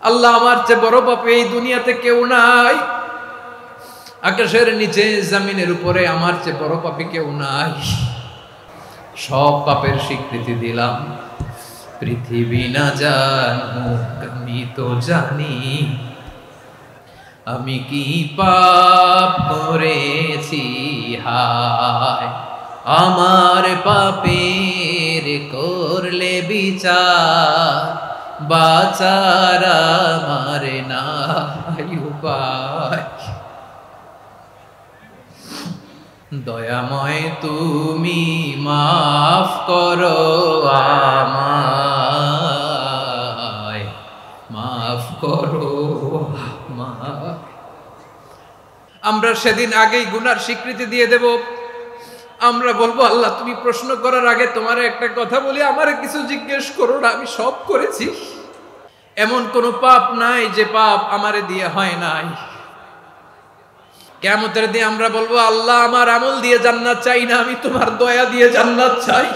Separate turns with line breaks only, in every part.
আল্লাহ আমার চেয়ে বড় পাপী এই দুনিয়াতে কেউ নাই, আকাশের নিচে জমিনের উপরে আমার চেয়ে বড় পাপী কেউ নাই। সব পাপের স্বীকৃতি দিলাম, পৃথিবী না জানুক আমি তো জানি আমি কি পাপ করেছি। হায় আমার পাপের করলে বিচার, বাঁচার আমার নাই উপায়। দয়াময় তুমি মাফ করো আমায়, মাফ করো আমায়। আমরা সেদিন আগেই গুনার স্বীকৃতি দিয়ে দেব। আমরা বলবো আল্লাহ তুমি প্রশ্ন করার আগে তোমার একটা কথা বলি, আমারে কিছু জিজ্ঞেস করো না, আমি সব করেছি। এমন কোন পাপ নাই যে পাপ আমারে দিয়ে হয় নাই। কিয়ামতের দিন আমরা বলবো আল্লাহ আমার আমল দিয়ে জান্নাত চাই না, আমি তোমার দয়া দিয়ে জান্নাত চাই।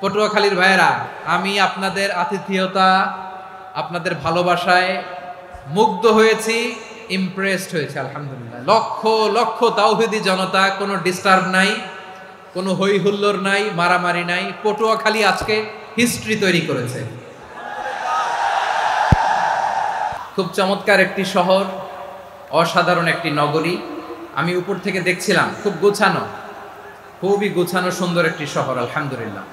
পটুয়াখালীর ভাইয়েরা, আমি আপনাদের আতিথেয়তা, আপনাদের ভালোবাসায় মুগ্ধ হয়েছি, ইমপ্রেসড হয়েছে। আলহামদুলিল্লাহ। লক্ষ লক্ষ তাওহীদি জনতা, কোনো ডিস্টার্ব নাই, কোনো হই হুল্লোড় নাই, মারামারি নাই। পটুয়াখালী আজকে হিস্ট্রি তৈরি করেছে। খুব চমৎকার একটি শহর, অসাধারণ একটি নগরী। আমি উপর থেকে দেখছিলাম, খুব গোছানো, খুবই গোছানো সুন্দর একটি শহর। আলহামদুলিল্লাহ।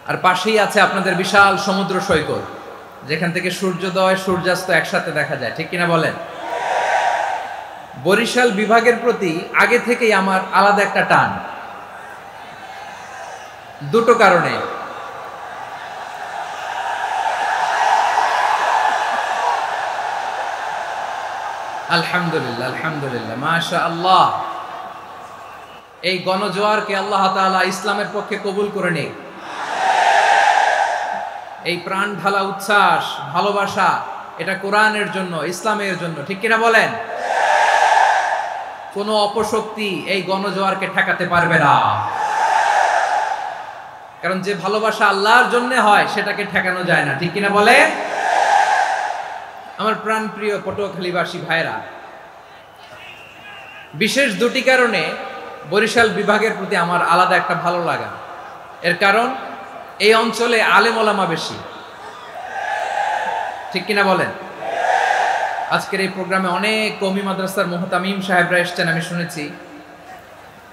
আর পাশেই আছে আপনাদের বিশাল সমুদ্র সৈকত, যেখান থেকে সূর্যোদয় সূর্যাস্ত একসাথে দেখা যায়। ঠিক কিনা বলেন? বরিশাল বিভাগের প্রতি আগে থেকেই আমার আলাদা একটা টান, দুটো কারণে। আলহামদুলিল্লাহ, আলহামদুলিল্লাহ, মাশাআল্লাহ। এই গণজোয়ারকে আল্লাহ তাআলা ইসলামের পক্ষে কবুল করে নিক। এই প্রাণ ঢালা উচ্ছ্বাস, ভালোবাসা, এটা কোরআনের জন্য, ইসলামের জন্য। ঠিক কিনা বলেন? কোন অপশক্তি এই গণজোয়ারকে ঠেকাতে পারবে না, কারণ যে ভালোবাসা আল্লাহর জন্য হয় সেটাকে ঠেকানো যায় না। ঠিক কিনা বলেন? আমার প্রাণ প্রিয় পটুয়াখালীবাসী ভাইরা, বিশেষ দুটি কারণে বরিশাল বিভাগের প্রতি আমার আলাদা একটা ভালো লাগা। এর কারণ, এই অঞ্চলে আলেম ওলামা বেশি। ঠিক কিনা বলেন? আজকের এই প্রোগ্রামে অনেক কওমি মাদ্রাসার মুহতামিম সাহেবরা এসেছেন, আমি শুনেছি।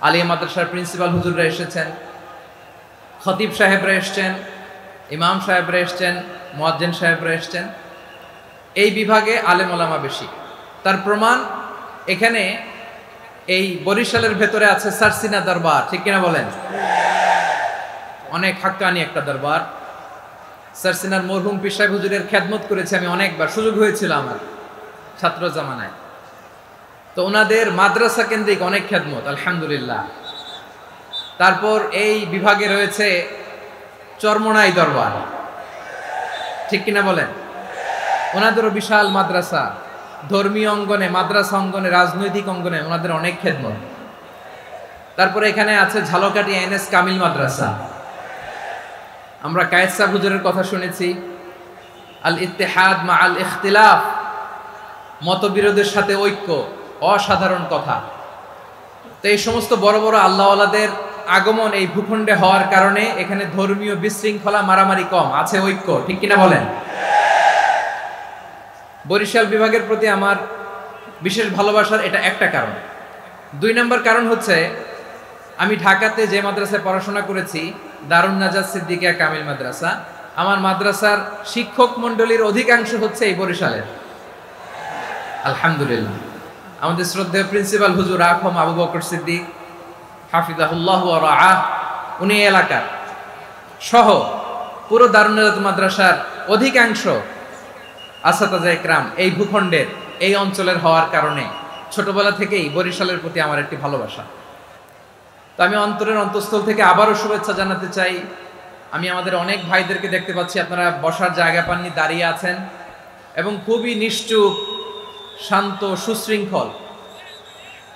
আলিয়া মাদ্রাসার প্রিন্সিপাল হুজুররা এসেছেন, খতিব সাহেবরা এসেছেন, ইমাম সাহেবরা এসেছেন, মুয়াজ্জিন সাহেবরা এসেছেন। এই বিভাগে আলেম ওলামা বেশি। তার প্রমাণ, এখানে এই বরিশালের ভেতরে আছে সারসিনা দরবার। ঠিক কিনা বলেন? অনেক হাক্কানি একটা দরবার। সারসিনার মরহুম পীর সাহেব হুজুরের খেদমত করেছি আমি অনেকবার, সুযোগ হয়েছিল আমার ছাত্র জামানায়। তো ওনাদের মাদ্রাসা কেন্দ্রিক অনেক খেদমত, আলহামদুলিল্লাহ। তারপর এই বিভাগে রয়েছে চরমোনাই দরবার। ঠিক কিনা বলেন? ওনাদেরও বিশাল মাদ্রাসা, ধর্মীয় অঙ্গনে, মাদ্রাসা অঙ্গনে, রাজনৈতিক অঙ্গনে ওনাদের অনেক খেদমত। তারপরে এখানে আছে ঝালকাঠি এনএস কামিল মাদ্রাসা। আমরা কায়েদ সাহেব হুজুরের কথা শুনেছি, আল ইত্তেহাদ মা আল ইখতিলাফ, মতবিরোধের সাথে ঐক্য, অসাধারণ কথা। তো এই সমস্ত বড় বড় আল্লাহওয়ালাদের আগমন এই ভূখণ্ডে হওয়ার কারণে এখানে ধর্মীয় বিশৃঙ্খলা মারামারি কম, আছে ঐক্য, ঠিক কিনা বলেন? বরিশাল বিভাগের প্রতি আমার বিশেষ ভালোবাসার এটা একটা কারণ। 2 নম্বর কারণ হচ্ছে আমি ঢাকাতে যে মাদ্রাসায় পড়াশোনা করেছি, দারুন নাজাত সিদ্দিকিয়া কামিল মাদ্রাসা, আমার মাদ্রাসার শিক্ষক মণ্ডলীর অধিকাংশ হচ্ছে এই বরিশালের। আলহামদুলিল্লাহ। আমাদের শ্রদ্ধেয় প্রিন্সিপাল হুজুর আখম আবু বকর সিদ্দিক হাফিজাহুল্লাহ ওয়া রাআহ, উনি এলাকার সহ পুরো দারুন নাজাত মাদ্রাসার অধিকাংশ আসাতাজা ইকরাম এই ভূখণ্ডের এই অঞ্চলের হওয়ার কারণে ছোটবেলা থেকেই বরিশালের প্রতি আমার একটি ভালোবাসা। তো আমি অন্তরের অন্তঃস্থল থেকে আবারও শুভেচ্ছা জানাতে চাই। আমি আমাদের অনেক ভাইদেরকে দেখতে পাচ্ছি, আপনারা বসার জায়গা পাননি, দাঁড়িয়ে আছেন এবং খুবই নিশ্চুপ, শান্ত, সুশৃঙ্খল।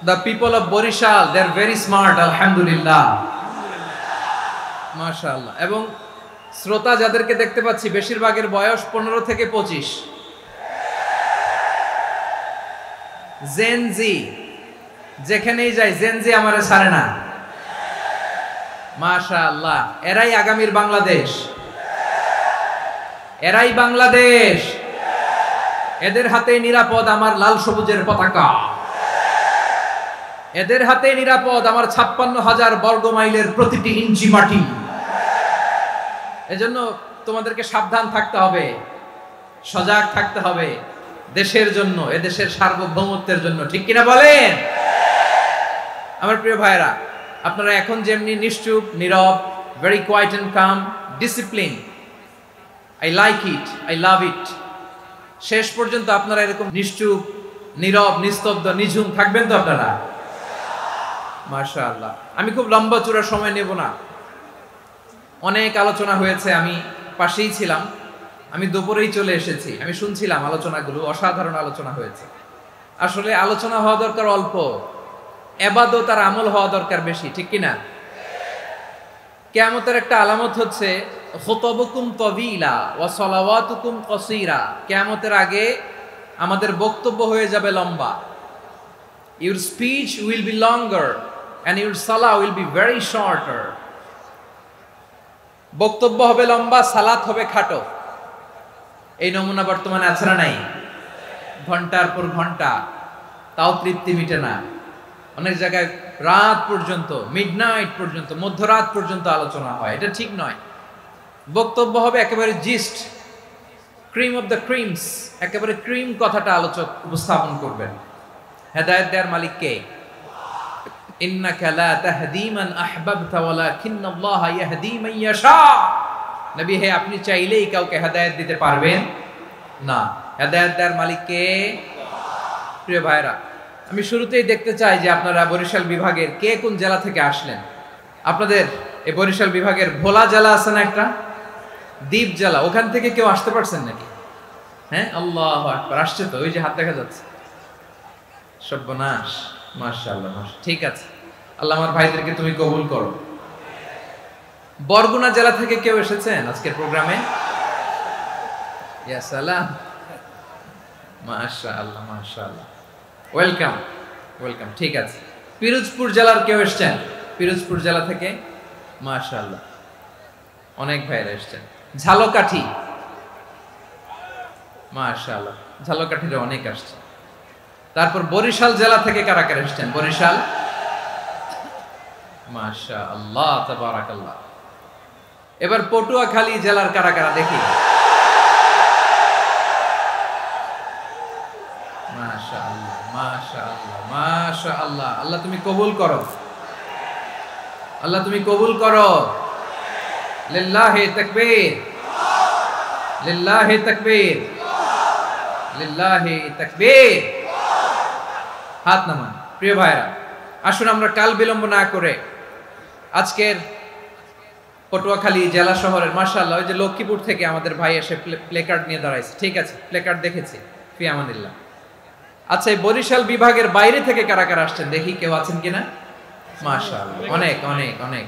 The people of Barishal, they are very smart, আলহামদুলিল্লাহ, মাশাআল্লাহ। এবং শ্রোতা যাদেরকে দেখতে পাচ্ছি বেশিরভাগের বয়স 15 থেকে 25। জেনজি, যেখানেই যাই জেনজি আমারে ছাড়ে না, মাশাআল্লাহ। এরাই আগামীর বাংলাদেশ, এরাই বাংলাদেশ। এদের হাতে নিরাপদ আমার লাল সবুজের পতাকা, এদের হাতে নিরাপদ আমার 56,000 বর্গ মাইলের প্রতিটি ইঞ্চি মাটি। এজন্য তোমাদেরকে সাবধান থাকতে হবে, সজাগ থাকতে হবে দেশের জন্য, এদেশের সার্বভৌমত্বের জন্য, ঠিক কিনা বলেন? আমার প্রিয় ভাইরা, আপনারা এখন যেমনি নিশ্চুপ, নীরব, very quiet and calm, discipline, I like it, I love it. শেষ পর্যন্ত আপনারা এরকম নিশ্চুপ, নীরব, নিস্তব্ধ, নিঝুম থাকবেন তো আপনারা? মাশাআল্লাহ। আমি খুব লম্বা চূড়া সময় নেব না, অনেক আলোচনা হয়েছে, আমি পাশেই ছিলাম, আমি দুপুরেই চলে এসেছি, আমি শুনছিলাম আলোচনাগুলো, অসাধারণ আলোচনা হয়েছে। আসলে আলোচনা হওয়া দরকার অল্প, ইবাদত আর আমল হওয়া দরকার বেশি, ঠিক কিনা? কিয়ামতের একটা আলামত হচ্ছে খুতবুকুম তাওয়িলা ওয়া সালাওয়াতুকুম কাসীরা। কিয়ামতের আগে আমাদের বক্তব্য হয়ে যাবে লম্বা। Your speech will be longer and your salah will be very shorter. বক্তব্য হবে লম্বা, সালাত হবে খাটো। এই নমুনা বর্তমানে আছে না নাই? ঘন্টার পর ঘন্টা, তাও তৃপ্তি মিটে না। অনেক জায়গায় রাত পর্যন্ত, মিডনাইট পর্যন্ত, মধ্যরাত পর্যন্ত আলোচনা হয়, এটা ঠিক নয়। বক্তব্য হবে একেবারে gist, cream of the creams, একেবারে ক্রিম কথাটা আলোচক উপস্থাপন করবেন। হেদায়েত দেওয়ার মালিক কে? ইন্নাকা লা তাহদি মান আহবাবতা ওয়ালাকিন্নাল্লাহা ইয়াহদি মান ইয়াশা। নবী হে, আপনি চাইলেই কাউকে হেদায়েত দিতে পারবেন না, হেদায়েত দেওয়ার মালিক কে? প্রিয় ভাইরা, আমি শুরুতেই দেখতে চাই যে আপনারা বরিশাল বিভাগের কে কোন জেলা থেকে আসলেন। আপনাদের এই বরিশাল বিভাগের ভোলা জেলা আছে না একটা, দ্বীপ জেলা, ওখান থেকে কেউ আসতে পারছেন নাকি? হ্যাঁ, আল্লাহু আকবার, আসছে তো, ওই যে হাত দেখা যাচ্ছে। সর্বনাশ, মাশাআল্লাহ, মাশাআল্লাহ, ঠিক আছে। আল্লাহ আমার ভাইদেরকে তুমি কবুল করো। বরগুনা জেলা থেকে কেউ এসেছেন আজকের প্রোগ্রামে? ইয়া সালাম, মাশাআল্লাহ, মাশাআল্লাহ, ওয়েলকাম, ওয়েলকাম, ঠিক আছে। পিরোজপুর জেলার কেউ এসেছেন? পিরোজপুর জেলা থেকে মাশাআল্লাহ অনেক ভাইরা এসেছেন। ঝালকাঠি, মাশাআল্লাহ, ঝালকাঠির অনেক আসছে। তারপর বরিশাল জেলা থেকে কারা কারা এসেছেন? বরিশাল, মাশাআল্লাহ, তাবারাকাল্লাহ। এবার পটুয়াখালী জেলার কারা কারা দেখি? মাশাআল্লাহ, মাশাআল্লাহ, মাশাআল্লাহ। আল্লাহ তুমি কবুল করো, আল্লাহ তুমি কবুল করো। লিল্লাহি তাকবীর, লিল্লাহি তাকবীর, লিল্লাহি তাকবীর। হাত নামান। প্রিয় ভাইরা, আসুন আমরা কাল বিলম্ব না করে আজকের পটুয়াখালী জেলা শহরের, মাশাআল্লাহ, ওই যে লক্ষ্মীপুর থেকে আমাদের ভাই এসে প্লেকার্ড নিয়ে দাঁড়াইছে, ঠিক আছে, প্লেকার্ড দেখেছি, ফি আমানিল্লাহ। আচ্ছা, এই বরিশাল বিভাগের বাইরে থেকে কারা কারা আসছেন দেখি, কেউ আছেন কিনা? মাশাআল্লাহ, অনেক অনেক অনেক,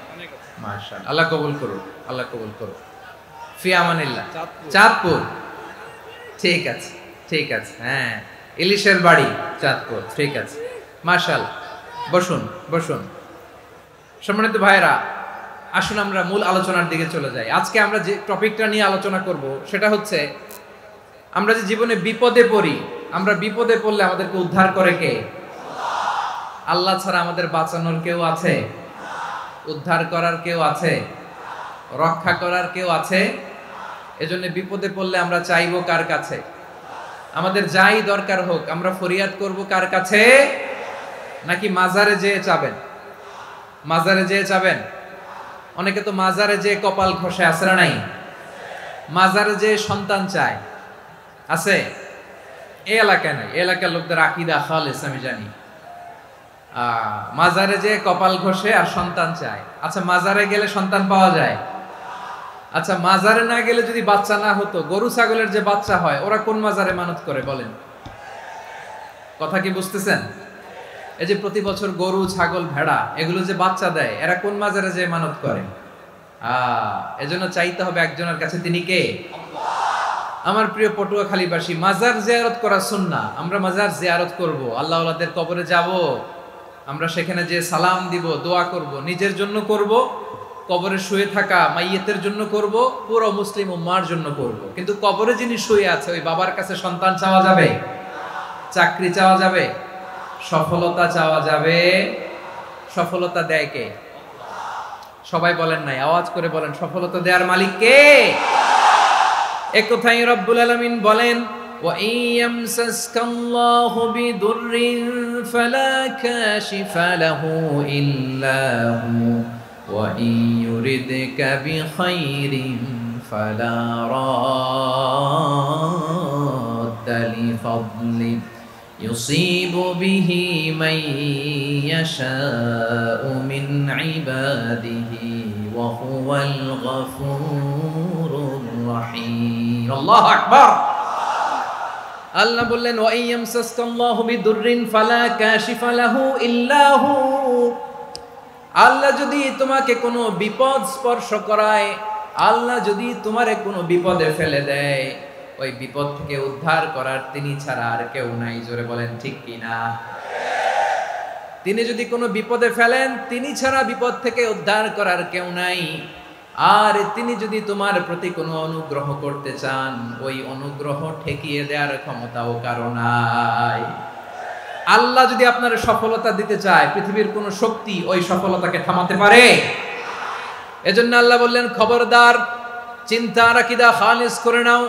মাশাআল্লাহ, আল্লাহ কবুল করুন, আল্লাহ কবুল করুন, ফি আমানিল্লাহ। চাঁদপুর, ঠিক আছে, ঠিক আছে, হ্যাঁ, ইলিশের বাড়ি চাঁদপুর, ঠিক আছে, মাশাআল্লাহ। বসুন, বসুন। সম্মানিত ভাইরা, আসুন আমরা মূল আলোচনার দিকে চলে যাই। আজকে আমরা যে টপিকটা নিয়ে আলোচনা করব সেটা হচ্ছে, আমরা যে জীবনে বিপদে পড়ি, আমরা বিপদে পড়লে আমাদেরকে উদ্ধার করে কে? আল্লাহ ছাড়া আমাদের বাঁচানোর কেউ আছে? উদ্ধার করার কেউ আছে? রক্ষা করার কেউ আছে? এজন্য বিপদে পড়লে আমরা চাইবো কার কাছে? আমাদের যাই দরকার হোক আমরা ফরিয়াদ করব কার কাছে? নাকি মাজারে যেয়ে চাবেন? মাজারে যেয়ে চাবেন? অনেকে তো মাজারে যেয়ে কপাল ঘষে, আছে না নাই? মাজারে যেয়ে সন্তান চায়, আছে? এই এলাকায় নাই, এই এলাকার লোকদের আকীদা খালেস আমি জানি। মাজারে যেয়ে কপাল ঘষে আর সন্তান চায়। আচ্ছা, মাজারে গেলে সন্তান পাওয়া যায়? আচ্ছা, মাজারে না গেলে যদি বাচ্চা না হতো, গরু ছাগলের যে বাচ্চা হয় ওরা কোন মাজারে মানত করে বলেন? কথা কি বুঝতেছেন? এই যে প্রতি বছর গরু ছাগল ভেড়া এগুলো যে বাচ্চা দেয়, এরা কোন মাজারে যে মানত করে? এজন্য চাইতে হবে একজনের কাছে, তিনি কে? আমার প্রিয় পটুয়াখালীবাসী, মাজার জিয়ারত করা সুন্নাহ। আমরা মাজার জিয়ারত করব, আল্লাহ ওয়ালাদের কবরে যাব, আমরা সেখানে যে সালাম দিব, দোয়া করব, নিজের জন্য করব, কবরে শুয়ে থাকা মাইয়েতের জন্য করব, পুরো মুসলিম উম্মার জন্য করব। কিন্তু কবরে যিনি শুয়ে আছে ওই বাবার কাছে সন্তান চাওয়া যাবে? চাকরি চাওয়া যাবে? সফলতা চাওয়া যাবে? সফলতা দেয় কে? সবাই বলেন নাই, আওয়াজ করে বলেন, সফলতা দেওয়ার মালিক কে? এক কথাই রব্বুল আলামিন বলেন, ওয়া ইয়ামসাসকাল্লাহু বিদুররিন ফালা কাশিফা লাহু ইল্লা হু ওয়া ইয়ুরিদকা বিখাইরিন ফালা রাদ্দা লিফাদলি ইউসিবু বিহি মান ইয়াশাউ মিন ইবাদিহি ওয়া হুয়াল গফুরুর রহিম। আল্লাহু আকবার। আল্লাহ বললেন, ওয়া ইয়ামসাসকাল্লাহু বিদুররিন ফালা কাশিফা লাহু ইল্লা হু। আল্লাহ যদি তোমাকে কোনো বিপদ স্পর্শ করায়, আল্লাহ যদি তোমারে কোনো বিপদে ফেলে দেয়, ওই বিপদ থেকে উদ্ধার করার তিনি ছাড়া আর কেউ নাই। জোরে বলেন ঠিক কিনা? তিনি যদি কোনো বিপদে ফেলেন, তিনি ছাড়া বিপদ থেকে উদ্ধার করার কেউ নাই। আর তিনি যদি তোমার প্রতি কোনো অনুগ্রহ করতে চান, ওই অনুগ্রহ ঠেকিয়ে দেওয়ার ক্ষমতাও কারো নাই। আল্লাহ যদি আপনার সফলতা দিতে চায়, পৃথিবীর কোনো শক্তি ওই সফলতাকে থামাতে পারে? এজন্য আল্লাহ বললেন, খবরদার, চিন্তা আর আকীদা খালিস করে নাও।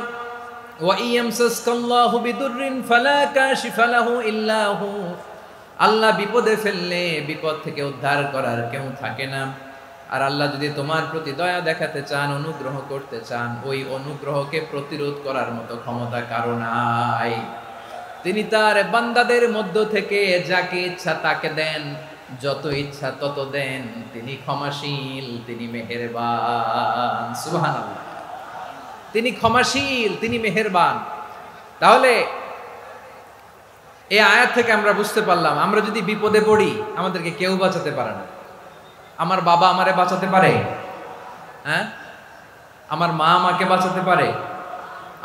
ওয়া ইয়ামসাসকাল্লাহু বিদুররিন ফালা কাশিফা লাহু ইল্লা হু। আল্লাহ বিপদে ফেললে বিপদ থেকে উদ্ধার করার কেউ থাকে না। আর আল্লাহ যদি তোমার প্রতি দয়া দেখাতে চান, অনুগ্রহ করতে চান, ওই অনুগ্রহকে প্রতিরোধ করার মতো ক্ষমতা কারো নাই। তিনি তার বান্দাদের মধ্য থেকে যাকে ইচ্ছা তাকে দেন, যত ইচ্ছা তত দেন। তিনি ক্ষমাশীল, তিনি মেহেরবান। সুবহানাল্লাহ। তিনি ক্ষমাশীল, তিনি মেহেরবান। তাহলে এই আয়াত থেকে আমরা বুঝতে পারলাম, আমরা যদি বিপদে পড়ি আমাদেরকে কেউ বাঁচাতে পারে না। আমার বাবা আমারে বাঁচাতে পারে? হ্যাঁ? আমার মা আমাকে বাঁচাতে পারে?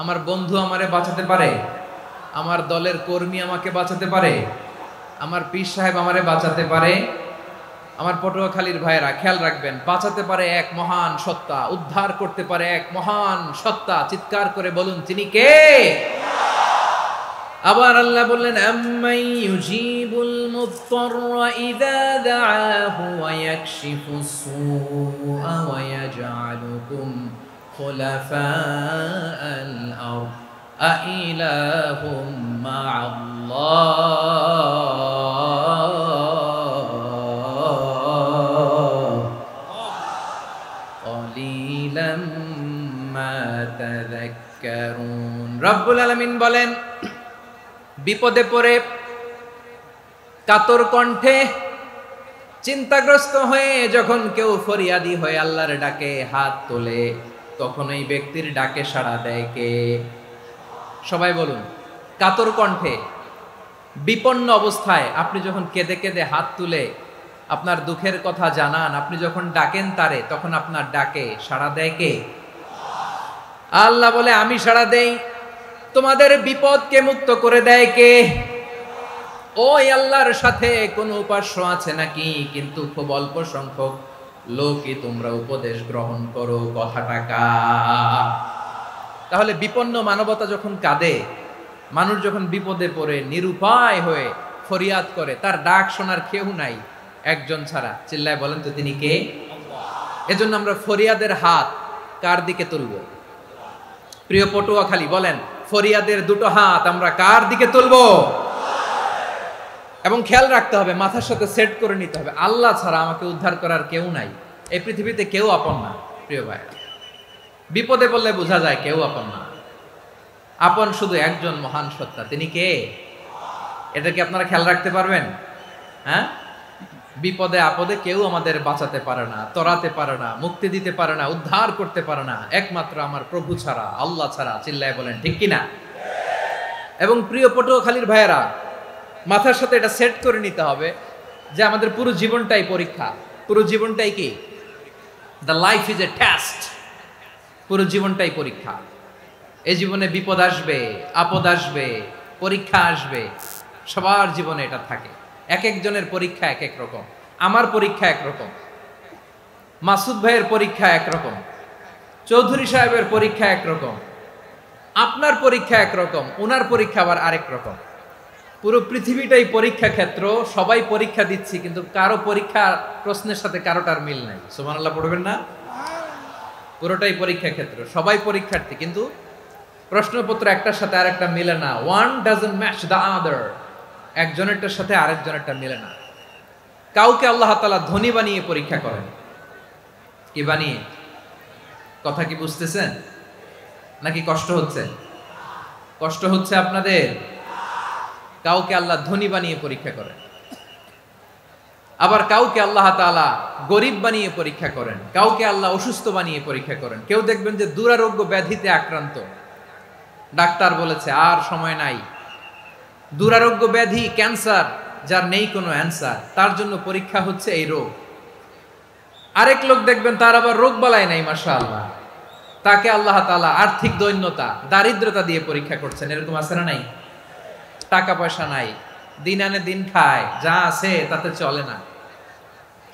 আমার বন্ধু আমারে বাঁচাতে পারে? আমার দলের কর্মী আমাকে বাঁচাতে পারে? আমার পীর সাহেব আমারে বাঁচাতে পারে? আমার পটুয়াখালীর ভাইয়েরা খেয়াল রাখবেন, বাঁচাতে পারে এক মহান সত্তা, উদ্ধার করতে পারে এক মহান সত্তা। চিৎকার করে বলুন, তিনি কে? আবার আল্লাহ বললেন, আম্মান ইউজিবুল মুত্তাররা ইযা দাআহু ওয়া ইয়াকশিফুস সুআ ওয়া ইয়াজআলুকুম খুলাফাআল আরদ আইলাহুম মা'আল্লাহ ক্বালিলাম মা তাযাক্কারুন। রব্বুল আলামিন বলেন, বিপদে পড়ে কাতর কণ্ঠে চিন্তাগ্রস্ত হয়ে যখন কেউ ফরিয়াদি হয়ে আল্লাহর ডাকে হাত তোলে, তখন এই ব্যক্তির ডাকে সাড়া দেয় কে? সবাই বলুন। কাতর কণ্ঠে বিপন্ন অবস্থায় আপনি যখন কেঁদে কেঁদে হাত তুলে আপনার দুঃখের কথা জানান, আপনি যখন ডাকেন তারে, তখন আপনার ডাকে সাড়া দেয় কে? আল্লাহ বলে, আমি সাড়া দেই। তোমাদের বিপদকে মুক্ত করে দেয় কে? ওই আল্লাহর সাথে কোন উপাস্য আছে নাকি? কিন্তু খুব অল্প সংখ্যক লোকই তোমরা উপদেশ গ্রহণ করো। কথাটা কার? তাহলে বিপন্ন মানবতা যখন কাঁদে, মানুষ যখন বিপদে পড়ে নিরুপায় হয়ে ফরিয়াদ করে, তার ডাক শোনার কেউ নাই একজন ছাড়া। চিল্লায় বলেন তো তিনি কে? এজন্য আমরা ফরিয়াদের হাত কার দিকে তুলব? প্রিয় পটুয়াখালী বলেন, ফরিয়াদের দুটো হাত আমরা কার দিকে তুলব? এবং খেয়াল রাখতে হবে, মাথার সাথে সেট করে নিতে হবে, আল্লাহ ছাড়া আমাকে উদ্ধার করার কেউ নাই। এই পৃথিবীতে কেউ আপন না। প্রিয় ভাই, বিপদে পড়লে বোঝা যায় কেউ আপন না। আপন শুধু একজন মহান সত্তা, তিনি কে? এটা কি আপনারা খেয়াল রাখতে পারবেন? হ্যাঁ, বিপদে আপদে কেউ আমাদের বাঁচাতে পারে না, তরাতে পারে না, মুক্তি দিতে পারে না, উদ্ধার করতে পারে না, একমাত্র আমার প্রভু ছাড়া, আল্লাহ ছাড়া। চিল্লায় বলেন ঠিক কিনা? এবং প্রিয় পটুয়াখালীর ভাইয়েরা, মাথার সাথে এটা সেট করে নিতে হবে যে আমাদের পুরো জীবনটাই পরীক্ষা। পুরো জীবনটাই কি? The life is a test. পুরো জীবনটাই পরীক্ষা। এই জীবনে বিপদ আসবে, আপদ আসবে, পরীক্ষা আসবে, সবার জীবনে এটা থাকে। এক একজনের পরীক্ষা এক এক রকম। আমার পরীক্ষা একরকম, মাসুদ ভাইয়ের পরীক্ষা একরকম, চৌধুরী সাহেবের পরীক্ষা একরকম, আপনার পরীক্ষা একরকম, ওনার পরীক্ষা আবার আরেক রকম। পুরো পৃথিবীটাই পরীক্ষা ক্ষেত্র, সবাই পরীক্ষা দিচ্ছি, কিন্তু কারো পরীক্ষা প্রশ্নের সাথে কারোটার মিল নাই। সুবহানাল্লাহ পড়বেন না? পুরোটাই পরীক্ষা ক্ষেত্র, সবাই পরীক্ষার্থী, কিন্তু প্রশ্নপত্র একটার সাথে আরেকটা মিলে না। One doesn't match the other. একজনেরটার সাথে আরেকজনেরটা মিলে না। কাউকে আল্লাহ তাআলা ধনী বানিয়ে পরীক্ষা করেন। কি বানিয়ে? কথা কি বুঝতেছেন নাকি কষ্ট হচ্ছে? কষ্ট হচ্ছে আপনাদের? কাউকে আল্লাহ ধনী বানিয়ে পরীক্ষা করেন, আবার কাউকে আল্লাহ তাআলা গরিব বানিয়ে পরীক্ষা করেন, কাউকে আল্লাহ অসুস্থ বানিয়ে পরীক্ষা করেন। কেউ দেখবেন যে দুরারোগ্য ব্যাধিতে আক্রান্ত, ডাক্তার বলেছে আর সময় নাই, দুরারোগ্য ব্যাধি, ক্যান্সার, যার নেই কোনো অ্যান্সার, তার জন্য পরীক্ষা হচ্ছে এই রোগ। আরেক লোক দেখবেন তার আবার রোগ বালাই নাই, মাশাআল্লাহ, তাকে আল্লাহ তাআলা আর্থিক দৈন্যতা, দারিদ্রতা দিয়ে পরীক্ষা করছেন। এরকম আছে না নাই? টাকা পয়সা নাই, দিন আনে দিন খায়, যা আছে তাতে চলে না,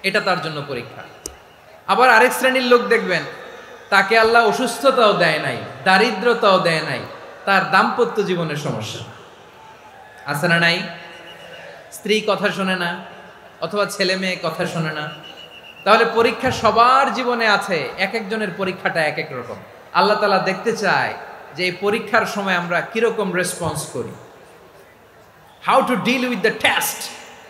এটা তার জন্য পরীক্ষা। আবার আরেক শ্রেণীর লোক দেখবেন তাকে আল্লাহ অসুস্থতাও দেয় নাই, দারিদ্রতাও দেয় নাই, তার দাম্পত্য জীবনের সমস্যা আছে না নাই? স্ত্রী কথা শোনে না, অথবা ছেলে মেয়ে কথা শোনে না। তাহলে পরীক্ষা সবার জীবনে আছে, এক একজনের পরীক্ষাটা এক এক রকম। আল্লাহ তাআলা দেখতে চায় যে এই পরীক্ষার সময় আমরা কিরকম রেসপন্স করি, how to deal with the test,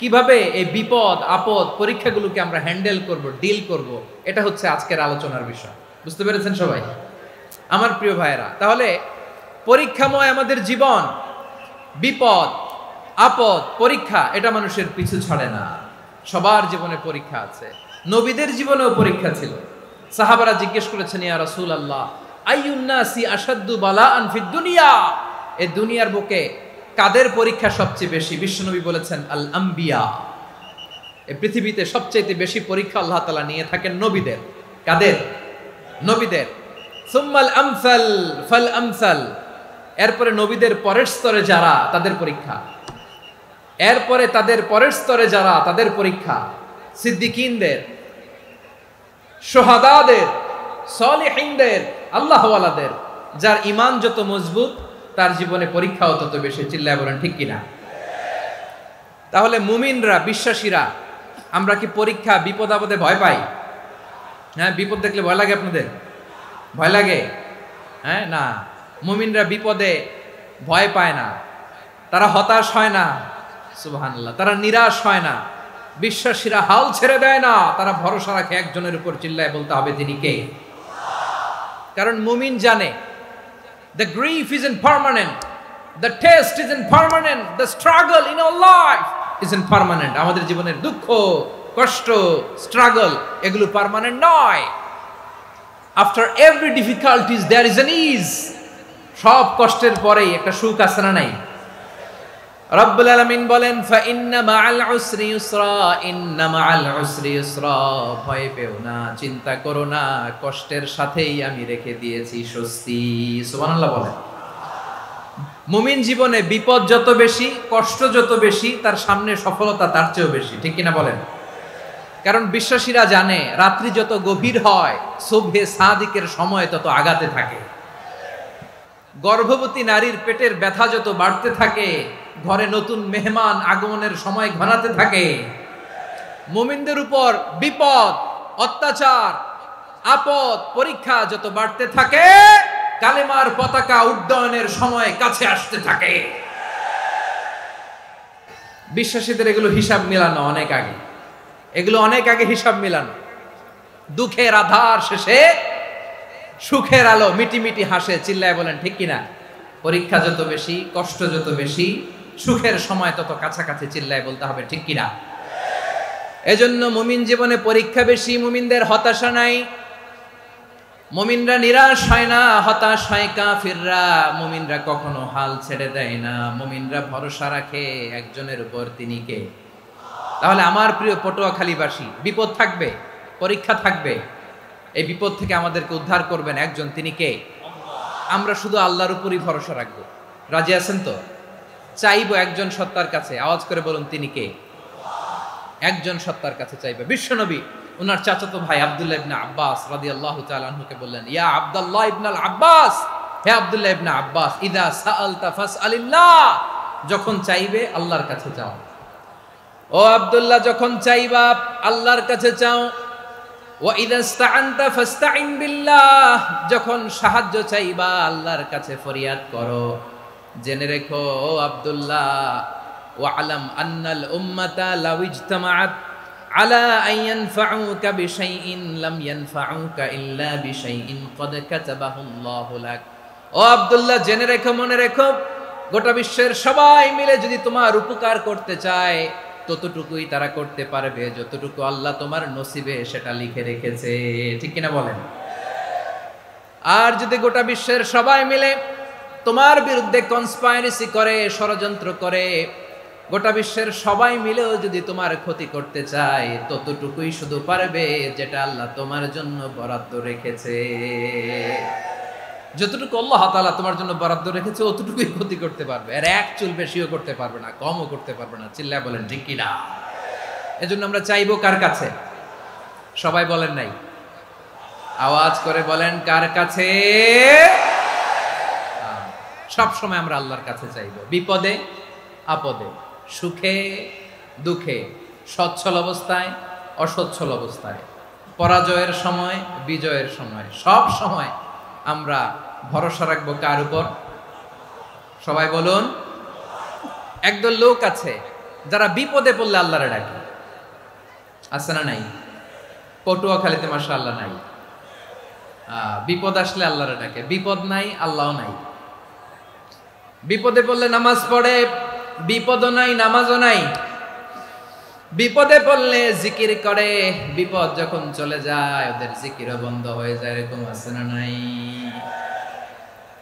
কিভাবে এই বিপদ আপদ পরীক্ষাগুলোকে আমরা হ্যান্ডেল করব, ডিল করব। এটা হচ্ছে আজকের আলোচনার বিষয়। বুঝতে পেরেছেন সবাই আমার প্রিয় ভাইয়েরা? তাহলে পরীক্ষাময় আমাদের জীবন, বিপদ আপদ পরীক্ষা, এটা মানুষের পিছু ছাড়ে না। সবার জীবনে পরীক্ষা আছে। নবীদের জীবনেও পরীক্ষা ছিল। সাহাবারা জিজ্ঞেস করেছেন, ইয়া রাসূলুল্লাহ, আইয়ুন নাসি আশাদ্দু বালাআন ফিদ দুনিয়া, এই দুনিয়ার বুকে কাদের পরীক্ষা সবচেয়ে বেশি? বিশ্বনবী বলেছেন, আল আম্বিয়া। এই পৃথিবীতে সবচেয়ে বেশি পরীক্ষা আল্লাহ তাআলা নিয়ে থাকেন নবীদের। কাদের? নবীদের। সুম্মাল আমসাল ফাল আমসাল, এরপরে নবীদের পরের স্তরে যারা, তাদের পরীক্ষা। এরপরে তাদের পরের স্তরে যারা, তাদের পরীক্ষা। সিদ্দিকিনদের, শুহাদাদের, সলিহিনদের, আল্লাহওয়ালাদের। যার ঈমান যত মজবুত, তার জীবনে পরীক্ষাও তত বেশি। চিল্লায় বলেন ঠিক কিনা? তাহলে মুমিনরা, বিশ্বাসীরা, আমরা কি পরীক্ষা বিপদ আপদে ভয় পাই? হ্যাঁ, বিপদ দেখলে ভয় লাগে আপনাদের? ভয় লাগে? হ্যাঁ, না, মুমিনরা বিপদে ভয় পায় না, তারা হতাশ হয় না, সুবহানাল্লাহ, তারা নিরাশ হয় না। বিশ্বাসীরা হাল ছেড়ে দেয় না, তারা ভরসা রাখে একজনের উপর। চিল্লায় বলতে হবে তিনি কে? কারণ মুমিন জানে the grief isn't permanent, the test isn't permanent, the struggle in our life isn't permanent. আমাদের জীবনের দুঃখ, কষ্ট, স্ট্রাগল, এগুলো পার্মানেন্ট নয়। after every difficulties there is an ease. সব কষ্টের পরেই একটা সুখ আছে না নাই? রব্বুল আলামিন বলেন, ফা ইন্না মাআল উসরি ইউসরা, ইন্না মাআল উসরি ইউসরা, ভয় পেও না, চিন্তা করো না, কষ্টের সাথেই আমি রেখে দিয়েছি স্বস্তি। সুবহানাল্লাহ বলেন। মুমিন জীবনে বিপদ যত বেশি, কষ্ট যত বেশি, তার সামনে সফলতা তার চেয়েও বেশি, ঠিক কিনা বলেন? কারণ বিশ্বাসীরা জানে রাত্রি যত গভীর হয় সুবহে সাদিকের সময় তত আগাতে থাকে। গর্ভবতী নারীর পেটের ব্যথা যত বাড়তে থাকে, ঘরে নতুন মেহমান আগমনের সময় ঘনাতে থাকে। মুমিনদের উপর বিপদ, অত্যাচার, আপদ, পরীক্ষা যত বাড়তে থাকে, কালেমার পতাকা উড্ডয়নের সময় কাছে আসতে থাকে। বিশ্বাসীদের এগুলো হিসাব মিলানো অনেক আগে, এগুলো অনেক আগে হিসাব মিলানো। দুঃখের আধার শেষে সুখের আলো মিটি মিটি হাসে, চিল্লায় বলেন ঠিক কিনা? পরীক্ষা যত বেশি, কষ্ট যত বেশি, সুখের সময় তত কাছাকাছি, চিল্লায় বলতে হবে ঠিক কিনা? এজন্য মুমিন জীবনে পরীক্ষা বেশি, মুমিনদের হতাশা নাই, মুমিনরা নিরাশ হয় না, হতাশ হয় কাফিররা। মুমিনরা কখনো হাল ছেড়ে দেয় না, মুমিনরা ভরসা রাখে একজনের উপর, তিনি কে? তাহলে আমার প্রিয় পটুয়াখালীবাসী, বিপদ থাকবে, পরীক্ষা থাকবে, এই বিপদ থেকে আমাদেরকে উদ্ধার করবেন একজন, তিনি কে? আমরা শুধু আল্লাহর উপরই ভরসা রাখবো। রাজি আছেন তো? চাইবো একজন সত্তার কাছে, আওয়াজ করে বলুন তিনি কে? একজন সত্তার কাছে চাইবে। বিশ্বনবী ওনার চাচাতো ভাই আব্দুল্লাহ ইবনে আব্বাস রাদিয়াল্লাহু তাআলা আনহুকে বললেন, ইয়া আব্দুল্লাহ ইবনুল আব্বাস, হে আব্দুল্লাহ ইবনে আব্বাস, ইদা সাআলতা ফাসআলিল্লাহ, যখন চাইবে আল্লাহর কাছে চাও। ও আব্দুল্লাহ, যখন চাইবা আল্লাহর কাছে চাও। ওয়া ইদা ইসতাআনতা ফাসতাইন বিল্লাহ, যখন সাহায্য চাইবা আল্লাহর কাছে ফরিয়াদ করো। জেনে রেখো ও আব্দুল্লাহ, ওয়া'লাম আন্নাল উম্মাতা লাউ ইজতামাআত আলা আন ইয়ানফাউকা বিশাইইন লাম ইয়ানফাউকা ইল্লা বিশাইইন ক্বাদ কাতাবাহু আল্লাহু লাক। ও আব্দুল্লাহ, জেনে রেখো, মনে রেখো, গোটা বিশ্বের সবাই মিলে যদি তোমার উপকার করতে চায় ততটুকুই তারা করতে পারবে যতটুকু আল্লাহ তোমার নসিবে সেটা লিখে রেখেছে, ঠিক কিনা বলেন? আর যদি গোটা বিশ্বের সবাই মিলে তোমার বিরুদ্ধে কনস্পাইরেসি করে, ষড়যন্ত্র করে, গোটা বিশ্বের সবাই মিলেও যদি তোমার ক্ষতি করতে চায় ততটুকুই শুধু পারবে যেটা আল্লাহ তোমার জন্য বরাদ্দ রেখেছে। যতটুকু আল্লাহ তাআলা তোমার জন্য বরাদ্দ রেখেছে অতটুকুই ক্ষতি করতে পারবে, আর এক চুল বেশিও করতে পারবে না, কমও করতে পারবে না, চিল্লায় বলেন ঠিক কিনা? এজন্য আমরা চাইবো কার কাছে? সবাই বলেন নাই, আওয়াজ করে বলেন কার কাছে? সব সময় আমরা আল্লাহর কাছে চাইবো, বিপদে আপদে, সুখে দুঃখে, সচ্ছল অবস্থায় অসচ্ছল অবস্থায়, পরাজয়ের সময় বিজয়ের সময়, সব সময় আমরা ভরসা রাখবো কার উপর? সবাই বলুন। একদল লোক আছে যারা বিপদে পড়লে আল্লাহরে ডাকে, আছে না নাই? পটুয়াখালীতে মাশাআল্লাহ নাই। বিপদ আসলে আল্লাহরে ডাকে, বিপদ নাই আল্লাহও নাই। বিপদে পড়লে নামাজ পড়ে, বিপদও নাই নামাজও নাই। বিপদে পড়লে জিকির করে, বিপদ যখন চলে যায় ওদের জিকিরও বন্ধ হয়ে যায়, এরকম আছে না নাই?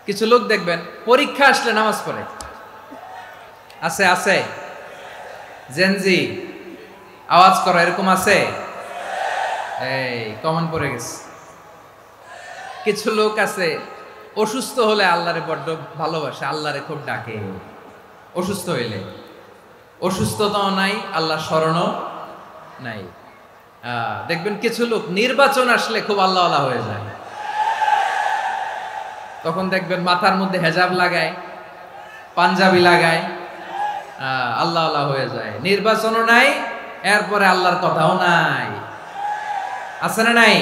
কিছু লোক দেখবেন পরীক্ষা আসলে নামাজ পড়ে, আছে আছে? জেনজি আওয়াজ করো, এরকম আছে? এই কমন পড়ে গেছে। কিছু লোক আছে অসুস্থ হলে আল্লাহরে বড্ড ভালোবাসে, আল্লাহরে খুব ডাকে। অসুস্থ হইলে, অসুস্থতাও নাই, আল্লাহ স্মরণও নাই। দেখবেন কিছু লোক নির্বাচন আসলে খুব আল্লাহওয়ালা হয়ে যায়, তখন দেখবেন মাথার মধ্যে হেজাব লাগায়, পাঞ্জাবি লাগায়, আল্লাহওয়ালা হয়ে যায়। নির্বাচনও নাই, এরপরে আল্লাহর কথাও নাই, আছে না নাই?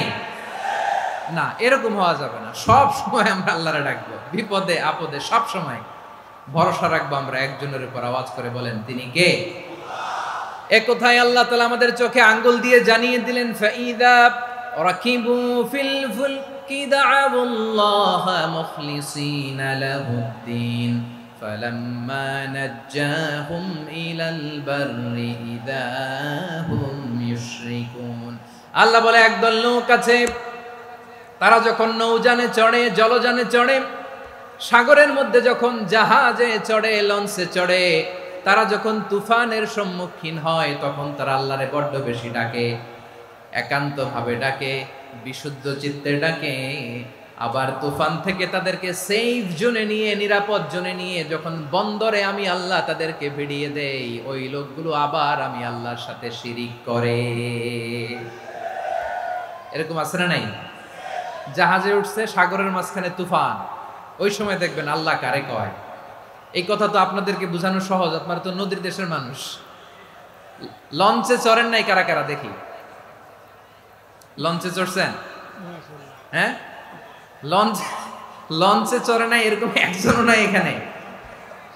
না, এরকম হওয়া যাবে না। সব সময় আমরা আল্লাহরে ডাকবো, বিপদে আপদে সব সময় ভরসা রাখবো আমরা একজনের উপর। আওয়াজ করে বলেন তিনি কে? এ কথায় আল্লাহ তাআলা আমাদের চোখে আঙ্গুল দিয়ে জানিয়ে দিলেন, ফাইদা রাকিবু ফিল ফুলকি দা'আবুল্লাহা মুখলিসিনা লাহুদ্দিন ফালাম্মা নাজ্জাহুম ইলাল বাররি ইযা হুম ইউশরিকুন। আল্লাহ বলে একদল লোক আছে, তারা যখন নৌযানে চড়ে, জলযানে চড়ে, সাগরের মধ্যে যখন জাহাজে চড়ে, লঞ্চে চড়ে, তারা যখন তুফানের সম্মুখীন হয় তখন তারা আল্লাহরে বড্ড বেশি ডাকে, একান্ত ভাবে ডাকে, বিশুদ্ধ চিত্তে ডাকে। আবার তুফান থেকে তাদেরকে সেফ জোনে নিয়ে, নিরাপদ জোনে নিয়ে যখন বন্দরে আমি আল্লাহ তাদেরকে ভিড়িয়ে দেই, ওই লোকগুলো আবার আমি আল্লাহর সাথে শিরিক করে। এরকম আছে না নাই? জাহাজে উঠছে, সাগরের মাঝখানে তুফান, ওই সময় দেখবেন আল্লাহ কারে কয়। এই কথা তো আপনাদেরকে বোঝানো সহজ, আপনারা তো নদীর দেশের মানুষ। লঞ্চে চড়েন নাই কারা কারা দেখি? লঞ্চে চড়ছেন? হ্যাঁ, লঞ্চে চড়ে নাই এরকম একজনও নাই এখানে।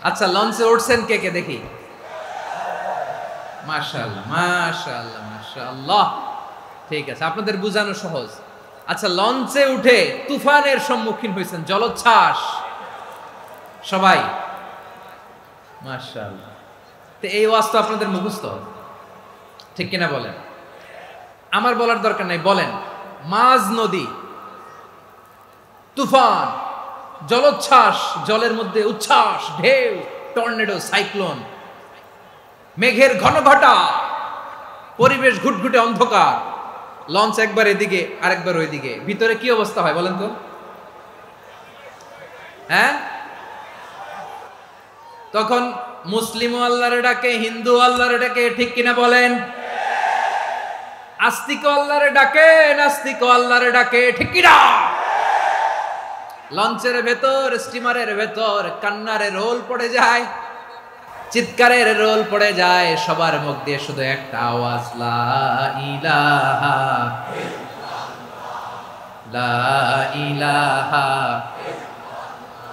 আচ্ছা, লঞ্চে উঠছেন কে কে দেখি? মাশাআল্লাহ, মাশাআল্লাহ, মাশাআল্লাহ। ঠিক আছে, আপনাদের বোঝানো সহজ। আচ্ছা, লঞ্চে উঠে তুফানের সম্মুখীন হয়েছেন, জলোচ্ছ্বাস সবাই? মাশাআল্লাহ। তো এই ওয়াজ তো আপনাদের মুখস্থ, ঠিক কিনা বলেন? আমার বলার দরকার নাই, বলেন। মাঝ নদী, তুফান, জলোচ্ছ্বাস, জলের মধ্যে উচ্ছ্বাস, ঢেউ, টর্নেডো, সাইক্লোন, মেঘের ঘনঘটা, পরিবেশ ঘুটঘুটে অন্ধকার, লঞ্চ একবার এদিকে আরেকবার ওইদিকে, ভিতরে কি অবস্থা হয় বলেন তো? হ্যাঁ, তখন মুসলিম আল্লাহর ডাকে, হিন্দু আল্লাহর ডাকে, ঠিক কিনা বলেন? আস্তিক আল্লাহর ডাকে, নাস্তিক আল্লাহর ডাকে, ঠিক কিনা? লঞ্চের ভেতর, স্টিমারের ভেতর কান্নারে রোল পড়ে যায়, চিৎকারের রোল পড়ে যায়, সবার মুখ দিয়ে শুধু একটা আওয়াজ, লা ইলাহা ইল্লাল্লাহ, লা ইলাহা ইল্লাল্লাহ,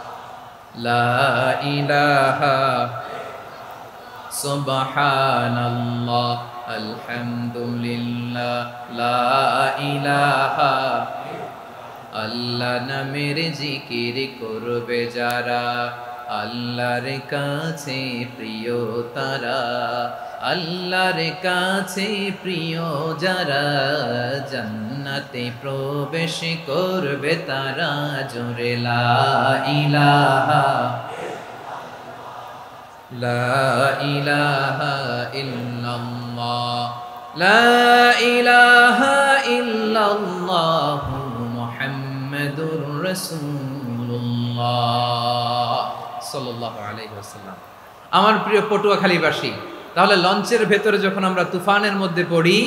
লা ইলাহা সুবহানাল্লাহ, আলহামদুলিল্লাহ, লা ইলাহা। আল্লাহ নামের জিকির করবে যারা, আল্লাহর কাছে প্রিয় তারা, আল্লাহর কাছে প্রিয় যারা, জান্নাতে প্রবেশ করবে তারা, জোরে লা ইলাহা লা ইলাহা ইল্লাল্লাহ, লা ইলাহা ইল্লাল্লাহ, মুহাম্মাদুর রাসূলুল্লাহ সাল্লাল্লাহু আলাইহি ওয়াসাল্লাম। আমার প্রিয় পটুয়াখালীবাসী, তাহলে লঞ্চের ভেতরে যখন আমরা তুফানের মধ্যে পড়ি,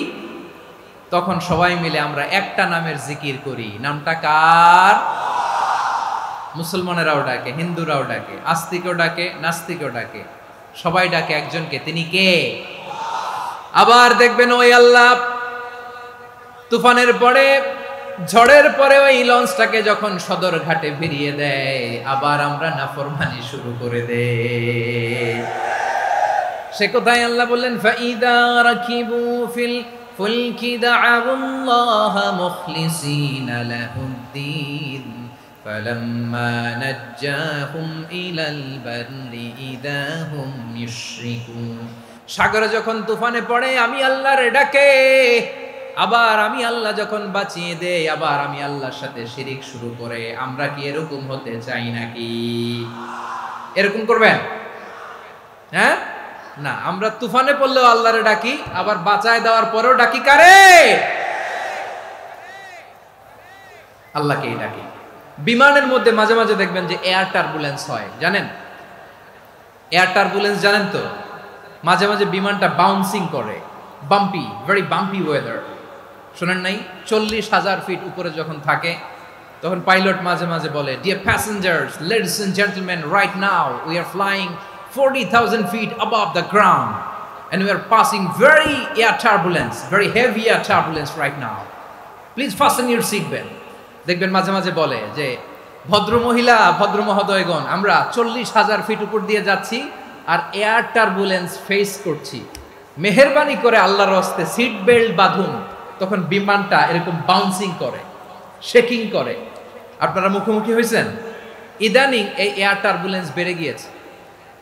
তখন সবাই মিলে আমরা একটা নামের জিকির করি। নামটা কার? মুসলমানেরাও ডাকে, হিন্দুরাও ডাকে, আস্তিকও ডাকে, নাস্তিকও ডাকে, সবাই ডাকে একজনকে, তিনি কে? আবার দেখবেন ওই আল্লাহ তুফানের পরে, ঝড়ের পরে ওই লঞ্চটাকে যখন সদর ঘাটে ফিরিয়ে দেয়, আবার আমরা নাফরমানি শুরু করে দেই। সে কোথায় আল্লাহ বললেন, ফাইদা রাকিবু ফিল ফুলকি দা'আউল্লাহা মুখলিসিনা লাহুদ্দিন ফালাম্মা নাজ্জাহুম ইলাল বাররি ইযা হুম ইউশরিকুন। সাগরে যখন তুফানে পড়ে আমি আল্লাহর ডাকে, আবার আমি আল্লাহ যখন বাঁচিয়ে দেই, আবার আমি আল্লাহর সাথে শিরিক শুরু করে। আমরা কি এরকম হতে চাই নাকি? এরকম করবেন? হ্যাঁ না, আমরা তুফানে পড়লেও আল্লাহরে ডাকি, আবার বাঁচায় দেওয়ার পরেও ডাকি কারে? আল্লাহকেই ডাকি। বিমানের মধ্যে মাঝে মাঝে দেখবেন যে এয়ার টার্বুলেন্স হয়, জানেন? এয়ার টার্বুলেন্স জানেন তো? মাঝে মাঝে বিমানটা বাউন্সিং করে, বাম্পি, ভেরি বাম্পি ওয়েদার। শোনেন নাই? 40,000 ফিট উপরে যখন থাকে, তখন পাইলট মাঝে মাঝে বলে, dear passengers, ladies and gentleman, right now we are flying 40,000 feet above the ground and we are passing very air turbulence, very heavy air turbulence right now. Please fasten your seat belt. দেখবেন মাঝে মাঝে বলে যে, ভদ্র মহিলা, ভদ্র মহোদয়গণ, আমরা 40,000 ফিট উপর দিয়ে যাচ্ছি আর এয়ার টার্বুলেন্স ফেস করছি, মেহেরবানি করে আল্লাহর হস্তে সিট বেল্ট বাঁধুন। তখন বিমানটা এরকম বাউন্সিং করে, শেকিং করে। আপনারা মুখোমুখি হয়েছেন? ইদানিং এই এয়ার টার্বুলেন্স বেড়ে গিয়েছে।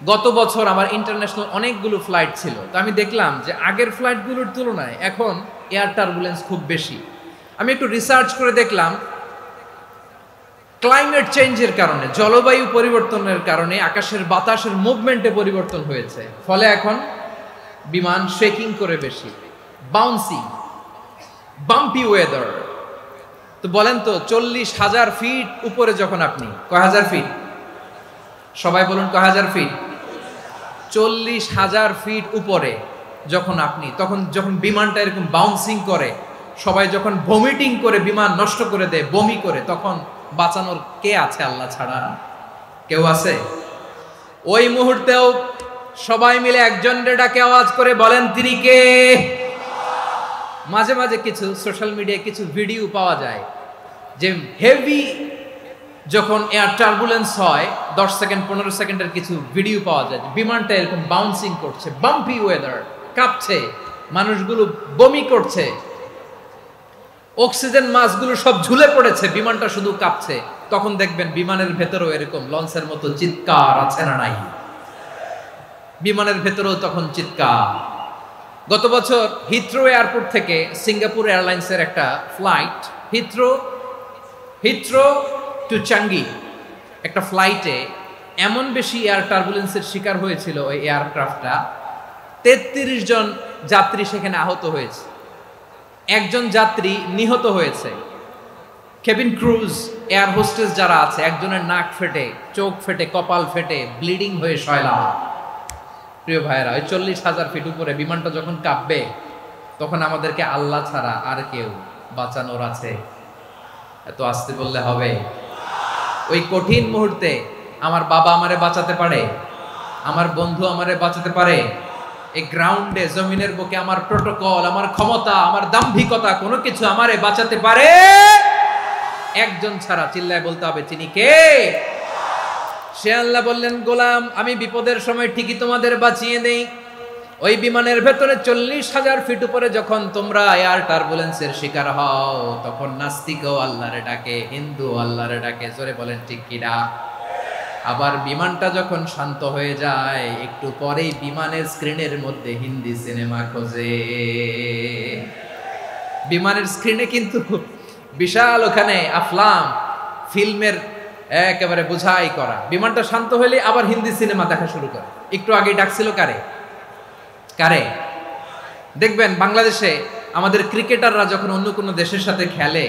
গত বছর আমার ইন্টারন্যাশনাল অনেকগুলো ফ্লাইট ছিল, তো আমি দেখলাম যে আগের ফ্লাইটগুলোর তুলনায় এখন এয়ার টার্বুলেন্স খুব বেশি। আমি একটু রিসার্চ করে দেখলাম, ক্লাইমেট চেঞ্জের কারণে, জলবায়ু পরিবর্তনের কারণে আকাশের বাতাসের মুভমেন্টে পরিবর্তন হয়েছে, ফলে এখন বিমান শেকিং করে বেশি, বাউন্সিং, বাম্পি ওয়েদার। তো বলেন তো 40,000 ফিট উপরে যখন আপনি, কয় হাজার ফিট, সবাই বলুন কয় হাজার ফিট, 40,000 ফিট উপরে যখন আপনি, তখন যখন বিমানটা এরকম বাউন্সিং করে, সবাই যখন ভমিটিং করে বিমান নষ্ট করে দেয়, বমি করে, তখন বাঁচানোর কে আছে আল্লাহ ছাড়া? কেউ আছে? ওই মুহূর্তেও সবাই মিলে একজনের ডাকে আওয়াজ করে বলেন তিনি কে? মাঝে মাঝে কিছু সোশ্যাল মিডিয়ায় কিছু ভিডিও পাওয়া যায় যে হেভি যখন এয়ার টার্বুলেন্স হয় 10 সেকেন্ড 15 সেকেন্ডের কিছু ভিডিও পাওয়া যায়, বিমানটা এরকম বাউন্সিং করছে, বাম্পি ওয়েদার, কাঁপছে, মানুষগুলো বমি করছে, অক্সিজেন মাসগুলো সব ঝুলে পড়েছে, বিমানটা শুধু কাঁপছে। তখন দেখবেন বিমানের ভেতরেও এরকম লঞ্চের মতো চিৎকার আছে না নাই? বিমানের ভেতরেও তখন চিৎকার। গত বছর হিথ্রো এয়ারপোর্ট থেকে সিঙ্গাপুর এয়ারলাইন্সের একটা ফ্লাইট, হিথ্রো টু চাঙ্গি, একটা ফ্লাইটে এমন বেশি এয়ার টার্বুলেন্সের শিকার হয়েছিল ওই এয়ারক্রাফটটা, 33 জন যাত্রী সেখানে আহত হয়েছে, একজন যাত্রী নিহত হয়েছে। কেবিন ক্রুজ, এয়ার হোস্টেস যারা আছে, একজনের নাক ফেটে, চোখ ফেটে, কপাল ফেটে, ব্লিডিং হয়ে শয়লা। প্রিয় ভাইয়েরা, ওই 40,000 ফিট উপরে বিমানটা যখন কাঁপবে, তখন আমাদেরকে আল্লাহ ছাড়া আর কেউ বাঁচানোর আছে? এত আসতে বললে হবে? ওই কঠিন মুহূর্তে আমার বাবা আমারে বাঁচাতে পারে, আমার বন্ধু আমারে বাঁচাতে পারে। এই গ্রাউন্ডে, জমিনের বুকে আমার প্রোটোকল, আমার ক্ষমতা, আমার দাম্ভিকতা, কোনো কিছু আমারে বাঁচাতে পারে একজন ছাড়া। চিল্লায় বলতে হবে তিনি কে? সে আল্লাহ বললেন, গোলাম আমি বিপদের সময় ঠিকই তোমাদের বাঁচিয়ে দেই। ওই বিমানের ভেতরে 40,000 ফিট উপরে যখন তোমরা এয়ার টার্বুলেন্সের শিকার হও, তখন নাস্তিকও আল্লাহরে ডাকে, হিন্দু আল্লাহরে ডাকে। জোরে বলেন ঠিক কিনা? আবার বিমানটা যখন শান্ত হয়ে যায়, একটু পরেই বিমানের স্ক্রিনের মধ্যে হিন্দি সিনেমা খোঁজে। বিমানের স্ক্রিনে কিন্তু বিশাল ওখানে আফলাম ফিল্মের একেবারে বোঝাই করা। বিমানটা শান্ত হলে আবার হিন্দি সিনেমা দেখা শুরু করে। একটু আগে ডাকছিল কারে? দেখবেন বাংলাদেশে আমাদের ক্রিকেটাররা যখন অন্য কোনো দেশের সাথে খেলে,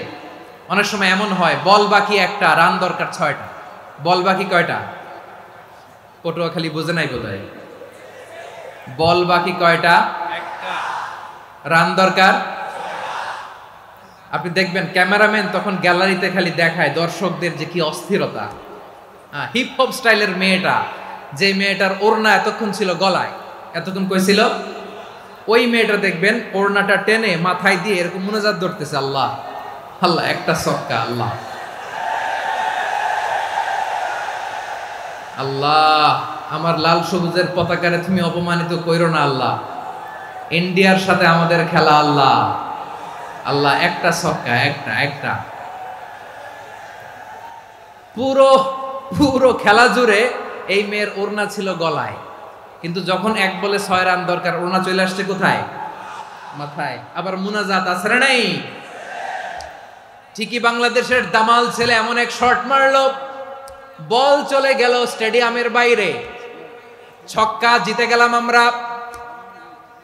অনেক সময় এমন হয় বল বাকি একটা, রান দরকার 6টা। বল বাকি কয়টা? পটুয়াখালী বুঝে নাই বোধহয়। বল বাকি কয়টা? একটা। রান দরকার। আপনি দেখবেন ক্যামেরাম্যান তখন গ্যালারিতে খালি দেখায় দর্শকদের যে কি অস্থিরতা। হিপ হপ স্টাইলের মেয়েটা, যে মেয়েটার ওড়না এতক্ষণ ছিল গলায়, এতক্ষণ কই ছিল, ওই মেয়েটা দেখবেন ওড়নাটা টেনে মাথায় দিয়ে এরকম মুনাজাত ধরতেছে, আল্লাহ আল্লাহ, একটা সক্কা, আল্লাহ আল্লাহ, আমার লাল সবুজের পতাকারে তুমি অপমানিত কইরো না আল্লাহ, ইন্ডিয়ার সাথে আমাদের খেলা, আল্লাহ আল্লাহ, একটা সক্কা, একটা। পুরো খেলা জুড়ে এই মেয়ের ওড়না ছিল গলায়, কিন্তু যখন এক বলে 6 রান দরকার, ওড়না চলে আসছে কোথায়? মাথায়। আবার মুনাজাত আছে না নাই? ঠিকই বাংলাদেশের দামাল ছেলে এমন এক শট মারলো, বল চলে গেল স্টেডিয়ামের বাইরে, ছক্কা, জিতে গেলাম আমরা।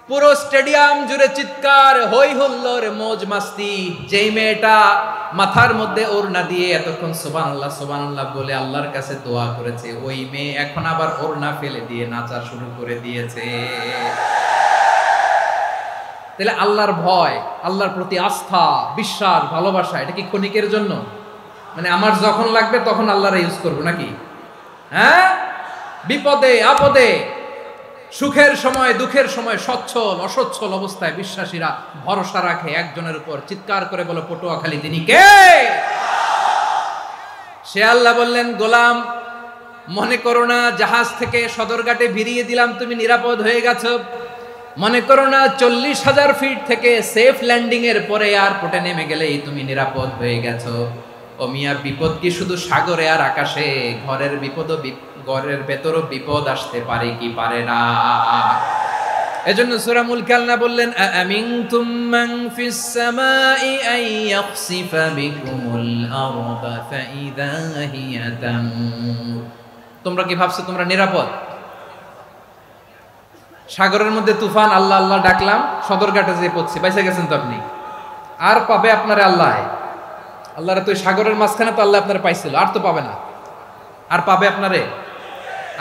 পুরো স্টেডিয়াম জুড়ে চিৎকার, হই হুল্লোর, মৌজ মাস্তি। যেই মেয়েটা মাথার মধ্যে ওড়না দিয়ে এতক্ষণ সুবহানাল্লাহ সুবহানাল্লাহ বলে আল্লাহর কাছে দোয়া করেছে, ওই মেয়ে এখন আবার ওড়না ফেলে দিয়ে নাচা শুরু করে দিয়েছে। তাহলে আল্লাহর ভয়, আল্লাহর প্রতি আস্থা, বিশ্বাস, ভালোবাসা, এটা কি ক্ষণিকের জন্য? মানে আমার যখন লাগবে তখন আল্লাহরে ইউজ করবো নাকি? হ্যাঁ, বিপদে আপদে, সুখের সময় দুঃখের সময়, সচ্ছল অসচ্ছল অবস্থায় বিশ্বাসীরা ভরসা রাখে একজনের উপর। চিৎকার করে বলো, পটুয়াখালী তিনি কে? সে আল্লাহ বললেন, গোলাম মনে করো না জাহাজ থেকে সদরঘাটে ভিড়িয়ে দিলাম, তুমি নিরাপদ হয়ে গেছো। মনে করো না 40,000 ফিট থেকে সেফ ল্যান্ডিং এর পরে এয়ারপোর্টে নেমে গেলেই তুমি নিরাপদ হয়ে গেছো। ও মিয়া, বিপদ কি শুধু সাগরে আর আকাশে? ঘরের বিপদও, ঘরের ভেতরও বিপদ আসতে পারে কি পারে না? এজন্য সূরা মুলক আল্লাহ বললেন, আমিনতুম মান ফিস সামাই আন ইয়াখসিফা বিকুমুল আরদা ফাইযা হিয়া তামুর। তোমরা কি ভাবছো তোমরা নিরাপদ? সাগরের মধ্যে তুফান, আল্লাহ আল্লাহ ডাকলাম, সদরঘাটে যেয়ে পড়ছি, বাইসা গেছেন তো আপনি? আর পাবে আপনারে আল্লাহ? আল্লাহর তো সাগরের মাঝখানে তো আল্লাহ আপনারা পাইছিল, আর তো পাবে না, আর পাবে আপনারে?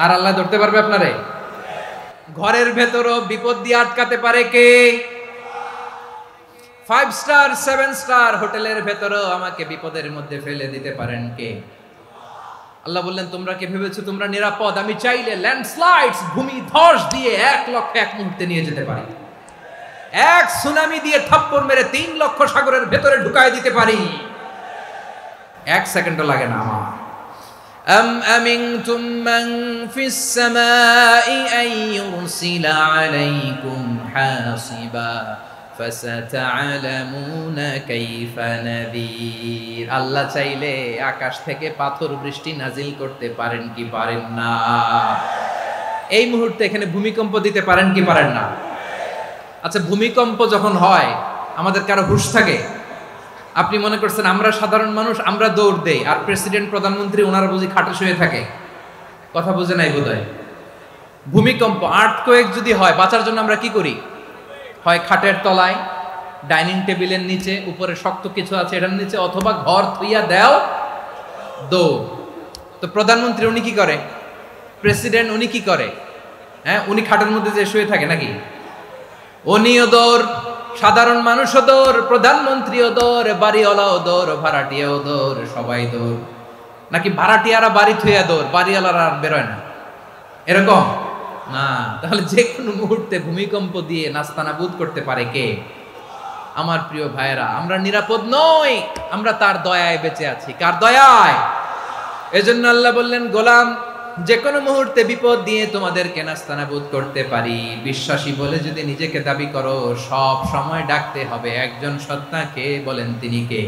আর আল্লাহ ধরতে পারবে আপনারে? ঘরের ভেতরও বিপদ দিয়ে আটকাতে পারে কে? 5 স্টার 7 স্টার হোটেলের ভেতরও আমাকে বিপদের মধ্যে ফেলে দিতে পারেন কে? আল্লাহ বললেন, তোমরা কি ভেবেছো তোমরা নিরাপদ? আমি চাইলে ল্যান্ডস্লাইডস, ভূমি ধস দিয়ে 1 লক্ষ এক মুহূর্তে নিয়ে যেতে পারি। এক সুনামি দিয়ে থাপ্পড় মেরে 3 লক্ষ সাগরের ভেতরে ঢুকায় দিতে পারি। 1 সেকেন্ডও লাগে না আমার। أم أمنتم من في السماء أن يرسل عليكم حاصبا فستعلمون كيف نذير। আল্লাহ চাইলে আকাশ থেকে পাথর বৃষ্টি নাজিল করতে পারেন কি পারেন না? এই মুহূর্তে এখানে ভূমিকম্প দিতে পারেন কি পারেন না? আচ্ছা, ভূমিকম্প যখন হয় আমাদের কারো হুঁশ থাকে? আপনি মনে করছেন আমরা সাধারণ মানুষ, আমরা দৌড় দেই, আর প্রেসিডেন্ট প্রধানমন্ত্রী ওনারা বুঝি খাটে শুয়ে থাকে? কথা বুঝে নাই বোধহয়। ভূমিকম্প, আর্থকোয়েক যদি হয়, বাঁচার জন্য আমরা কি করি? হয় খাটের তলায়, ডাইনিং টেবিলের নিচে, উপরে শক্ত কিছু আছে এটার নিচে, অথবা ঘর থুইয়া দেও দৌড়। তো প্রধানমন্ত্রী উনি কি করে? প্রেসিডেন্ট উনি কি করে? হ্যাঁ, উনি খাটের মধ্যে যে শুয়ে থাকে নাকি? উনিও দৌড়, সাধারণ মানুষও দৌড়, প্রধানমন্ত্রীও দৌড়, বাড়িওয়ালাও দৌড়, ভাড়াটিয়াও দৌড়, সবাই দৌড়। নাকি ভাড়াটিয়ারা বাড়ি থুইয়া দৌড়, বাড়িওয়ালারা আর বেরোয় না? এরকম না। তাহলে যে কোনো মুহূর্তে ভূমিকম্প দিয়ে নাস্তানাবুদ করতে পারে কে? আমার প্রিয় ভাইয়েরা, আমরা নিরাপদ নই, আমরা তার দয়ায় বেঁচে আছি। কার দয়ায়? এজন্য আল্লাহ বললেন, গোলাম, যে কোনো মুহূর্তে বিপদ দিয়ে তোমাদেরকে নাস্তানাবুদ করতে পারি। বিশ্বাসী বলে যদি নিজেকে দাবি করো, সব সময় ডাকতে হবে একজন সত্তাকে। বলেন তিনি কে?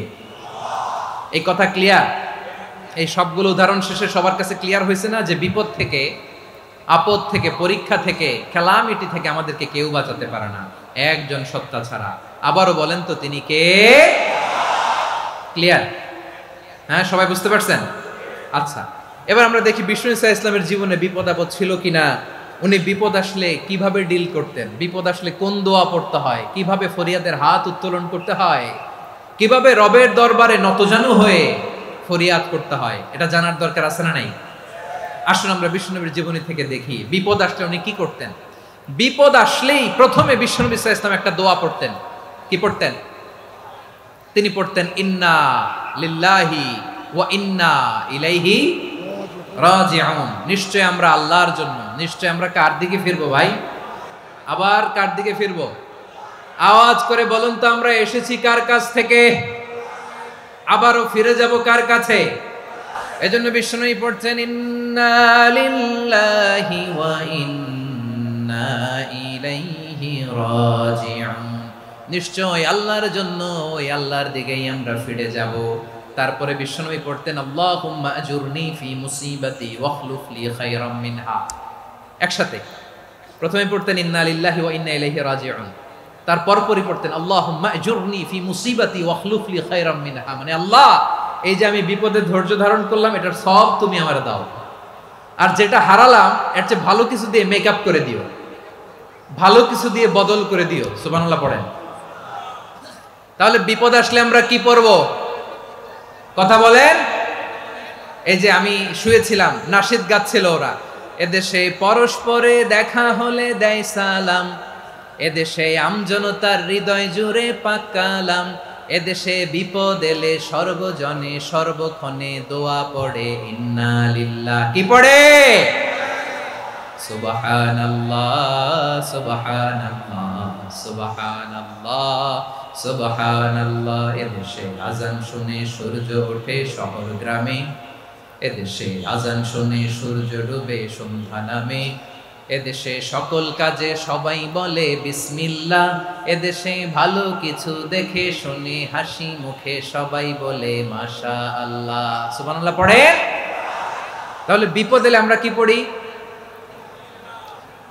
এই কথা ক্লিয়ার? এই সবগুলো উদাহরণ শেষে সবার কাছে ক্লিয়ার হয়েছে না যে বিপদ থেকে, আপদ থেকে, পরীক্ষা থেকে, ক্যালামিটি থেকে আমাদেরকে কেউ বাঁচাতে পারে না একজন সত্তা ছাড়া। আবারও বলেন তো তিনি কে? ক্লিয়ার? হ্যাঁ, সবাই বুঝতে পারছেন? আচ্ছা, এবার আমরা দেখি বিষ্ণু ঈসা ইসলামের জীবনে বিপদ আপদ ছিল কিনা। উনি বিপদ আসলে কিভাবে ডিল করতেন, বিপদ আসলে কোন দোয়া পড়তে হয়, কিভাবে ফরিয়াদের হাত উত্তোলন করতে হয়, কিভাবে রবের দরবারে নতজানু হয়ে ফরিয়াদ করতে হয়, এটা জানার দরকার আছে না নাই? আসুন আমরা বিষ্ণুনবীর জীবনী থেকে দেখি বিপদ আসলে উনি কি করতেন। বিপদ আসলেই প্রথমে বিষ্ণু ঈসা ইসলাম একটা দোয়া পড়তেন। কি পড়তেন? তিনি পড়তেন, ইন্না লিল্লাহি ওয়া ইন্না ইলাইহি রাজিউন। নিশ্চয় আমরা আল্লাহর জন্য, নিশ্চয় আমরা কার দিকে ফিরবো ভাই? আবার কার দিকে ফিরবো? আওয়াজ করে বলুন তো, আমরা এসেছি কার কাছ থেকে, আবারও ফিরে যাব কার কাছে? এজন্য বিষ্ণুই পড়ছেন, ইন্না লিল্লাহি ওয়া ইন্না ইলাইহি রাজিউন। নিশ্চয় আল্লাহর জন্য, ওই আল্লাহর দিকেই আমরা ফিরে যাব। তারপরে বিশ্বনবী পড়তেন, আল্লাহুম্মা আজুরনি ফি মুসিবাতি ওয়াখলুফ লি খায়রাম মিনহা। একসাথে প্রথমে পড়তেন ইন্না লিল্লাহি ওয়া ইন্না ইলাইহি রাজিউন, তারপর পরে পড়তেন আল্লাহুম্মা আজুরনি ফি মুসিবাতি ওয়াখলুফ লি খায়রাম মিনহা। মানে আল্লাহ, এই যে আমি বিপদে ধৈর্য ধারণ করলাম, এটার সব তুমি আমারে দাও, আর যেটা হারালাম এর চেয়ে ভালো কিছু দিয়ে মেকআপ করে দিও, ভালো কিছু দিয়ে বদল করে দিও। সুবহানাল্লাহ পড়েন। তাহলে বিপদ আসলে আমরা কি পড়ব? কথা বলেন। এই যে আমি শুয়েছিলাম, নাশিদ গাচ্ছিল ওরা, এদেশে পরস্পরে দেখা হলে দেয় সালাম, এদেশে আমজনতার হৃদয় জুড়ে পাকালাম, এদেশে বিপদ এলে সর্বজনে সর্বক্ষণে দোয়া পড়ে ইন্না লিল্লাহ। কি পড়ে? সুবহানাল্লাহ সুবহানাল্লাহ সুবহানাল্লাহ সুবহানাল্লাহ। এদেশে আজান শুনে সূর্য ওঠে শহর গ্রামে, এদেশে আজান শুনে সূর্য ডুবে সন্ধ্যা নামে, এদেশে সকল কাজে সবাই বলে বিসমিল্লাহ, এদেশে ভালো কিছু দেখে শুনে হাসি মুখে সবাই বলে মাশাআল্লাহ। সুবহানাল্লাহ পড়ে। তাহলে বিপদ এলে আমরা কি পড়ি?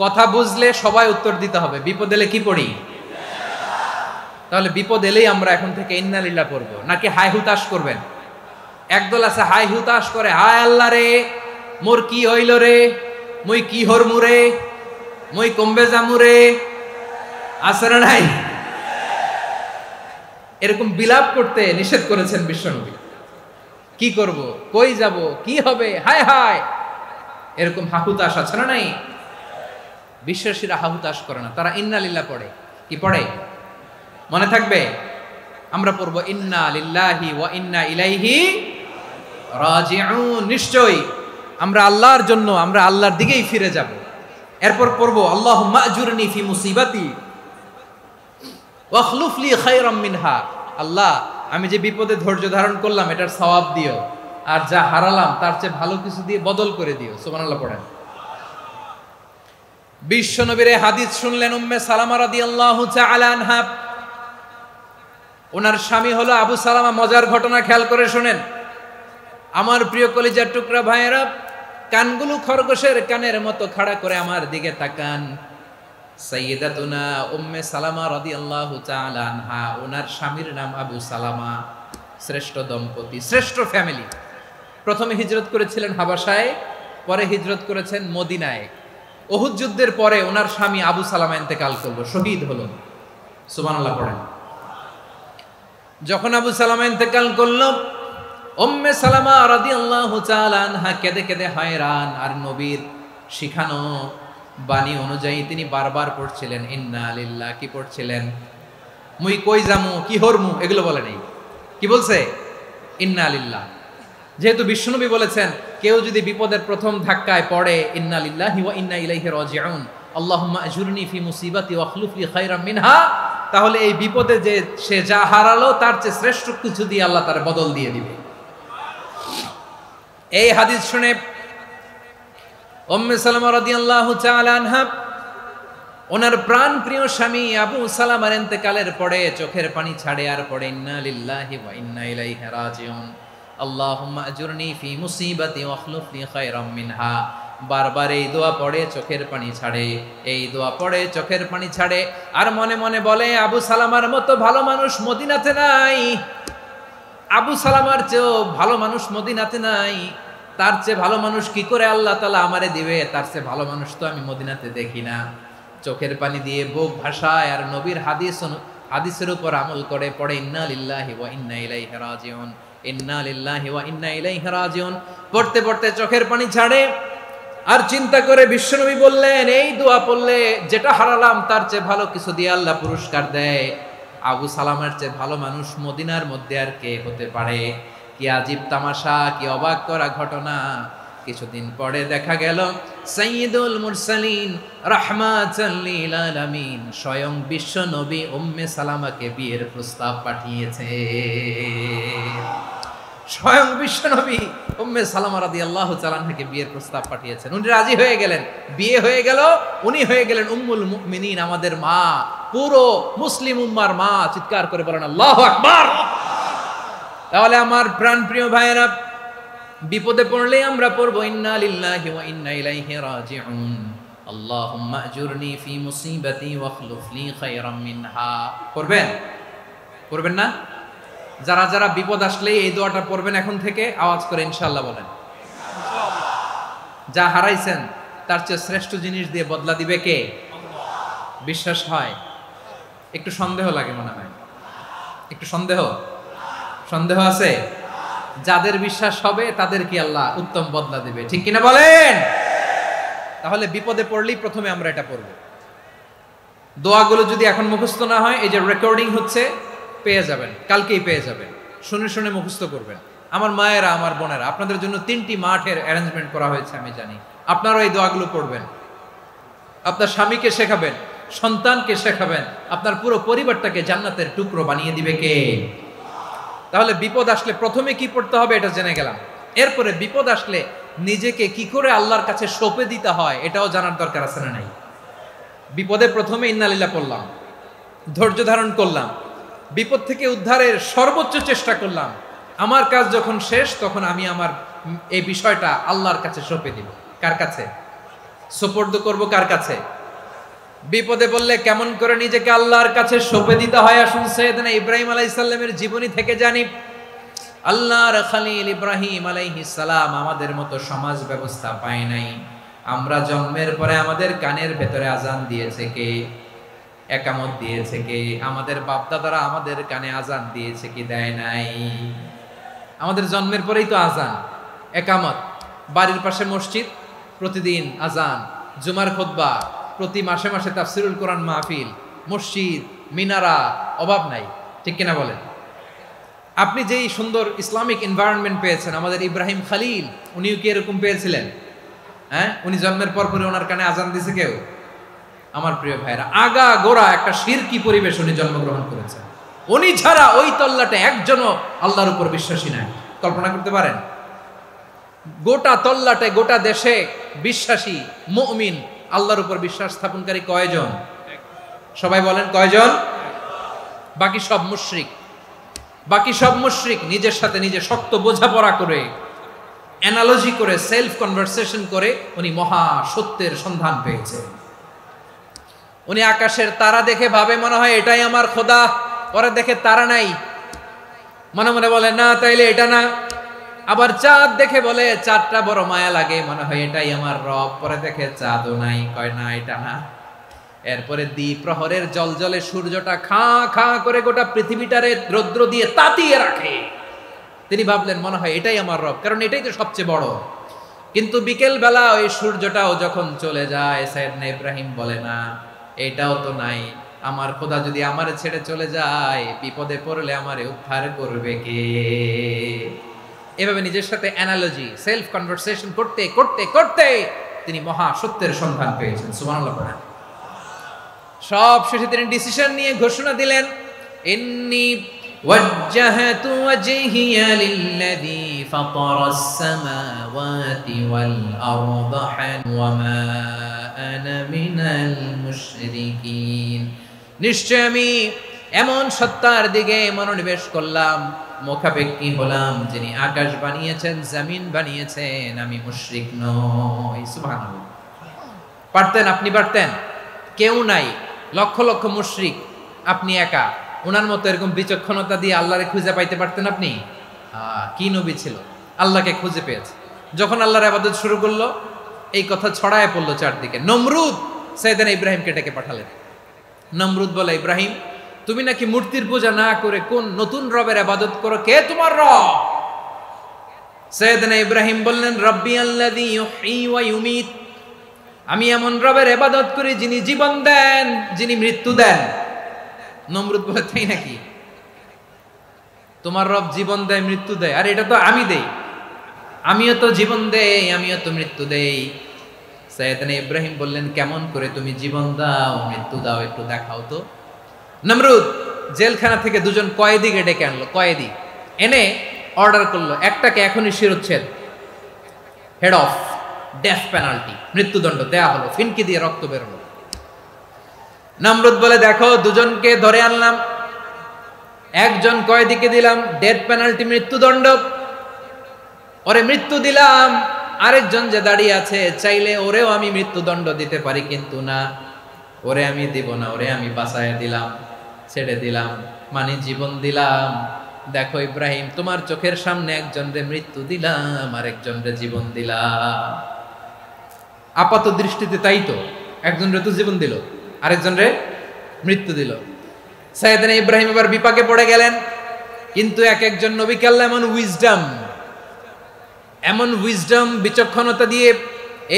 কথা বুঝলে সবাই উত্তর দিতে হবে। বিপদ এলে কি পড়ি? তাহলে বিপদ এলেই আমরা এখন থেকে ইন্না লিল্লাহ পড়বো, নাকি হাই হুতাশ করবেন? একদল আছে হাই হুতাশ করে, হায় আল্লাহ রে মোর কি হইল রে, মই কি হরমু রে, মই কমবে জামু রে, আছে না নাই? এরকম বিলাপ করতে নিষেধ করেছেন বিশ্বনবী। কি করব, কই যাব, কি হবে, হায় হায়, এরকম হাহুতাশ আছে না নাই? বিশ্বাসীরা হাহুতাশ করে না, তারা ইন্না লিল্লাহ পড়ে। কি পড়ে মনে থাকবে? আমরা পড়বো ইন্না লিল্লাহি ওয়া ইন্না ইলাইহি রাজিউন। নিশ্চয়ই আমরা আল্লাহর জন্য, আমরা আল্লাহর দিকেই ফিরে যাব। এরপর পড়বো আল্লাহুম্মা আজুরনি ফি মুসিবাতি ওয়াখলুফ লি খায়রাম মিনহা। আল্লাহ, আমি যে বিপদে ধৈর্য ধারণ করলাম এটার সওয়াব দিও, আর যা হারালাম তার চেয়ে ভালো কিছু দিয়ে বদল করে দিও। সুবহানাল্লাহ পড়েন। বিশ্ব নবীর হাদিস শুনলেন উম্মে সালামা রাদিয়াল্লাহু তাআলা আনহা। ওনার স্বামী হলো আবু সালামা। মজার ঘটনা খেয়াল করে শুনেন আমার প্রিয় কলিজার টুকরা ভাইয়েরা। কানগুলো খরগোশের কানের মতো খাড়া করে আমার দিকে তাকান। সাইয়্যিদাতুনা উম্মে সালামা রাদিয়াল্লাহু তাআলা আনহা, ওনার স্বামীর নাম আবু সালামা। শ্রেষ্ঠ দম্পতি, শ্রেষ্ঠ ফ্যামিলি। প্রথমে হিজরত করেছিলেন হাবাসায়, পরে হিজরত করেছেন মদিনায়। উহুদ যুদ্ধের পরে ওনার স্বামী আবু সালামা ইন্তেকাল করলো, শহীদ হলো। সুবহানাল্লাহ পড়েন। যখন আবু সালামা ইন্তেকাল করলো, উম্মে সালামা রাদিয়াল্লাহু তাআলা আনহা কেঁদে কেঁদে হয়রান। আর নবীর শিখানো বাণী অনুযায়ী তিনি বারবার পড়ছিলেন ইন্না লিল্লাহ। কি পড়ছিলেন? মুই কই জামু, কি হরমু, এগুলো বলে নেই। কি বলছে? ইন্না লিল্লাহ। যেহেতু বিশ্বনবী বলেছেন কেউ যদি বিপদের প্রথম ধাক্কায় পড়ে ইন্না লিল্লাহি ওয়া ইন্না ইলাইহি রাজিউন, আল্লাহুম্মা আজুরনি ফি মুসিবাতি ওয়াখলুফ লি খায়রাম মিনহা, তাহলে এই বিপদে যে সে যা হারালো তার চেয়ে শ্রেষ্ঠ কিছু দিয়ে আল্লাহ তার বদল দিয়ে দিবে। এই হাদিস শুনে উম্মে সালামা রাদিয়াল্লাহু তাআলা আনহা ওনার প্রাণ প্রিয় স্বামী আবু সালামার ইন্তেকালের পরে চোখের পানি ছাড়ে আর পড়ে ইন্না লিল্লাহি ওয়া ইন্না ইলাইহি রাজিউন, আল্লাহুম্মা আজুরনি ফি মুসিবাতি ওয়াখলুফ লি খায়রাম মিনহা। বারবার এই দোয়া পড়ে চোখের পানি ছাড়ে, এই দোয়া পড়ে চোখের পানি ছাড়ে, আর মনে মনে বলে আবু সালামার মতো ভালো মানুষ মদিনাতে নাই, আবু সালামার চেয়েও ভালো মানুষ মদিনাতে নাই, তার চেয়ে ভালো মানুষ কি করে আল্লাহ তাআলা আমারে দিবে, তার চেয়ে ভালো মানুষ তো আমি মদিনাতে দেখি না। চোখের পানি দিয়ে বুক ভাসায় আর নবীর হাদিসের উপর আমল করে পড়ে ইন্না লিল্লাহি ওয়া ইন্না ইলাইহি রাজিউন, ইন্না লিল্লাহি ওয়া ইন্না ইলাইহি রাজিউন। পড়তে পড়তে চোখের পানি ছাড়ে আর চিন্তা করে বিশ্বনবী বললেন এই দোয়া পড়লে যেটা হারালাম তার চেয়ে ভালো কিছু দিয়ে আল্লাহ পুরস্কার দেয়। আবু সালামের চেয়ে ভালো মানুষ মদিনার মধ্যে আর কে হতে পারে? কি আজীব তামাশা, কি অবাক করা ঘটনা। কিছুদিন পরে দেখা গেল সাইয়্যিদুল মুরসালিন রাহমাতাল লিল আলামিন স্বয়ং বিশ্ব নবী উম্মে সালামাকে বিয়ের প্রস্তাব পাঠিয়েছে। স্বয়ং বিশ্ব নবী উম্মে সালামা রাদিয়াল্লাহু তাআলা আনহাকে বিয়ের প্রস্তাব পাঠিয়েছেন। উনি রাজি হয়ে গেলেন, বিয়ে হয়ে গেল, উনি হয়ে গেলেন উম্মুল মুমিনিন, আমাদের মা, পুরো মুসলিম উম্মার মা। চিৎকার করে বলেন আল্লাহু আকবার। তাহলে আমার প্রাণ প্রিয় ভাইয়েরা, বিপদে পড়লে আমরা পড়বো ইন্না লিল্লাহি ওয়া ইন্না ইলাইহি রাজিউন, আল্লাহুম্মা আজুরনি ফি মুসিবাতি ওয়াখলুফ লি খায়রাম মিনহা। পড়বেন? পড়বেন না? যারা যারা বিপদ আসলে এই দোয়াটা পড়বেন এখন থেকে আওয়াজ করে ইনশাআল্লাহ বলেন। যা হারাইছেন তার চেয়ে শ্রেষ্ঠ জিনিস দিয়ে বদলা দিবে কে? বিশ্বাস হয়? একটু সন্দেহ লাগে মনে হয়, একটু সন্দেহ আছে? যাদের বিশ্বাস হবে তাদের কি আল্লাহ উত্তম বদলা দিবে, ঠিক কিনা বলেন? তাহলে বিপদে পড়লেই প্রথমে আমরা এটা পড়ব। দোয়াগুলো যদি এখন মুখস্থ না হয়, এই যে রেকর্ডিং হচ্ছে, পেয়ে যাবেন, কালকেই পেয়ে যাবেন। শুনে শুনে মুখস্থ করবেন। আমার মায়েরা, আমার বোনেরা, আপনাদের জন্য 3টি মাঠের অ্যারেঞ্জমেন্ট করা হয়েছে, আমি জানি। আপনারাও এই দোয়াগুলো পড়বেন, আপনার স্বামীকে শেখাবেন, সন্তানকে শেখাবেন, আপনার পুরো পরিবারটাকে জান্নাতের টুকরো বানিয়ে দিবে কে? তাহলে বিপদ আসলে প্রথমে কি পড়তে হবে এটা জেনে গেলাম। এরপরে বিপদ আসলে নিজেকে কি করে আল্লাহর কাছে সঁপে দিতে হয় এটাও জানার দরকার আছে না নাই? বিপদে প্রথমে ইন্না লিল্লাহ পড়লাম, ধৈর্য ধারণ করলাম, বিপদ থেকে উদ্ধারের সর্বোচ্চ চেষ্টা করলাম। আমার কাজ যখন শেষ তখন আমি আমার এই বিষয়টা আল্লাহর কাছে সঁপে দিব। কার কাছে সুপর্দ করব? কার কাছে? বিপদে বললে কেমন করে নিজেকে আল্লাহর কাছে সঁপে দিতে হয় আসুন সাইয়েদনা ইব্রাহিম আলাইহিস সালামের জীবনী থেকে জানি। আল্লাহর খলিল ইব্রাহিম আলাইহিস সালাম আমাদের মতো সমাজ ব্যবস্থা পায় নাই। আমরা জন্মের পরে আমাদের কানের ভেতরে আজান দিয়েছে কে? একামত দিয়েছে কে? আমাদের বাপ দাদারা আমাদের কানে আজান দিয়েছে কি দেয় নাই? আমাদের জন্মের পরেই তো আজান, একামত, বাড়ির পাশে মসজিদ, প্রতিদিন আজান, জুমার খুতবা, প্রতি মাসে মাসে তাফসিরুল কোরআন মাহফিল, মসজিদ, মিনারা, অভাব নাই, ঠিক কিনা বলেন? আপনি যেই সুন্দর ইসলামিক এনভায়রনমেন্ট পেয়েছেন, আমাদের ইব্রাহিম খালিল উনিও কি এরকম পেয়েছিলেন? হ্যাঁ, উনি জন্মের পর পরে ওনার কানে আজান দিছে কেউ? আমার প্রিয় ভাইরা, আগা গোড়া একটা শিরকি পরিবেশ উনি জন্মগ্রহণ করেছেন। উনি ছাড়া ওই তল্লাটে একজনও আল্লাহর উপর বিশ্বাসী নাই। কল্পনা করতে পারেন? গোটা তল্লাটে, গোটা দেশে বিশ্বাসী মুমিন, আল্লাহর উপর বিশ্বাস স্থাপনকারী কয়জন? সবাই বলেন কয়জন? বাকি সব মুশরিক। বাকি সব মুশরিক নিজের সাথে নিজে শক্ত বোঝাপড়া করে, অ্যানালজি করে, সেলফ কনভারসেশন করে উনি মহা সত্যের সন্ধান পেয়েছে। উনি আকাশের তারা দেখে ভাবে মনে হয় এটাই আমার খোদা, পরে দেখে তারা নাই, মনে মনে বলে না তাইলে এটা না। আবার চাঁদ দেখে বলে চাঁদটা বড় মায়া লাগে, মনে হয় এটাই আমার রব, পরে দেখে চাঁদও নাই, কয় না এটা না। এরপরে দ্বীপ প্রহরের জলজলে সূর্যটা খাঁ খাঁ করে গোটা পৃথিবীটারে রৌদ্র দিয়ে তাতিয়ে রাখে। তিনি ভাবলেন মনে হয় এটাই আমার রব, কারণ এটাই তো সবচেয়ে বড়। কিন্তু বিকেল বেলা ওই সূর্যটাও যখন চলে যায়, সাইয়েদনা ইব্রাহিম বলে না এটাও তো নাই, আমার খোদা যদি আমারে ছেড়ে চলে যায়, বিপদে পড়লে আমারে উদ্ধার করবে কে? এভাবে নিজের সাথে অ্যানালজি, সেলফ কনভারসেশন করতে করতে করতে তিনি মহা সত্যের সন্ধান পেয়েছেন। সুবহানাল্লাহ। সব শেষে তিনি ডিসিশন নিয়ে ঘোষণা দিলেন, ইন্নী ওয়াজ্জাহাতু ওয়াজহিয়া লিল্লাযী ফাতারাস সামাওয়াতি ওয়াল আরদা ওয়া মা আনা মিনাল মুশরিকিন। নিশ্চয় আমি এমন সত্তার দিকে মনোনিবেশ করলাম, মুখাপেক্ষী হলাম, যিনি আকাশ বানিয়েছেন, জমিন বানিয়েছেন, আমি মুশরিক নই। সুবহানাল্লাহ। পারতেন, আপনি পারতেন? কেউ নাই, লক্ষ লক্ষ মুশরিক, আপনি একা। ওনার মতো এরকম বিচক্ষণতা দিয়ে আল্লাহরে খুঁজে পাইতে পারতেন আপনি? কি নবী ছিল, আল্লাহকে খুঁজে পেয়েছে। যখন আল্লাহর ইবাদত শুরু করলো, এই কথা ছড়ায় পড়লো চারদিকে। নমরুদ সাইয়েদনা ইব্রাহিমকে ডেকে পাঠালেন। নমরুদ বলে, ইব্রাহিম তুমি নাকি মূর্তির পূজা না করে কোন নতুন রবের ইবাদত করো, কে তোমার রব? সাইয়েদনা ইব্রাহিম বললেন, রব্বি আল্লাযী ইউহয়ী ওয়া ইউমীত, আমি এমন রবের ইবাদত করি যিনি জীবন দেন, যিনি মৃত্যু দেন। নমরুদ বলে, তাই নাকি? তোমার রব জীবন দেয়, মৃত্যু দেয়, আর এটা তো আমি দেই, আমিও তো জীবন দেই, আমিও তো মৃত্যু দেই। সাইয়েদনা ইব্রাহিম বললেন, কেমন করে তুমি জীবন দাও, মৃত্যু দাও, একটু দেখাও তো। নমরুদ জেলখানা থেকে দুজন কয়েদিকে ডেকে আনলো, কয়েদি এনে অর্ডার করলো, একটাকে এখনই শিরোচ্ছেদ, হেড অফ, ডেথ পেনাল্টি, মৃত্যুদণ্ড দেয়া হলো, ফিনকি দিয়ে রক্ত বেরোলো। নমরুদ বলে, দেখো দুজনকে ধরে আনলাম, একজন কয়েদিকে দিলাম ডেথ পেনাল্টি, মৃত্যুদণ্ড, ওরে মৃত্যু দিলাম, আরেকজন যে দাঁড়িয়ে আছে চাইলে ওরেও আমি মৃত্যুদণ্ড দিতে পারি, কিন্তু না, ওরে আমি দিব না, ওরে আমি বাঁচায় দিলাম, ছেড়ে দিলাম, মানে জীবন দিলাম। দেখো ইব্রাহিম, তোমার চোখের সামনে একজনরে মৃত্যু দিলাম, আরেকজনরে জীবন দিলাম। আপাত দৃষ্টিতে তাই তো, একজনরে তো জীবন দিল, আরেকজনরে মৃত্যু দিল। সাইয়েদনা ইব্রাহিম এবার বিপাকে পড়ে গেলেন। কিন্তু এক একজন নবীকে আল্লাহ এমন উইজডম বিচক্ষণতা দিয়ে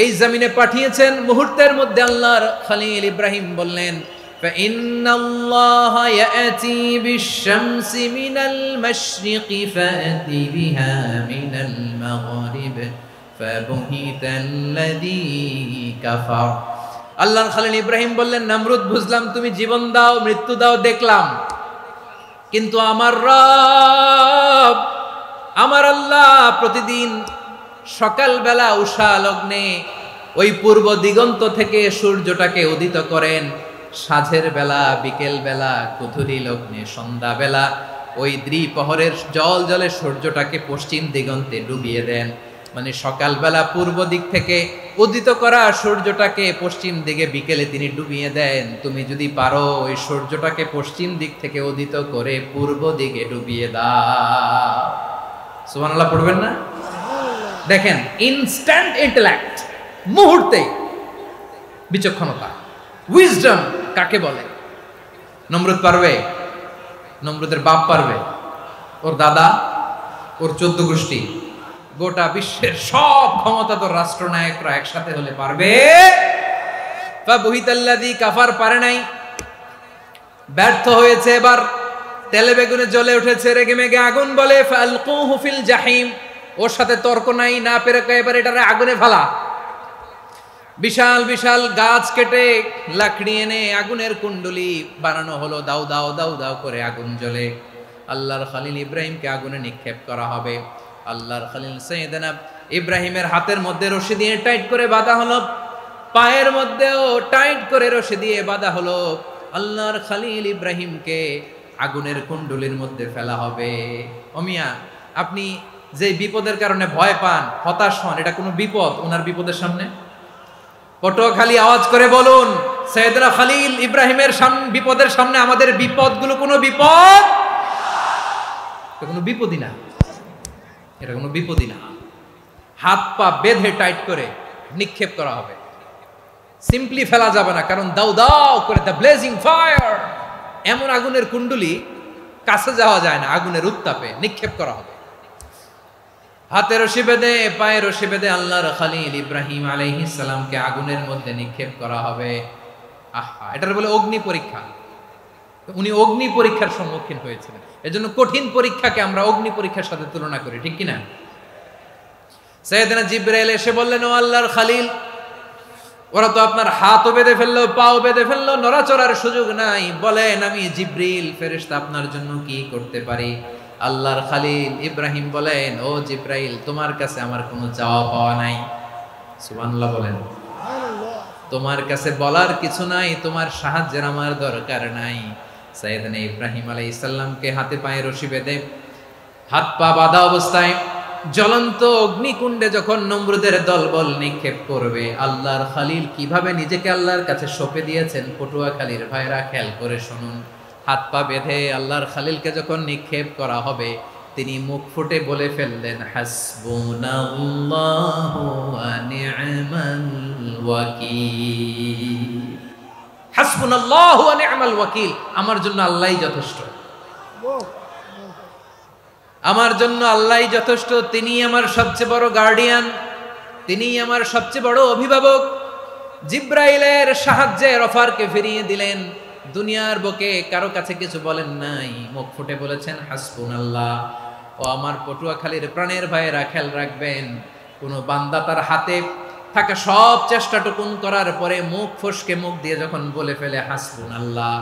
এই জমিনে পাঠিয়েছেন, মুহূর্তের মধ্যে আল্লাহর খলিল ইব্রাহিম বললেন, ফাইন্নাল্লাহা ইয়াতি বিশ-শামসি মিনাল মাশরিকি ফাতি বিহা মিনাল মাগরিব ফাবুহিতাল্লাযী কাফার। আল্লাহর খলিল ইব্রাহিম বললেন, নমরুদ বুঝলাম তুমি জীবন দাও, মৃত্যু দাও, দেখলাম, কিন্তু আমার রব, আমার আল্লাহ প্রতিদিন সকালবেলা উষা লগ্নে ওই পূর্ব দিগন্ত থেকে সূর্যটাকে উদিত করেন, সাঁঝের বেলা, বিকেল বেলা, কুথুরি লগ্নে, সন্ধ্যা বেলা ওই দ্বিপ্রহরের জল জলে সূর্যটাকে পশ্চিম দিগন্তে ডুবিয়ে দেন। মানে সকালবেলা পূর্ব দিক থেকে উদিত করা সূর্যটাকে পশ্চিম দিকে বিকেলে তিনি ডুবিয়ে দেন। তুমি যদি পারো ওই সূর্যটাকে পশ্চিম দিক থেকে উদিত করে পূর্ব দিকে ডুবিয়ে দাও। সুবহানাল্লাহ পড়বেন না? দেখেন, ইনস্ট্যান্ট ইন্টেলেক্ট, মুহূর্তে বিচক্ষণতা, উইজডম কাকে বলে? নমরুদ পারবে? নমরুদের বাপ পারবে? ওর দাদা? ওর 14 গোষ্ঠী। গোটা বিশ্বের সব ক্ষমতাধর রাষ্ট্রনায়করা একসাথে হলে পারবে? ফাবুহিতাল্লাযী কাফার, পারে নাই, ব্যর্থ হয়েছে। এবার তেলে বেগুনে জ্বলে উঠেছে, রেগে মেগে আগুন বলে ফালকুহু ফিল জাহিম। ওর সাথে তর্ক নাই, না পেরে এবার এটারে আগুনে ফেলা। বিশাল বিশাল গাছ কেটে লাকড়ি এনে আগুনের কুণ্ডলি বানানো হলো, দাউ দাউ দাউ দাউ করে আগুন জ্বলে। আল্লাহর খলিল ইব্রাহিমকে আগুনে নিক্ষেপ করা হবে। আল্লাহর খলিল সাইয়েদনা ইব্রাহিমের হাতের মধ্যে রশি দিয়ে টাইট করে বাঁধা হলো, পায়ের মধ্যেও টাইট করে রশি দিয়ে বাঁধা হলো। আল্লাহর খলিল ইব্রাহিমকে আগুনের কুণ্ডলির মধ্যে ফেলা হবে। ওমিয়া, আপনি যে বিপদের কারণে ভয় পান, হতাশ হন, এটা কোনো বিপদ ওনার বিপদের সামনে? পটুয়াখালী আওয়াজ করে বলুন, সাইয়েদনা খলিল ইব্রাহিমের বিপদের সামনে আমাদের বিপদগুলো কোনো বিপদ? এটা কোনো বিপদই না, এটা কোনো বিপদই না। হাত পা বেঁধে টাইট করে নিক্ষেপ করা হবে, সিম্পলি ফেলা যাবে না, কারণ দাউ দাউ করে দ্য ব্লেজিং ফায়ার, এমন আগুনের কুণ্ডলি, কাছে যাওয়া যায় না, আগুনের উত্তাপে নিক্ষেপ করা হবে। হাতে রশি বেঁধে, পায়ে রশি বেঁধে আল্লাহর খলিল ইব্রাহিম আলাইহিস সালামকে আগুনের মধ্যে নিক্ষেপ করা হবে। আহা, এটার বলে অগ্নি পরীক্ষা। উনি অগ্নি পরীক্ষার সম্মুখীন হয়েছিলেন। এজন্য কঠিন পরীক্ষাকে আমরা অগ্নি পরীক্ষার সাথে তুলনা করি, ঠিক কিনা? সাইয়েদনা জিবরাইল এসে বললেন, ও আল্লাহর খলিল, ওরা তো আপনার হাতও বেঁধে ফেললো, পাও বেঁধে ফেললো, নড়াচড়ার সুযোগ নাই, বলেন আমি জিবরিল ফেরেশতা আপনার জন্য কি করতে পারি? আল্লাহর খলিল ইব্রাহিম বলেন, ও জিবরাইল, তোমার কাছে আমার কোনো চাওয়া পাওয়া নাই। সুবহানাল্লাহ বলেন। তোমার কাছে বলার কিছু নাই, তোমার সাহায্যের আমার দরকার নাই। সাইয়েদনা ইব্রাহিম আলাইহিস সালামকে হাতে পায়ে রশি বেঁধে, হাত পা বাঁধা অবস্থায় জ্বলন্ত অগ্নিকুণ্ডে যখন নমরুদের দলবল নিক্ষেপ করবে, আল্লাহর খলিল কিভাবে নিজেকে আল্লাহর কাছে সঁপে দিয়েছেন, পটুয়াখালীর ভাইরা খেয়াল করে শুনুন। হাত পা বেঁধে আল্লাহর খলিলকে যখন নিক্ষেপ করা হবে, তিনি মুখ ফুটে বলে ফেললেন, হাসবুনাল্লাহু ওয়া নি'মাল ওয়াকিল। হাসবুনাল্লাহু ওয়া নি'মাল ওয়াকিল, আমার জন্য আল্লাহই যথেষ্ট, আমার জন্য আল্লাহই যথেষ্ট। তিনি আমার সবচেয়ে বড় গার্ডিয়ান, তিনি আমার সবচেয়ে বড় অভিভাবক। জিব্রাইলের সাহায্যে অফারকে ফিরিয়ে দিলেন, দুনিয়ার বুকে কারো কাছে কিছু বলেন নাই, মুখ ফুটে বলেছেন হাসবুনাল্লাহ। ও আমার পটুয়াখালীর প্রাণের ভাইয়েরা, খেয়াল রাখবেন, কোন বান্দা তার হাতে থাকা সব চেষ্টাটুকুন করার পরে মুখ ফসকে মুখ দিয়ে যখন বলে ফেলে হাসবুনাল্লাহ,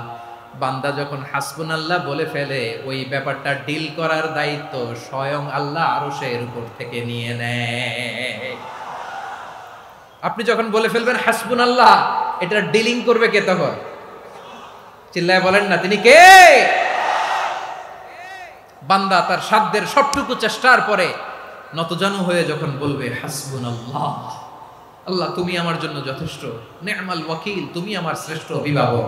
বান্দা যখন হাসবুনাল্লাহ বলে ফেলে, ওই ব্যাপারটা ডিল করার দায়িত্ব স্বয়ং আল্লাহ আরশের উপর থেকে নিয়ে নেয়। আপনি যখন বলে ফেলবেন হাসবুনাল্লাহ, এটা ডিলিং করবে কে তখন? চিল্লায় বলেন না, তিনি কে? বান্দা তার সাধ্যের সবটুকু চেষ্টার পরে নতজানু হয়ে যখন বলবে হাসবুনাল্লাহ, আল্লাহ তুমি আমার জন্য যথেষ্ট, নি'মাল ওয়াকিল, তুমি আমার শ্রেষ্ঠ অভিভাবক,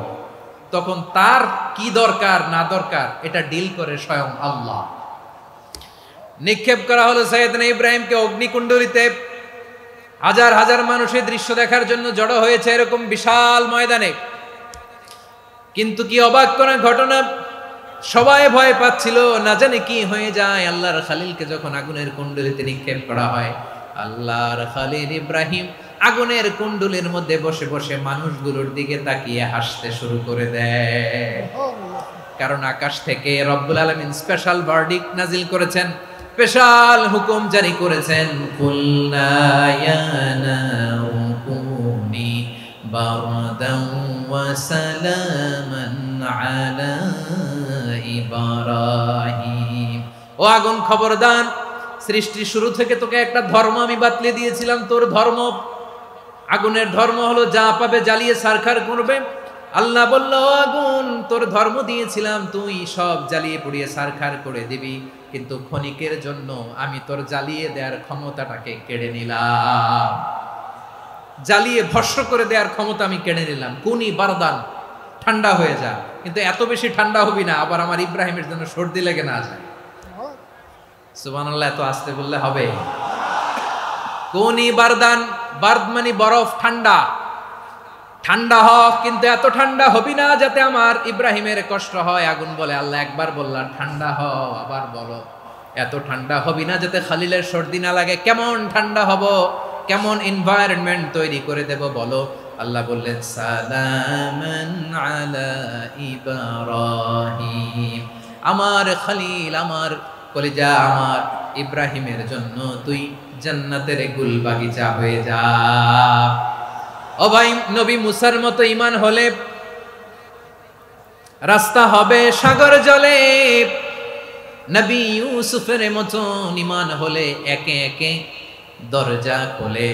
তখন তার কি দরকার না দরকার এটা ডিল করে স্বয়ং আল্লাহ। নিক্ষেপ করা হলো সাইয়েদনা ইব্রাহিমকে অগ্নিকুণ্ডলিতে। হাজার হাজার মানুষের দৃশ্য দেখার জন্য জড়ো হয়েছে এরকম বিশাল ময়দানে। কিন্তু কি অবাক করা ঘটনা, সবাই ভয় পাচ্ছিল, না জানে কি হয়ে যায়। আল্লাহর খলিলকে যখন আগুনের কুণ্ডলিতে নিক্ষেপ করা হয়, আল্লাহর খলিল ইব্রাহিম আগুনের কুণ্ডলীর মধ্যে বসে বসে মানুষগুলোর দিকে তাকিয়ে হাসতে শুরু করে দেয়। কারণ আকাশ থেকে রব্বুল আলামিন স্পেশাল ভার্ডিক্ট নাজিল করেছেন, স্পেশাল হুকুম জারি করেছেন, কুলনা ইয়া নারু কুনি বারদান ওয়া সালামান আলা ইব্রাহিম। ও আগুন, খবরদার, সৃষ্টির শুরু থেকে তোকে একটা ধর্ম আমি বাতলে দিয়েছিলাম, তোর ধর্ম, আগুনের ধর্ম হলো যা পাবে জ্বালিয়ে সারখার করবে। আল্লাহ বলল, আগুন, তোর ধর্ম দিয়েছিলাম, তুই সব জ্বালিয়ে পুড়িয়ে সারখার করে দিবি, কিন্তু ক্ষণিকের জন্য আমি তোর জ্বালিয়ে দেওয়ার ক্ষমতাটাকে কেড়ে নিলাম, জ্বালিয়ে ভস্ম করে দেওয়ার ক্ষমতা আমি কেড়ে নিলাম। কুনি বারদান, ঠান্ডা হয়ে যা, কিন্তু এত বেশি ঠান্ডা হবি না আবার আমার ইব্রাহিমের জন্য সর্দি লেগে না যায়। সুবহানাল্লাহ, এত আসতে বললে হবে? কুনি বারদান, বার্দ মানে বরফ, ঠান্ডা, ঠান্ডা হ, কিন্তু এত ঠান্ডা হবি না যাতে আমার ইব্রাহিমের কষ্ট হয়। আগুন বলে, আল্লাহ একবার বললাম ঠান্ডা হ, আবার বলো এত ঠান্ডা হবি না যাতে খালিলের সর্দি না লাগে। কেমন ঠান্ডা হব, কেমন এনভায়রনমেন্ট তৈরি করে দেব বলো। আল্লাহ বললেন সালামান আলা ইব্রাহিম, আমার খলিল, আমার কলিজা, আমার ইব্রাহিমের জন্য তুই জান্নাতের গুল বাগিচা হয়ে যা। ও ভাই, নবী মুসার মতো ঈমান হলে রাস্তা হবে সাগর জলে, নবী ইউসুফের মতন ঈমান হলে একে একে দরজা খোলে।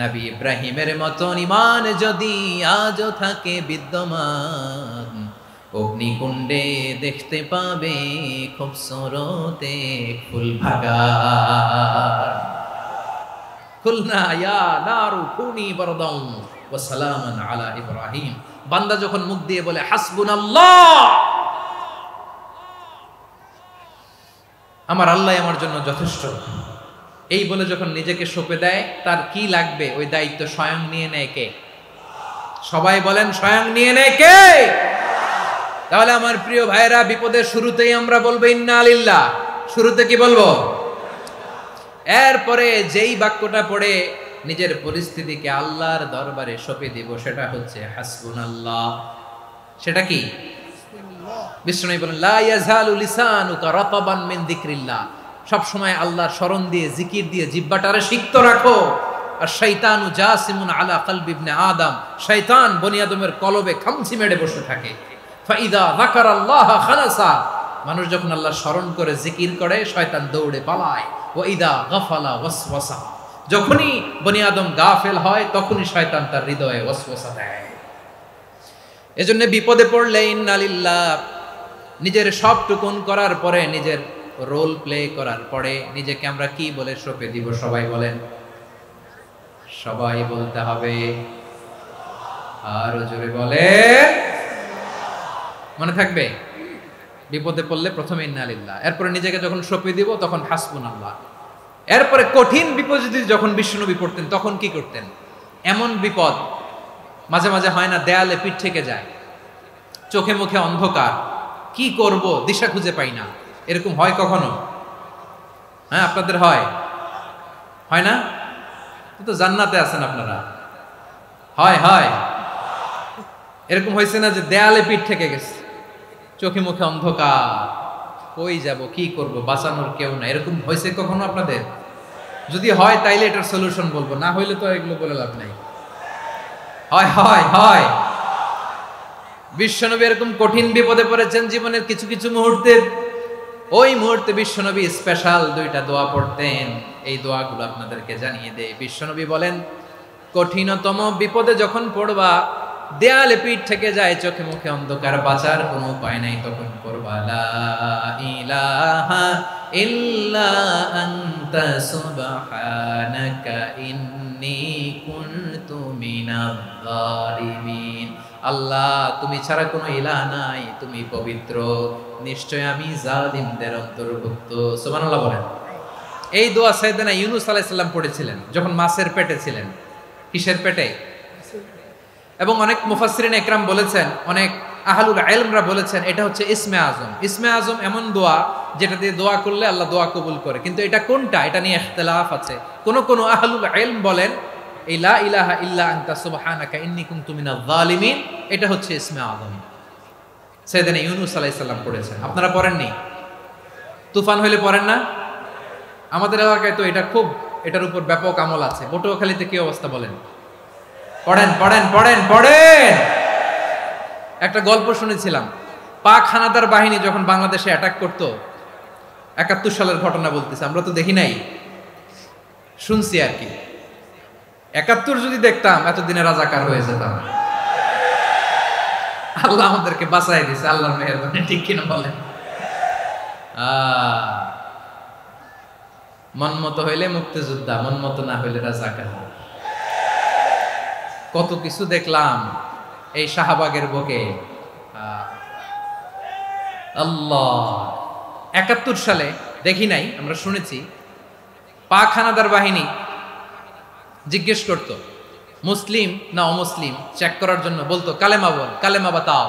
নবী ইব্রাহিমের মতন ঈমান যদি আজও থাকে বিদ্যমান, অগ্নিকুণ্ডে দেখতে পাবে খুবসুরতে ফুল বাগান। কুলনা ইয়া নারু কুনি বারদান ওয়া সালামান আলা ইব্রাহিম। বান্দা যখন মুখ দিয়ে বলে হাসবুনাল্লাহ, আমার আল্লাহ আমার জন্য যথেষ্ট, এই বলে যখন নিজেকে সঁপে দেয়, তার কি লাগবে ওই দায়িত্ব স্বয়ং নিয়ে নেয় কে? সবাই বলেন স্বয়ং নিয়ে নেয় কে? তাহলে আমার প্রিয় ভাইরা, বিপদের শুরুতেই আমরা বলবো ইন্না লিল্লাহ। শুরুতে কি বলবো? এরপরে যেই বাক্যটা পড়ে নিজের পরিস্থিতিকে আল্লাহর দরবারে সঁপে দিব, সেটা হচ্ছে হাসবুনাল্লাহ। সেটা কি? বিষ্ণু বলেন লা ইয়াজালু লিসানুকা রাতাবান মিন যিকরিল্লাহ, সব সময় আল্লাহর স্মরণ দিয়ে, জিকির দিয়ে জিহ্বাটারে সিক্ত রাখো। আর শয়তানু জাসিমুন আলা কলবি ইবনে আদম, শয়তান বনি আদমের কলবে খামচি মেরে বসে থাকে। ফাইদা যাকারাল্লাহ খালাসা, মানুষ যখন আল্লাহর স্মরণ করে জিকির করে, শয়তান দৌড়ে পালায়। ওয়া ইদা গাফালা ওয়াসওয়াসা, যখনই বনি আদম গাফেল হয়, তখনই শয়তান তার হৃদয়ে ওয়াসওয়াসা দেয়। এজন্য বিপদে পড়লে ইন্না লিল্লাহ, নিজের সব টুকুন করার পরে, নিজের রোল প্লে করার পরে নিজেকে আমরা কি বলে সঁপে দিব? সবাই বলেন, সবাই বলতে হবে। আরো জোরে বলে, মনে থাকবে? বিপদে পড়লে প্রথমে ইন্না লিল্লাহ, এরপরে নিজেকে যখন সঁপে দিব তখন হাসবুনাল্লাহ। এরপরে কঠিন বিপদ যদি যখন বিশ্বনবী পড়তেন, তখন কি করতেন? এমন বিপদ মাঝে মাঝে হয় না, দেয়ালে পিঠ থেকে যায়, চোখে মুখে অন্ধকার, কি করব দিশা খুঁজে পাই না, এরকম হয় কখনো? হ্যাঁ, আপনাদের হয়? হয় না? তো জান্নাতে আছেন আপনারা। হয় হয় এরকম হয়েছে না যে দেয়ালে পিঠ থেকে গেছে, চোখে মুখে অন্ধকার, কই যাব, কি করব, বাঁচানোর কেউ না, এরকম হয়েছে কখনো আপনাদের? যদি হয় তাইলে এটার সলিউশন বলবো, না হইলে তো এগুলো বলে লাভ নাই। হয় হয় হয় বিশ্বনবী এরকম কঠিন বিপদে পড়েছেন জীবনের কিছু কিছু মুহূর্তে। ওই মুহূর্তে বিশ্বনবী স্পেশাল দুইটা দোয়া পড়তেন। এই দোয়াগুলো আপনাদেরকে জানিয়ে দেয়। বিশ্বনবী বলেন, কঠিনতম বিপদে যখন পড়বা, দেয়ালে পিঠ থেকে যায়, চোখে মুখে অন্ধকার, বাঁচার কোনো উপায় নাই, তখন পড়বা লা ইলাহা ইল্লা আনতা সুবহানাকা ইন্নী কুনতু মিনাজ জালিমিন। আল্লাহ, তুমি ছাড়া কোনো ইলাহ নাই, তুমি পবিত্র, নিশ্চয় আমি জালিমদের অন্তর্ভুক্ত। সুবহানাল্লাহ বলেন। এই দোয়া সাইয়েদনা ইউনূস আলাইহিস সালাম পড়েছিলেন যখন মাছের পেটে ছিলেন। কিসের পেটে? এবং অনেক মুফাসসিরিন একরাম বলেছেন, অনেক আহলুল ইলমরা বলেছেন, এটা হচ্ছে ইসমে আজম। ইসমে আজম এমন দোয়া যেটা দিয়ে দোয়া করলে আল্লাহ দোয়া কবুল করে, কিন্তু এটা কোনটা, এটা নিয়ে ইখতিলাফ আছে। কোন আহলুল ইলম বলেন এই লা ইলাহা ইল্লা আনতা সুবহানাকা ইন্নী কুনতু মিনাজ জালিমিন, এটা হচ্ছে ইসমে আজম। সাইয়েদনা ইউনূস আলাইহিস সালাম পড়েছেন। আপনারা পড়েননি? তুফান হইলে পড়েন না? আমাদের এলাকায় তো এটা খুব, এটার উপর ব্যাপক আমল আছে। পটুয়াখালীতে কি অবস্থা বলেন? পড়েন পড়েন পড়েন পড়েন। একটা গল্প শুনেছিলাম, পাক হানাদার বাহিনী যখন বাংলাদেশে অ্যাটাক করত, ৭১ সালের ঘটনা বলতেছে, আমরা তো দেখি নাই, শুনছি আর কি। ৭১ যদি দেখতাম, এতদিনে রাজাকার হয়ে যেতাম। আল্লাহ আমাদেরকে বাঁচাই দিছে, আল্লাহর মেহেরবানি, ঠিক কিনা বলেন? মন মতো হইলে মুক্তিযোদ্ধা, মন মতো না হইলে রাজাকার। কত কিছু দেখলাম এই শাহবাগের বুকে। আল্লাহ, ৭১ সালে দেখি নাই, আমরা শুনেছি পাক হানাদার বাহিনী জিজ্ঞেস করত মুসলিম না অমুসলিম চেক করার জন্য, বলতো কালেমা বল, কালেমা বাতাও।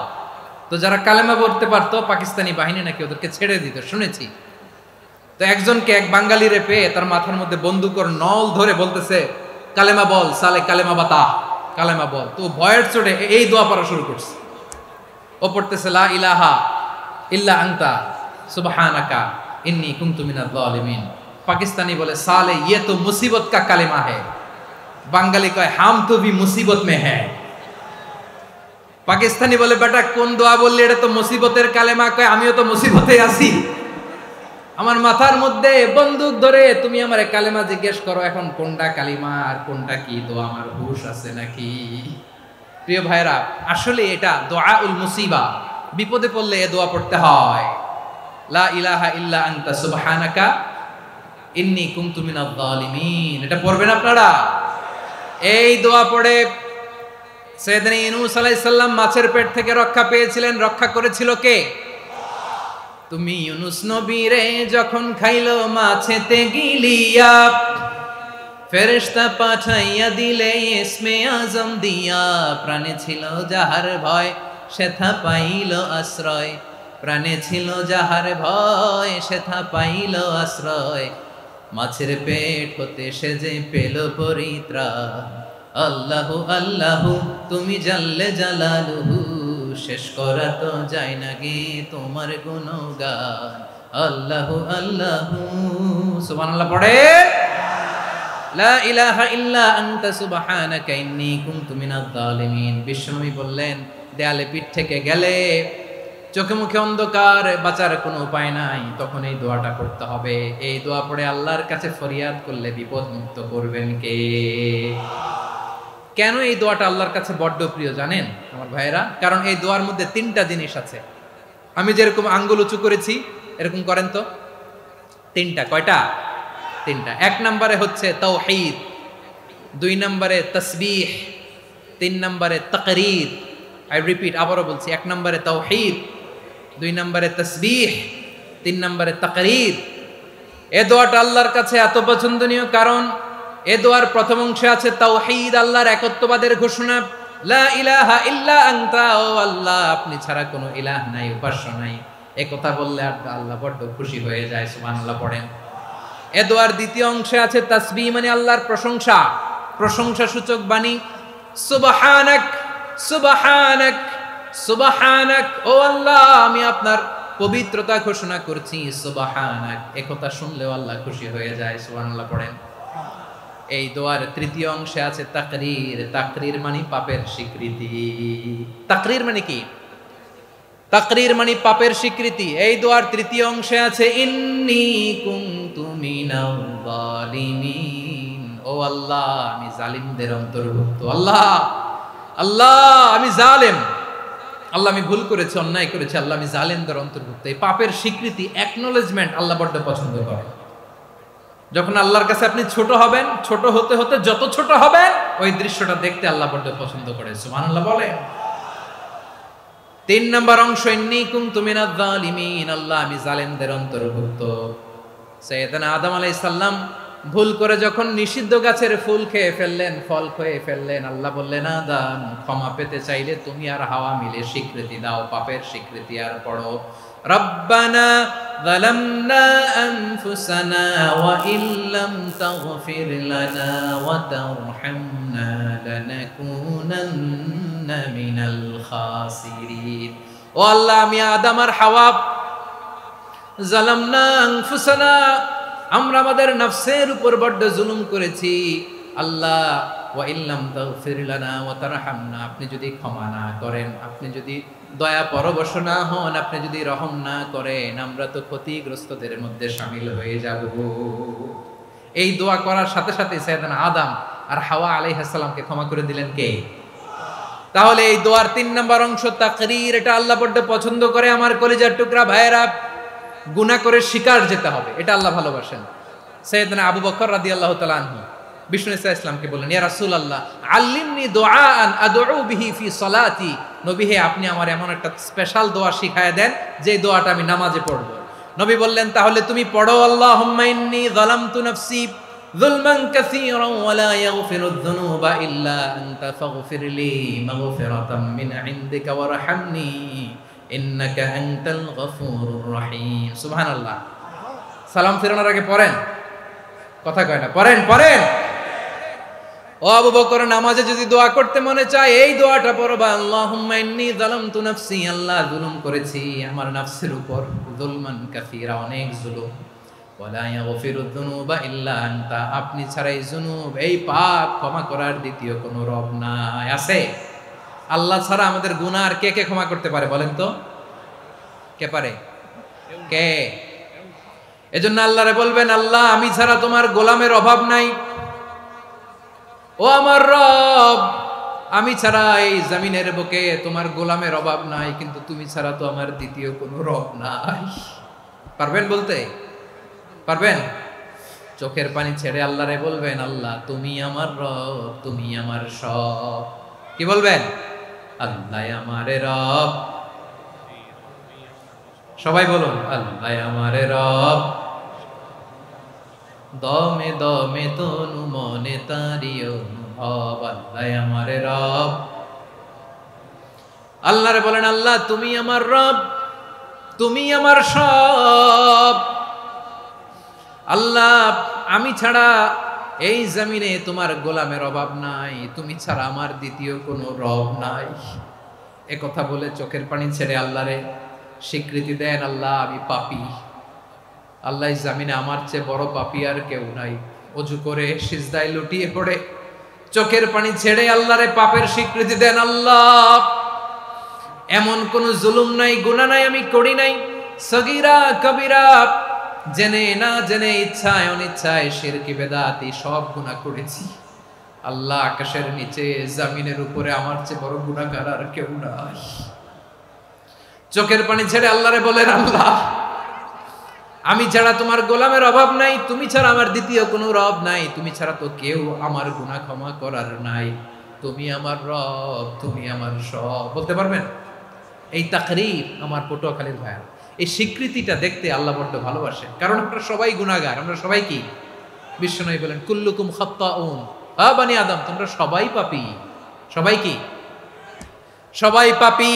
তো যারা কালেমা বলতে পারতো পাকিস্তানি বাহিনী নাকি ওদেরকে ছেড়ে দিত, শুনেছি। তো একজনকে এক বাঙালি রে পেয়ে তার মাথার মধ্যে বন্দুকর নল ধরে বলতেছে কালেমা বল সালে কালেমা বাতা, কালেমা বল। তো ভয়ের চোটে এই দোয়া পড়া শুরু করছে। ও পড়তেছে লা ইলাহা ইল্লা আনতা সুবহানাকা ইন্নী কুনতু মিনাজ জালিমিন। পাকিস্তানি বলে সালে ইয়ে তো মুসিবত কা কালেমা है, বাঙালি কয় হাম তো ভি মুসিবত মে है। পাকিস্তানি বলে বেটা কোন দোয়া বললি, এটা তো মুসিবতের কালেমা। কয় আমিও তো মুসিবতে আছি, আমার মাথার মধ্যে বন্দুক ধরে তুমি আমার কালেমা জিজ্ঞেস করো, এখন কোনটা কালিমা আর কোনটা কি দোয়া, আমার হুশ আছে নাকি? প্রিয় ভাইরা, আসলে এটা দোয়াউল মুসিবা, বিপদে পড়লে এ দোয়া পড়তে হয়। লা ইলাহা ইল্লা আনতা সুবহানাকা ইন্নী কুনতু মিনাজ জালিমিন। এটা পড়বেন আপনারা। এই দোয়া পড়ে সাইয়েদনা ইউনূস আলাইহিস সালাম মাছের পেট থেকে রক্ষা পেয়েছিলেন। রক্ষা করেছিল কে? তুমি ইউনূস নবীরে যখন খাইলো মাছেতে গিলিয়া, ফেরেশতা পাঠাইয়া দিলে ইসমে আজম দিয়া। প্রাণে ছিল যাহার ভয় সেথা পাইল আশ্রয়, প্রাণে ছিল যাহার ভয় সেথা পাইল আশ্রয়। মাছের পেট হতে সে যে পেল পরিত্রাণ। আল্লাহু আল্লাহু তুমি জাল্লে জালালুহু, শেষ করা তো যায় না গে তোমার গুণগান। আল্লাহু আল্লাহু সুবহানাল্লাহ পড়ে। লা ইলাহা ইল্লা আনতা সুবহানাকা ইন্নী কুনতু মিনাজ জালিমিন। বিশ্বনবী বললেন দেয়ালে পিঠ থেকে গেলে, চোখে মুখে অন্ধকার, বাঁচার কোনো উপায় নাই, তখন এই দোয়াটা পড়তে হবে। এই দোয়া পড়ে আল্লাহর কাছে ফরিয়াদ করলে বিপদ মুক্ত করবেন কে? কেন এই দোয়াটা আল্লাহর কাছে বড্ড প্রিয় জানেন আমার ভাইয়েরা? কারণ এই দোয়ার মধ্যে তিনটা জিনিস আছে। আমি যেরকম আঙ্গুল উঁচু করেছি এরকম করেন তো। তিনটা। কয়টা? তিনটা। এক নম্বরে হচ্ছে তাওহীদ, দুই নম্বরে তাসবিহ, তিন নম্বরে তাকরীর। আই রিপিট, আবারও বলছি, এক নম্বরে তাওহীদ, দুই নম্বরে তাসবিহ, তিন নম্বরে তাকরীর। এ দোয়াটা আল্লাহর কাছে এত পছন্দনীয় কারণ এ দোয়ার প্রথম অংশে আছে তাওহীদ, আল্লাহর একত্ববাদের ঘোষণা। লা ইলাহা ইল্লা আনতা, ও আল্লাহ আপনি ছাড়া কোনো ইলাহ নাই, উপাস্য নাই। এ কথা বললে আল্লাহ বড্ড খুশি হয়ে যায়। সুবহানাল্লাহ পড়েন। এ দোয়ার দ্বিতীয় অংশে আছে তাসবিহ, মানে আল্লাহর প্রশংসা, প্রশংসা সূচক বাণী। সুবহানাক সুবহানাক সুবহানাক, ও আল্লাহ আমি আপনার পবিত্রতা ঘোষণা করছি। সুবহানাক, এ কথা শুনলেও আল্লাহ খুশি হয়ে যায়। সুবহানাল্লাহ পড়েন। এই দোয়ার তৃতীয় অংশে আছে তাকরীর, তাকরীর মানে পাপের স্বীকৃতি। তাকরীর মানে কি? তাকরীর মানে পাপের স্বীকৃতি। এই দোয়ার তৃতীয় অংশে আছে ইন্নী কুনতু মিনাল জালিমিন, ও আল্লাহ আমি জালিমদের অন্তর্ভুক্ত। আল্লাহ আল্লাহ আমি জালেম, আল্লাহ আমি ভুল করেছি, অন্যায় করেছি, আল্লাহ আমি জালেমদের অন্তর্ভুক্ত। এই পাপের স্বীকৃতি, অ্যাকনোলেজমেন্ট আল্লাহ বড্ড পছন্দ করে। যখন আল্লাহর কাছে আপনি ছোট হবেন, ছোট হতে হতে যত ছোট হবেন ওই দৃশ্যটা দেখতে আল্লাহ বড্ড পছন্দ করে। সুবহানাল্লাহ বলে। তিন নম্বর অংশ ইন্নী কুনতু মিনাজ জালিমিন, আল্লাহ আমি জালেমদের অন্তর্ভুক্ত। সাইয়েদনা আদম আলাইহিস সালাম ভুল করে যখন নিষিদ্ধ গাছের ফুল খেয়ে ফেললেন, ফল খেয়ে ফেললেন, আল্লাহ বললেন আদম ক্ষমা পেতে চাইলে তুমি আর হাওয়া মিলে স্বীকৃতি দাও, পাপের স্বীকৃতি আর পড়ো। রব্বানা যালামনা আনফুসানা ওয়া ইল্লাম তাগফির লানা ওয়া তারহামনা লানাকুনান্না মিনাল খাসিরিন। ও আল্লাহ আমি আদম আর হাওয়া, যালামনা আনফুসানা আমরা আমাদের নফসের উপর বড্ড জুলুম করেছি। আল্লাহ ওয়া ইল্লাম তাগফির লানা ওয়া তারহামনা, আপনি যদি ক্ষমা না করেন, আপনি যদি দয়া পরবশ না হন, আপনি যদি রহম না করেন, আমরা তো ক্ষতিগ্রস্তদের মধ্যে শামিল হয়ে যাব। এই দোয়া করার সাথে সাথে সাইয়েদনা আদম আর হাওয়া আলাইহিস সালামকে ক্ষমা করে দিলেন কে? তাহলে এই দোয়ার তিন নম্বর অংশ তাকরীর, এটা আল্লাহ বড্ড পছন্দ করে। আমার কলিজার টুকরা ভাইয়েরা, গুনাহ করে শিকার যেতে হবে, এটা আল্লাহ ভালোবাসেন। সাইয়েদনা আবু বকর রাদিয়াল্লাহু তাআলা আনহু বিষ্ণু ইসলামকে বললেন, ইয়া রাসূলুল্লাহ আল্লিমনি দুআআন আদউ বিহি ফি সালাতি, নবী হে আপনি আমার এমন একটা স্পেশাল দোয়া শিখায় দেন যে দোয়াটা আমি নামাজে পড়ব। নবী বললেন তাহলে তুমি পড়ো আল্লাহুম্মা ইন্নী যালামতু নাফসি যুলমান কাসীরান ওয়া লা ইয়াগফিরুয যুনুবা ইল্লা আনতা ফাগফিরলি মাগফিরাতাম মিন ইনদিকা ওয়ারহামনি ইন্নাকা আনতাল গফুরুর রহিম। সুবহানাল্লাহ। সালাম ফেরানোর আগে পড়েন, কথা কয় না, পড়েন পড়েন। ও আবু বকর, নামাজে যদি দোয়া করতে মনে চায় এই দোয়াটা পড়বা, আল্লাহুম্মা ইন্নী যালামতু নাফসি, আল্লাহ জুলুম করেছি আমার নফসের উপর, যুলমান কাসীরা, অনেক জুলুম, ওয়ালা ইয়াগফিরুয যুনুবা ইল্লা আনতা, আপনি ছাড়া এই যুনুব, এই পাপ ক্ষমা করার দ্বিতীয় কোনো রব নাই। আছে? আল্লাহ ছাড়া আমাদের গুনাহ আর কে কে ক্ষমা করতে পারে বলেন তো? কে পারে? কে? এজন্য আল্লাহরে বলবেন, আল্লাহ আমি ছাড়া তোমার গোলামের অভাব নাই, ও আমার রব আমি ছাড়া এই জমিনের বুকে তোমার গোলামের অভাব নাই, কিন্তু তুমি ছাড়া তো আমার দ্বিতীয় কোনো রব নাই। পারবেন বলতে? পারবেন? চোখের পানি ছেড়ে আল্লাহরে বলবেন, আল্লাহ তুমি আমার রব, তুমি আমার সব। কি বলবেন? আল্লাহ আমারে রব, সবাই বলুন আল্লাহ আমারে রব, দমে দমে তনু মনে তারি অনুভব, আল্লাহ আমারে রব। আল্লাহরে বলেন, আল্লাহ তুমি আমার রব, তুমি আমার সব। আল্লাহ আমি ছাড়া এই জমিনে তোমার গোলামের অভাব নাই, তুমি ছাড়া আমার দ্বিতীয় কোনো রব নাই। এ কথা বলে চোখের পানি ছেড়ে আল্লাহরে স্বীকৃতি দেন, আল্লাহ আমি পাপী, আল্লাহ জামিনে আমার চেয়ে বড় পাপী আর কেউ নাই। অজু করে সিজদায় লুটিয়ে পড়ে চোখের পানি ছেড়ে আল্লাহরে পাপের স্বীকৃতি দেন, আল্লাহ এমন কোন জুলুম নাই, গুনাহ নাই আমি করি নাই, সগীরা কবিরা, জেনে না জেনে, ইচ্ছায় অনিচ্ছায়, শিরকি বেদাতি সব গুনাহ করেছি। আল্লাহ আকাশের নিচে জমিনের উপরে আমার চেয়ে বড় গুনাহগার আর কেউ নাই। চোখের পানি ছেড়ে আল্লাহরে বলেন, আল্লাহ আমি ছাড়া তোমার গোলামের অভাব নাই, তুমি ছাড়া আমার দ্বিতীয় কোনো রব নাই, তুমি ছাড়া তো কেউ আমার গুনাহ ক্ষমা করার নাই, তুমি আমার রব, তুমি আমার সব। বলতে পারবেন? এই তাকরীর আমার পটুয়াখালীর ভাইয়া, এই স্বীকৃতিটা দেখতে আল্লাহ বড্ড ভালোবাসেন, কারণ আমরা সবাই গুনাহগার। আমরা সবাই কি? বিশ্বনবী বলেন কুল্লুকুম খাত্তাউন, আ বানি আদম তোমরা সবাই পাপী। সবাই কি? সবাই পাপী।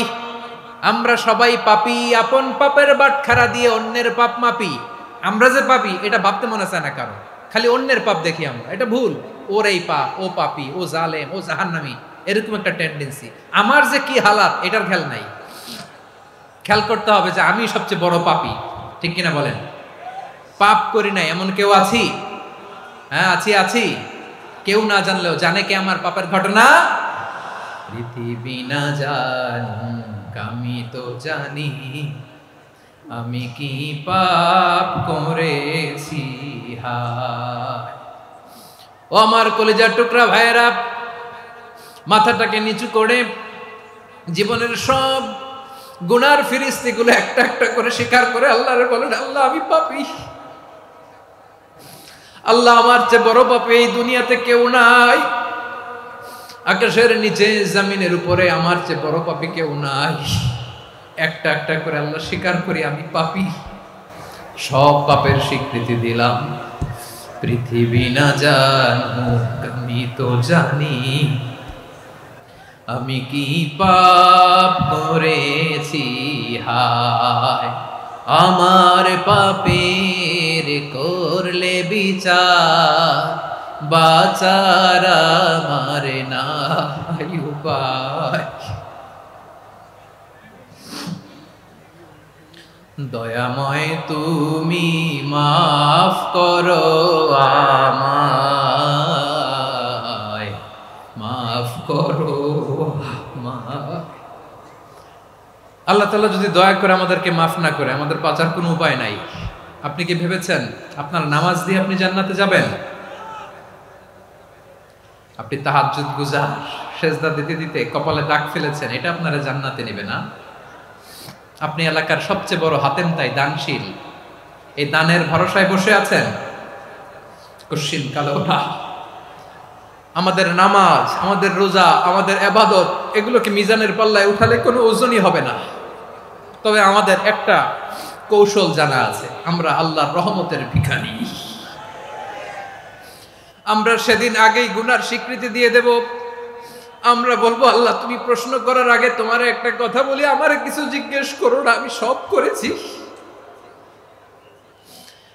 আমরা সবাই পাপী, আপন পাপের বাটখারা দিয়ে অন্যের পাপ মাপি। আমরা যে পাপী এটা ভাবতে মনে চায় না কারণ, খালি অন্যের পাপ দেখি আমরা, এটা ভুল। ওর এই পাপ, ও পাপী, ও জালেম, ও জাহান্নামী, এরকম একটা টেন্ডেন্সি। আমার যে কি হালাত এটার খেয়াল নাই। খেয়াল করতে হবে যে আমি সবচেয়ে বড় পাপী, ঠিক কিনা বলেন? পাপ করি নাই এমন কেউ আছি? হ্যাঁ আছি, আছি। কেউ না জানলেও জানে কে আমার পাপের ঘটনা? পৃথিবী না জানুক আমি তো জানি, আমি কি পাপ করেছি হায়। ও আমার কলিজার টুকরা ভাইয়েরা, মাথাটাকে নিচু করে জীবনের সব গুনার ফিরিস্তিগুলো একটা একটা করে স্বীকার করে আল্লাহরে বলেন, আল্লাহ আমি পাপী, আল্লাহ আমার চেয়ে বড় পাপী এই দুনিয়াতে কেউ নাই, আকাশের নিচে জমিনের উপরে আমার চেয়ে বড় পাপী কেউ নাই। একটা একটা করে আল্লাহ স্বীকার করি আমি পাপী, সব পাপের স্বীকৃতি দিলাম। পৃথিবী না জানুক আমি তো জানি, আমি কি পাপ করেছি হায়। আমার পাপের করলে বিচার, বাঁচার আমার নাই উপায়। দয়াময় তুমি মাফ করো আমায়, মাফ করো আমায়। আল্লাহ তাআলা যদি দয়া করে আমাদেরকে মাফ না করে, আমাদের বাঁচার কোনো উপায় নাই। আপনি কি ভেবেছেন আপনার নামাজ দিয়ে আপনি জান্নাতে যাবেন? আপনি তাহাজ্জুদ গুজার, সেজদা দিতে দিতে কপালে দাগ ফেলেছেন, এটা আপনারা জান্নাতে নেবে না। আপনি এলাকার সবচেয়ে বড় হাতেম তাই দানশীল, এই দানের ভরসায় বসে আছেন, কুশিন কালো না। আমাদের নামাজ, আমাদের রোজা, আমাদের ইবাদত, এগুলোকে মিজানের পাল্লায় উঠালে কোনো ওজনই হবে না। তবে আমাদের একটা কৌশল জানা আছে, আমরা আল্লাহর রহমতের ভিখারি। আমরা সেদিন আগেই গুনার স্বীকৃতি দিয়ে দেব। আমরা বলবো, আল্লাহ তুমি প্রশ্ন করার আগে তোমার একটা কথা বলি, আমারে কিছু জিজ্ঞেস করো না, আমি সব করেছি।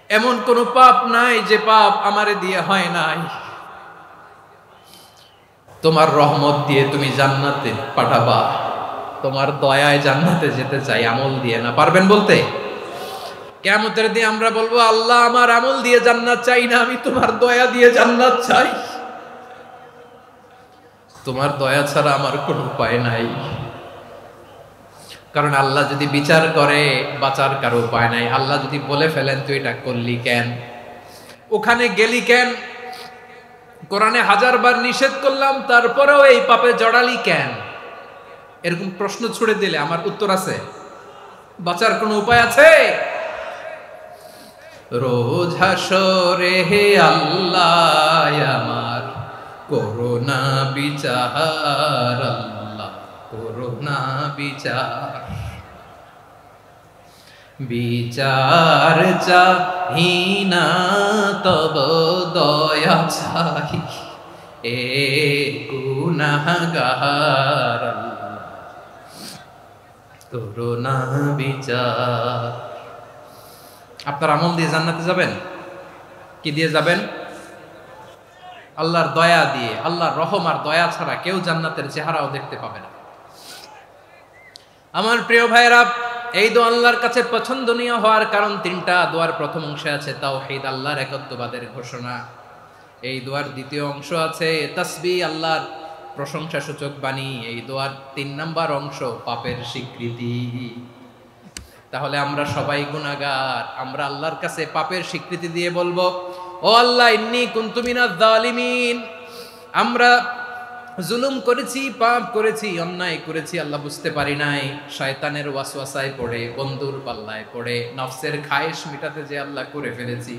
এমন কোন পাপ নাই যে পাপ আমারে দিয়ে হয় নাই। তোমার রহমত দিয়ে তুমি জান্নাতে পাঠাবা, তোমার দয়ায় জান্নাতে যেতে চাই, আমল দিয়ে না। পারবেন বলতে? কিয়ামতের দিন আমরা বলবো, আল্লাহ আমার আমল দিয়ে জান্নাত চাই না, আমি তোমার দয়া দিয়ে জান্নাত চাই। তোমার দয়া ছাড়া আমার কোনো উপায় নাই। কারণ আল্লাহ যদি বিচার করে বাঁচার কারো উপায় নাই। আল্লাহ যদি বলে ফেলেন তুই এটা করলি কেন, ওখানে গেলি কেন, কোরআনে 1000 বার নিষেধ করলাম তারপরেও এই পাপে জড়ালি কেন, এরকম প্রশ্ন ছুড়ে দিলে আমার উত্তর আছে? বাঁচার কোনো উপায় আছে? রোজ হাসরে হে আল্লাহ আমার করোনা বিচার, আল্লাহ করোনা বিচার। বিচার চাহিনা তব দয়া চাই, এ গুনাহগার আল্লাহ করোনা বিচার। আপনার আমল দিয়ে জান্নাতে যাবেন? কি দিয়ে যাবেন? আল্লাহর দয়া দিয়ে। আল্লাহর রহম আর দয়া ছাড়া কেউ জান্নাতের চেহারাও দেখতে পাবে না। আমার প্রিয় ভাইরা, এই দোয়া আল্লাহর কাছে পছন্দনীয় হওয়ার কারণ তিনটা। দোয়ার প্রথম অংশে আছে তাওহীদ, আল্লাহর একত্ববাদের ঘোষণা। এই দোয়ার দ্বিতীয় অংশ আছে তাসবিহ, আল্লাহর প্রশংসা সূচক বাণী। এই দোয়ার 3 নাম্বার অংশ পাপের স্বীকৃতি। তাহলে আমরা সবাই গুনাহগার। আমরা আল্লাহর কাছে পাপের স্বীকৃতি দিয়ে বলবো, ও আল্লাহ ইন্নী কুনতু মিনাজ জালিমিন, আমরা জুলুম করেছি, পাপ করেছি, অন্যায় করেছি, আল্লাহ বুঝতে পারি নাই। শয়তানের ওয়াসওয়াসায় পড়ে, বন্ধুর পাল্লায় পড়ে, নফসের খায়েশ মিটাতে যে আল্লাহ করে ফেলেছি।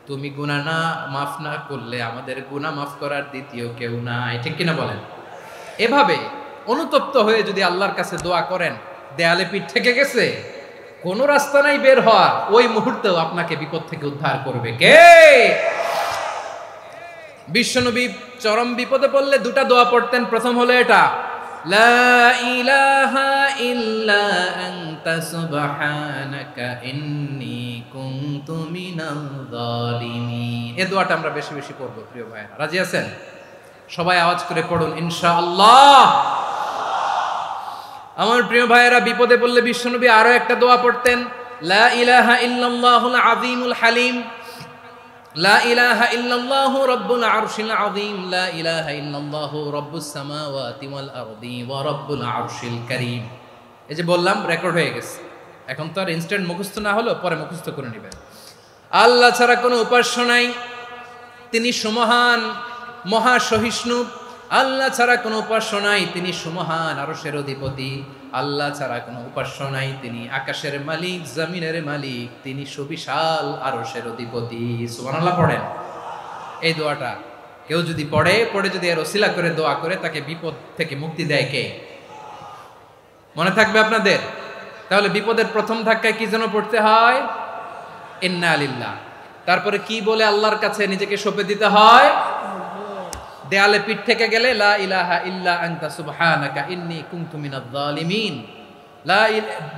তুমি গুনাহ না মাফ না করলে আমাদের গুনাহ মাফ করার দ্বিতীয় কেউ নাই। ঠিক কিনা বলেন? এভাবে অনুতপ্ত হয়ে যদি আল্লাহর কাছে দোয়া করেন, দেয়ালে পিঠ থেকে গেছে, কোনো রাস্তা নাই বের হওয়ার, ওই মুহূর্তেও আপনাকে বিপদ থেকে উদ্ধার করবে কে? বিশ্বনবী চরম বিপদে পড়লে 2টা দোয়া পড়তেন। প্রথম হলো এটা, লা ইলাহা ইল্লা আনতা সুবহানাকা ইন্নী কুনতু মিনাল জালিমিন। এই দোয়াটা আমরা বেশি বেশি পড়ব প্রিয় ভাইরা। রাজি আছেন? সবাই আওয়াজ করে পড়ুন ইনশাআল্লাহ। আমার প্রিয় ভাইয়েরা, বিপদে পড়লে বিশ্বনবী আরো একটা দোয়া পড়তেন, লা ইলাহা ইল্লাল্লাহুল আযীমুল হালিম, লা ইলাহা ইল্লাল্লাহু রাব্বুল আরশিল আযীম, লা ইলাহা ইল্লাল্লাহু রাব্বুস সামাওয়াতি ওয়াল আরদি ওয়া রাব্বুল আরশিল কারীম। এই যে বললাম, রেকর্ড হয়ে গেছে। এখন তো আর ইনস্ট্যান্ট মুখস্থ না হলো, পরে মুখস্থ করে নেবেন। আল্লাহ ছাড়া কোনো উপাস্য নাই, তিনি সুমহান, মহা সহিষ্ণু। আল্লাহ ছাড়া কোনো উপাস্য নাই, তিনি সুমহান, আরশের অধিপতি। আল্লাহ ছাড়া কোনো উপাস্য নাই, তিনি আকাশের মালিক, জমিনের মালিক, তিনি সুবিশাল আরশের অধিপতি। সুবহানাল্লাহ পড়েন। এই দোয়াটা কেউ যদি পড়ে যদি এর ওসিলা করে দোয়া করে, তাকে বিপদ থেকে মুক্তি দেয় কে? মনে থাকবে আপনাদের? তাহলে বিপদের প্রথম ধাক্কায় কি যেন পড়তে হয়? ইন্না লিল্লাহ। তারপরে কি বলে আল্লাহর কাছে নিজেকে সঁপে দিতে হয়? দেয়ালে পিঠ থেকে গেলে লা ইলাহা ইল্লা আনতা সুবহানাকা ইন্নী কুনতু মিনাজ জালিমিন।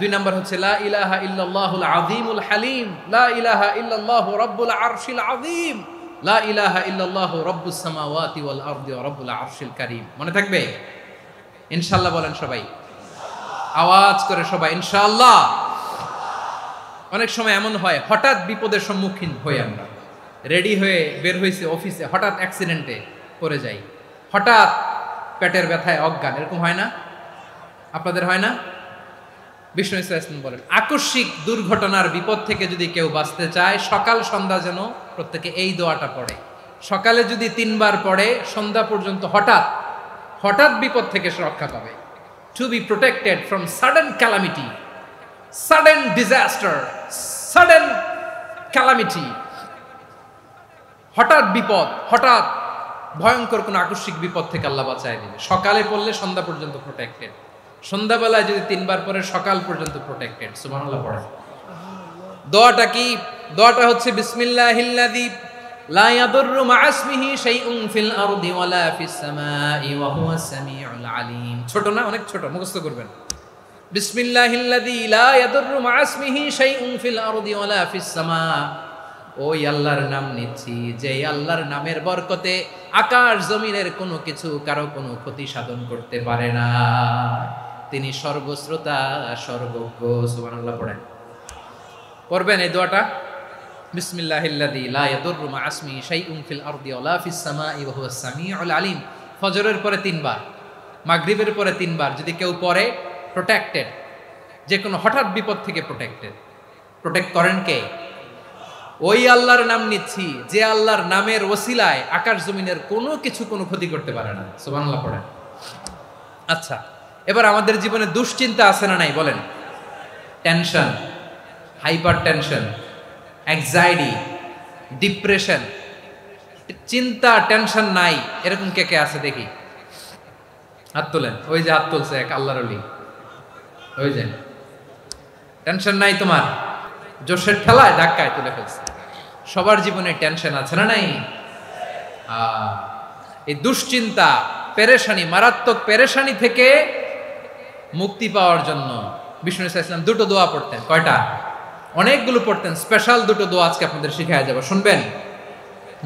2 নাম্বার হচ্ছে লা ইলাহা ইল্লাল্লাহুল আযীমুল হালিম, লা ইলাহা ইল্লাল্লাহু রাব্বুল আরশিল আযীম, লা ইলাহা ইল্লাল্লাহু রাব্বুস সামাওয়াতি ওয়াল আরদি ওয়া রাব্বুল আরশিল কারীম। মনে থাকবে? ইনশাআল্লাহ বলেন সবাই, আওয়াজ করে সবাই ইনশাআল্লাহ। অনেক সময় এমন হয়, হঠাৎ বিপদের সম্মুখীন হই আমরা, রেডি হয়ে বের হইছে অফিসে, হঠাৎ অ্যাক্সিডেন্টে পড়ে যাই, হঠাৎ পেটের ব্যথায় অজ্ঞান, এরকম হয় না? আপনাদের হয় না? বিষ্ণু ইসলাম বলেন, আকস্মিক দুর্ঘটনার বিপদ থেকে যদি কেউ বাঁচতে চায়, সকাল সন্ধ্যা যেন প্রত্যেকে এই দোয়াটা পড়ে। সকালে যদি 3 বার পড়ে, সন্ধ্যা পর্যন্ত হঠাৎ হঠাৎ বিপদ থেকে সে রক্ষা পাবে। To be protected from sudden calamity, sudden disaster, sudden calamity. হঠাৎ বিপদ, হঠাৎ ভয়ঙ্কর কোন আকস্মিক বিপদ থেকে আল্লাহ বাঁচায় দিবে। সকালে পড়লে সন্ধ্যা পর্যন্ত প্রোটেক্টেড, সন্ধ্যাবেলায় যদি 3 বার পরে সকাল পর্যন্ত প্রোটেক্টেড। সুবহানাল্লাহ পড়েন। দোয়াটা কি? দোয়াটা হচ্ছে বিসমিল্লাহিল্লাযী লা ইয়াদুররু মা'a ইসমিহি শাইউন ফিল আরদি ওয়ালা ফিস সামাই ওয়া হুয়াস সামিউল আলিম। ছোট না? অনেক ছোট, মুখস্থ করবেন। বিসমিল্লাহিল্লাযী লা ইয়াদুররু মা'a ইসমিহি শাইউন ফিল আরদি ওয়ালা ফিস সামা ওই আল্লাহর নাম নিচ্ছি যে আল্লাহর নামের বরকতে আকাশ জমিনের কোনো কিছু কারো কোনো ক্ষতি সাধন করতে পারে না। তিনি সর্বশ্রোতা সর্বজ্ঞ। সুবহানাল্লাহ পড়েন, পড়বেন এই দোয়াটা। বিসমিল্লাহিল্লাযী লা ইয়াদুররু মা ইসমিহি শাইউন ফিল আরদি ওয়ালা ফিস সামাই ওয়া হুয়াস সামিউল আলিম। ফজরের পরে 3 বার, মাগরিবের পরে 3 বার যদি কেউ পড়ে প্রোটেক্টেড, যে কোনো হঠাৎ বিপদ থেকে প্রোটেক্টেড। প্রোটেক্ট করেন কে? ওই আল্লাহর নাম নিচ্ছি যে আল্লাহর নামের ওসিলায় আকাশ জমিনের কোনো কিছু কোনো ক্ষতি করতে পারে না। সুবহানাল্লাহ পড়েন। আচ্ছা, এবার আমাদের জীবনে দুশ্চিন্তা আছে না নাই বলেন? Tension, hyper tension, anxiety, depression, চিন্তা টেনশন নাই এরকম কে কে আছে দেখি, হাত তোলেন। ওই যে হাত তুলছে এক আল্লাহর ওলি, ওই যে টেনশন নাই তোমার, জোশের ঠেলায় ধাক্কায় তুলে ফেলছে। সবার জীবনে টেনশন আছে না নাই? এই দুশ্চিন্তা, পেরেশানি, মারাত্মক পেরেশানি থেকে মুক্তি পাওয়ার জন্য বিষ্ণু ইসলাম দুটো দোয়া পড়তেন। কয়টা? অনেকগুলো পড়তেন। স্পেশাল দুটো দোয়া আজকে আপনাদের শিখায়া যাব, শুনবেন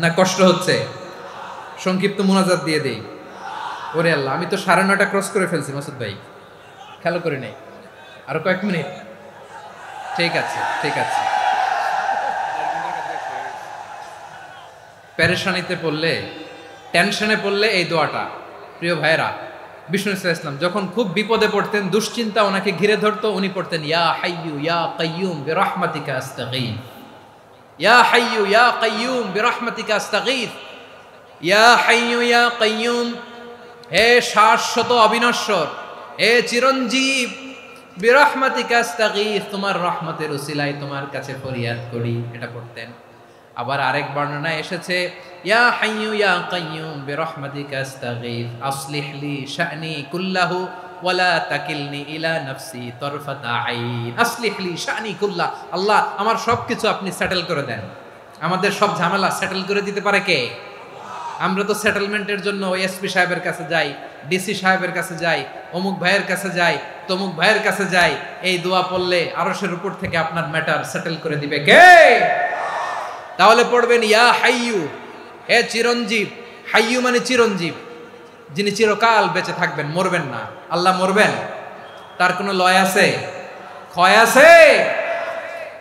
না? কষ্ট হচ্ছে? সংক্ষিপ্ত মুনাজাত দিয়ে দেই। ওরে আল্লাহ, আমি তো 9:30 ক্রস করে ফেলছি মাসুদ ভাই, খেয়াল করি নাই। আরো কয়েক মিনিট? ঠিক আছে, ঠিক আছে। পেরেশানিতে পড়লে, টেনশনে পড়লে এই দোয়াটা, প্রিয় ভাইরা, বিষ্ণু ইসলাম যখন খুব বিপদে পড়তেন, দুশ্চিন্তা ওনাকে ঘিরে ধরতো, উনি পড়তেন ইয়া হাইয়ু ইয়া কাইয়ুম বিরহমাতিকা আস্তাগীথ, ইয়া হাইয়ু ইয়া কাইয়ুম বিরহমাতিকা আস্তাগীথ, ইয়া হাইয়ু ইয়া কাইয়ুম, হে শাশ্বত অবিনশ্বর, হে চিরঞ্জীব, বিরহমাতিকা আস্তাগীথ, তোমার রহমতের উসিলায় তোমার কাছে ফরিয়াদ করি। এটা পড়তেন। আবার আরেক বর্ণনায় এসেছে ইয়া হাইয়ু ইয়া কাইয়ুম বিরহমাতিকা আস্তাগীথ আসলিহ লি শা'নি কুল্লাহু ওয়ালা তাকিলনি ইলা নাফসি তরফাতা আইন। আসলিহ লি শা'নি কুল্লাহ, আল্লাহ আমার সবকিছু আপনি সেটেল করে দেন। আমাদের সব ঝামেলা সেটেল করে দিতে পারে কে? আমরা তো সেটেলমেন্টের জন্য এসপি সাহেবের কাছে যাই, ডিসি সাহেবের কাছে যাই, অমুক ভাইয়ের কাছে যাই, তমুক ভাইয়ের কাছে যাই। এই দোয়া পড়লে আরশের উপর থেকে আপনার ম্যাটার সেটেল করে দিবে কে? তাহলে পড়বেন ইয়া হাইয়ু, হে চিরঞ্জীব। হাইয়ু মানে চিরঞ্জীব, যিনি চিরকাল বেঁচে থাকবেন, মরবেন না। আল্লাহ মরবেন? তার কোনো লয় আছে? ক্ষয় আছে?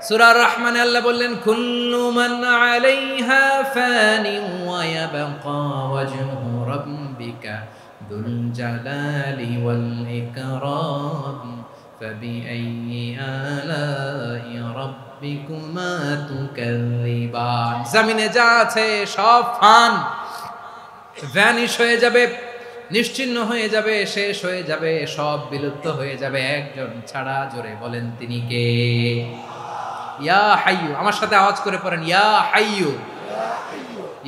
সূরা আর-রহমানে আল্লাহ বললেন কুল্লু মান আলাইহা ফানি ওয়া ইয়াবকা ওয়াজহু রাব্বিকা যুল জালালি ওয়াল ইকরাম ফাবিআইয়ি আলাই রাব্বিকুমা তুকাযযিবান। জমিনে যা আছে সব ফান, ভ্যানিশ হয়ে যাবে, নিশ্চিহ্ন হয়ে যাবে, শেষ হয়ে যাবে, সব বিলুপ্ত হয়ে যাবে একজন ছাড়া। জোরে বলেন তিনি কে? ইয়া হাইয়ু, আমার সাথে আওয়াজ করে পড়েন ইয়া হাইয়ু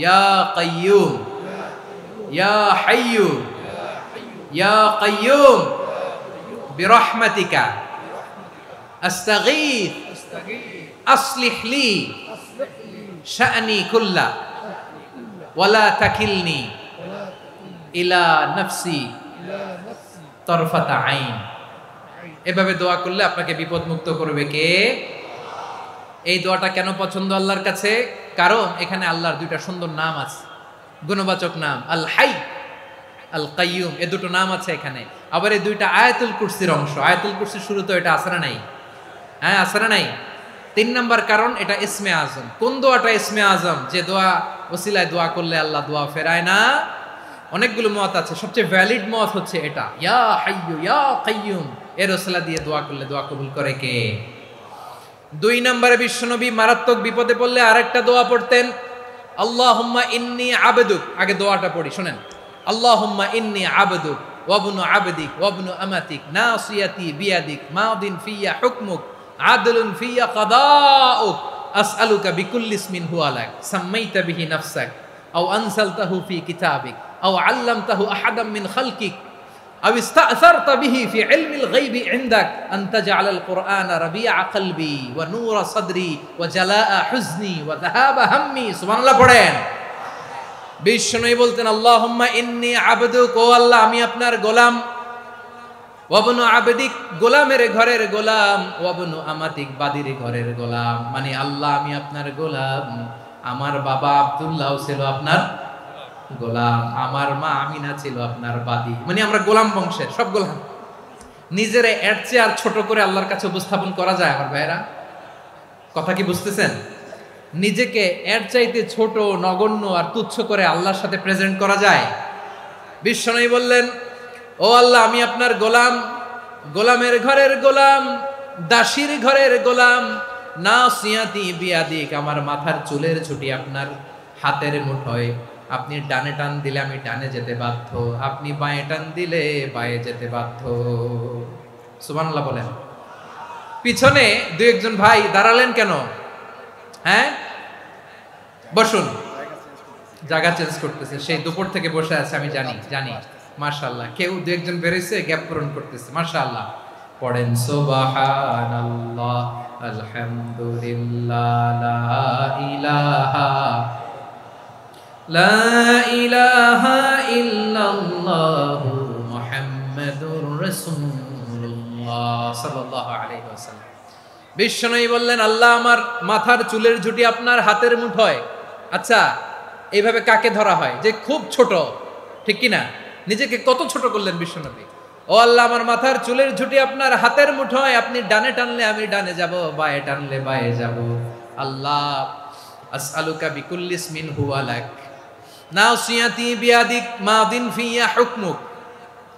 ইয়া কাইয়ুম ইয়া হাইয়ু ইয়া কাইয়ুম বিরহমাতিকা আস্তাগীথ আসলিহ লি শা'নি কুল্লা ওয়ালা তাকিলনি ইলা নাফসি তরফাতা আইন। এভাবে দোয়া করলে আপনাকে বিপদ মুক্ত করবে কে? এই দোয়াটা কেন পছন্দ আল্লাহর কাছে? কারণ এখানে আল্লাহর দুইটা সুন্দর নাম আছে, গুণবাচক নাম, আল হাই, আল কাইয়ুম, এই দুটো নাম আছে এখানে। আবার এই দুইটা আয়াতুল কুরসির অংশ। আয়াতুল কুরসির শুরু তো এটা আছে না নাই? হ্যাঁ, আছে না নাই? 3 নাম্বার কারণ এটা ইসমে আজম। কোন দোয়াটা ইসমে আজম? যে দোয়া ওসিলায় দোয়া করলে আল্লাহ দোয়া ফেরায় না। অনেকগুলো মত আছে, সবচেয়ে ভ্যালিড মত হচ্ছে এটা, ইয়া হাইয়ু ইয়া কাইয়ুম, এর ওসিলা দিয়ে দোয়া করলে দোয়া কবুল করে কে? 2 নম্বরে বিশ্বনবী মারাত্মক বিপদে পড়লে আরেকটা দোয়া পড়তেন, আল্লাহুম্মা ইন্নী আবদুক। আগে দোয়াটা পড়ি, শুনেন। আল্লাহুম্মা ইন্নী আবদুক ওয়া ইবনু আবদিক ওয়া ইবনু আমাতিক নাসিয়াতি বিয়াদিক মাদিন ফিয়া হুকমুক আদলুন ফিয়া কাদাউক আসআলুকা বিকুল্লি ইসমিন হুয়া লাক সাম্মাইতা বিহি নাফসাক আও আনসালতাহু ফি কিতাবিক আও আল্লামতাহু আহাদাম মিন খালকিক আও ইস্তা'সারতা বিহি ফি ইলমিল গায়বি ইনদাক আন তাজআলাল কুরআনা রাবিআ কলবি ওয়া নূরা সাদরি ওয়া জালাআ হুজনি ওয়া যাহাবা হাম্মি। সুবহানাল্লাহ পড়েন। বিশ্বনবী বলতেন, আল্লাহুম্মা ইন্নী আবদুক, ও আল্লাহ আমি আপনার গোলাম, ওয়াবনু আবেদিক, গোলামের ঘরের গোলাম, ওয়াবনু আমাতিক, বাদির ঘরের গোলাম। মানে আল্লাহ আমি আপনার গোলাম, আমার বাবা আব্দুল্লাহ ছিল আপনার গোলাম, আমার মা আমিনা ছিল আপনার বাদী। মানে আমরা গোলাম বংশের সব গোলাম। নিজেরে এর চেয়ে আর ছোট করে আল্লাহর কাছে উপস্থাপন করা যায় আমার ভাইরা? কথা কি বুঝতেছেন? নিজেকে এর চাইতে ছোট, নগণ্য আর তুচ্ছ করে আল্লাহর সাথে প্রেজেন্ট করা যায়? বিশ্বনবী বললেন, ও আল্লাহ আমি আপনার গোলাম, গোলামের ঘরের গোলাম, দাসীর ঘরের গোলাম। নাসিয়াতি বিয়াদিক, আমার মাথার চুলের ছুটি আপনার হাতের মুঠোয়। আপনি ডানে টান দিলে আমি ডানে যেতে বাধ্য, আপনি বাঁয়ে টান দিলে বাঁয়ে যেতে বাধ্য। সুবহানাল্লাহ বলেন। পিছনে দু একজন ভাই দাঁড়ালেন কেন? হ্যাঁ, বসুন। জায়গা চেঞ্জ করতেছে, সেই দুপুর থেকে বসে আছে আমি জানি জানি। মাশাআল্লাহ, কেউ দু একজন বেরোইছে, গ্যাপ পূরণ করতেছে। মাশাআল্লাহ, পড়েন সুবহানাল্লাহ, আলহামদুলিল্লাহ, লা ইলাহা ইল্লাল্লাহ মুহাম্মাদুর রাসূলুল্লাহ সাল্লাল্লাহু আলাইহি ওয়াসাল্লাম। বিশ্বনবী বললেন, আল্লাহ আমার মাথার চুলের ঝুঁটি আপনার হাতের মুঠোয়। আচ্ছা, এইভাবে কাকে ধরা হয়? যে খুব ছোট, ঠিক কিনা? নিজেকে কত ছোট করলেন বিশ্বনবী। ও আল্লাহ আমার মাথার চুলের ঝুঁটি আপনার হাতের মুঠোয়, আপনি ডানে টানলে আমি ডানে যাব, বাঁয়ে টানলে বাঁয়ে যাব। আল্লাহ আসআলুকা বিকুল্লি ইসমিন হুয়া লাক, নাসিয়াতি বিয়াদিক, মাদিন ফিয়া হুকমুক।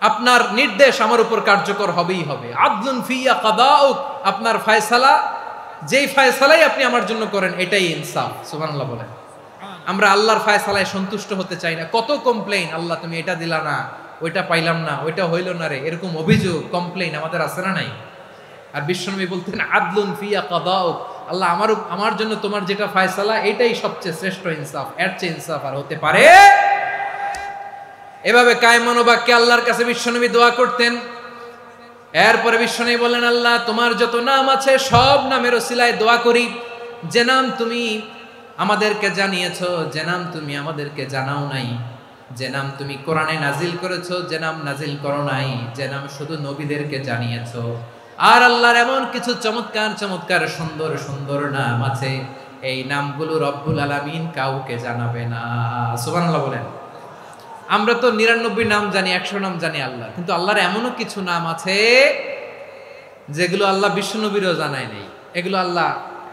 আপনার নির্দেশ আমার উপর কার্যকর হবেই হবে। আদলুন ফিয়া কাদাউক, আপনার ফয়সালা, যেই ফয়সালাই আপনি আমার জন্য করেন এটাই ইনসাফ। সুবহানাল্লাহ বলেন। আমরা আল্লাহর ফয়সালায় সন্তুষ্ট হতে চাই না। কত কমপ্লেইন, আল্লাহ তুমি এটা দিলা না, ওইটা পাইলাম না, ওইটা হইল না রে, এরকম অভিযোগ, কমপ্লেইন আমাদের আছে না নাই? আর বিশ্বনবী বলতেন আদলুন ফিয়া কাদাউক, আল্লাহ আমার জন্য তোমার যেটা ফয়সালা এটাই সবচেয়ে শ্রেষ্ঠ ইনসাফ, এর চেয়ে ইনসাফ আর হতে পারে? এভাবে কায়মান বাক্যে আল্লাহর কাছে বিশ্বনবী দোয়া করতেন। এরপরে বিশ্বনবী বললেন, আল্লাহ তোমার যত নাম আছে সব নামের ওসিলায় দোয়া করি, যে নাম তুমি আমাদেরকে জানিয়েছো, যে নাম তুমি আমাদেরকে জানাও নাই, যে নাম তুমি কোরআনে নাজিল করেছো, যে নাম নাজিল করো নাই, যে নাম শুধু নবীদেরকে জানিয়েছো। আর আল্লাহর এমন কিছু চমৎকার চমৎকার সুন্দর সুন্দর নাম আছে, এই নামগুলো রব্বুল আলামিন কাউকে জানাবে না। সুবহানাল্লাহ বলেন। আমরা তো 99 নাম জানি, 100 নাম জানি আল্লাহ, কিন্তু আল্লাহর এমনও কিছু নাম আছে যেগুলো আল্লাহ বিশ্বনবীরও জানায় নাই। এগুলো আল্লাহ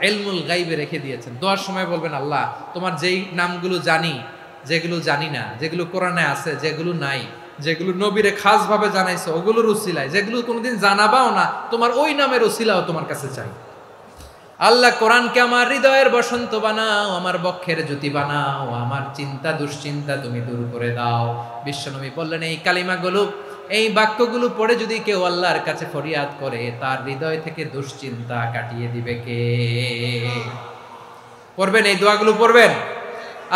ইলমুল গাইবে রেখে দিয়েছেন। দোয়ার সময় বলবেন, আল্লাহ তোমার যেই নামগুলো জানি, যেগুলো জানি না, যেগুলো কোরআনে আছে, যেগুলো নাই, যেগুলো নবীরে খাস ভাবে জানাইছো ওগুলোর উসিলায়, যেগুলো কোনোদিন জানাবাও না, তোমার ওই নামের উসিলাও তোমার কাছে চাই। আল্লাহ কোরআনকে আমার হৃদয়ের বসন্ত বানাও, আমার বক্ষের জ্যোতি বানাও, আমার চিন্তা দুশ্চিন্তা তুমি দূর করে দাও। বিশ্বনবী বললেন, এই কালিমাগুলো, এই বাক্যগুলো পড়ে যদি কেউ আল্লাহর কাছে ফরিয়াদ করে, তার হৃদয় থেকে দুশ্চিন্তা কাটিয়ে দিবে কে? পড়বেন, এই দোয়াগুলো পড়বেন।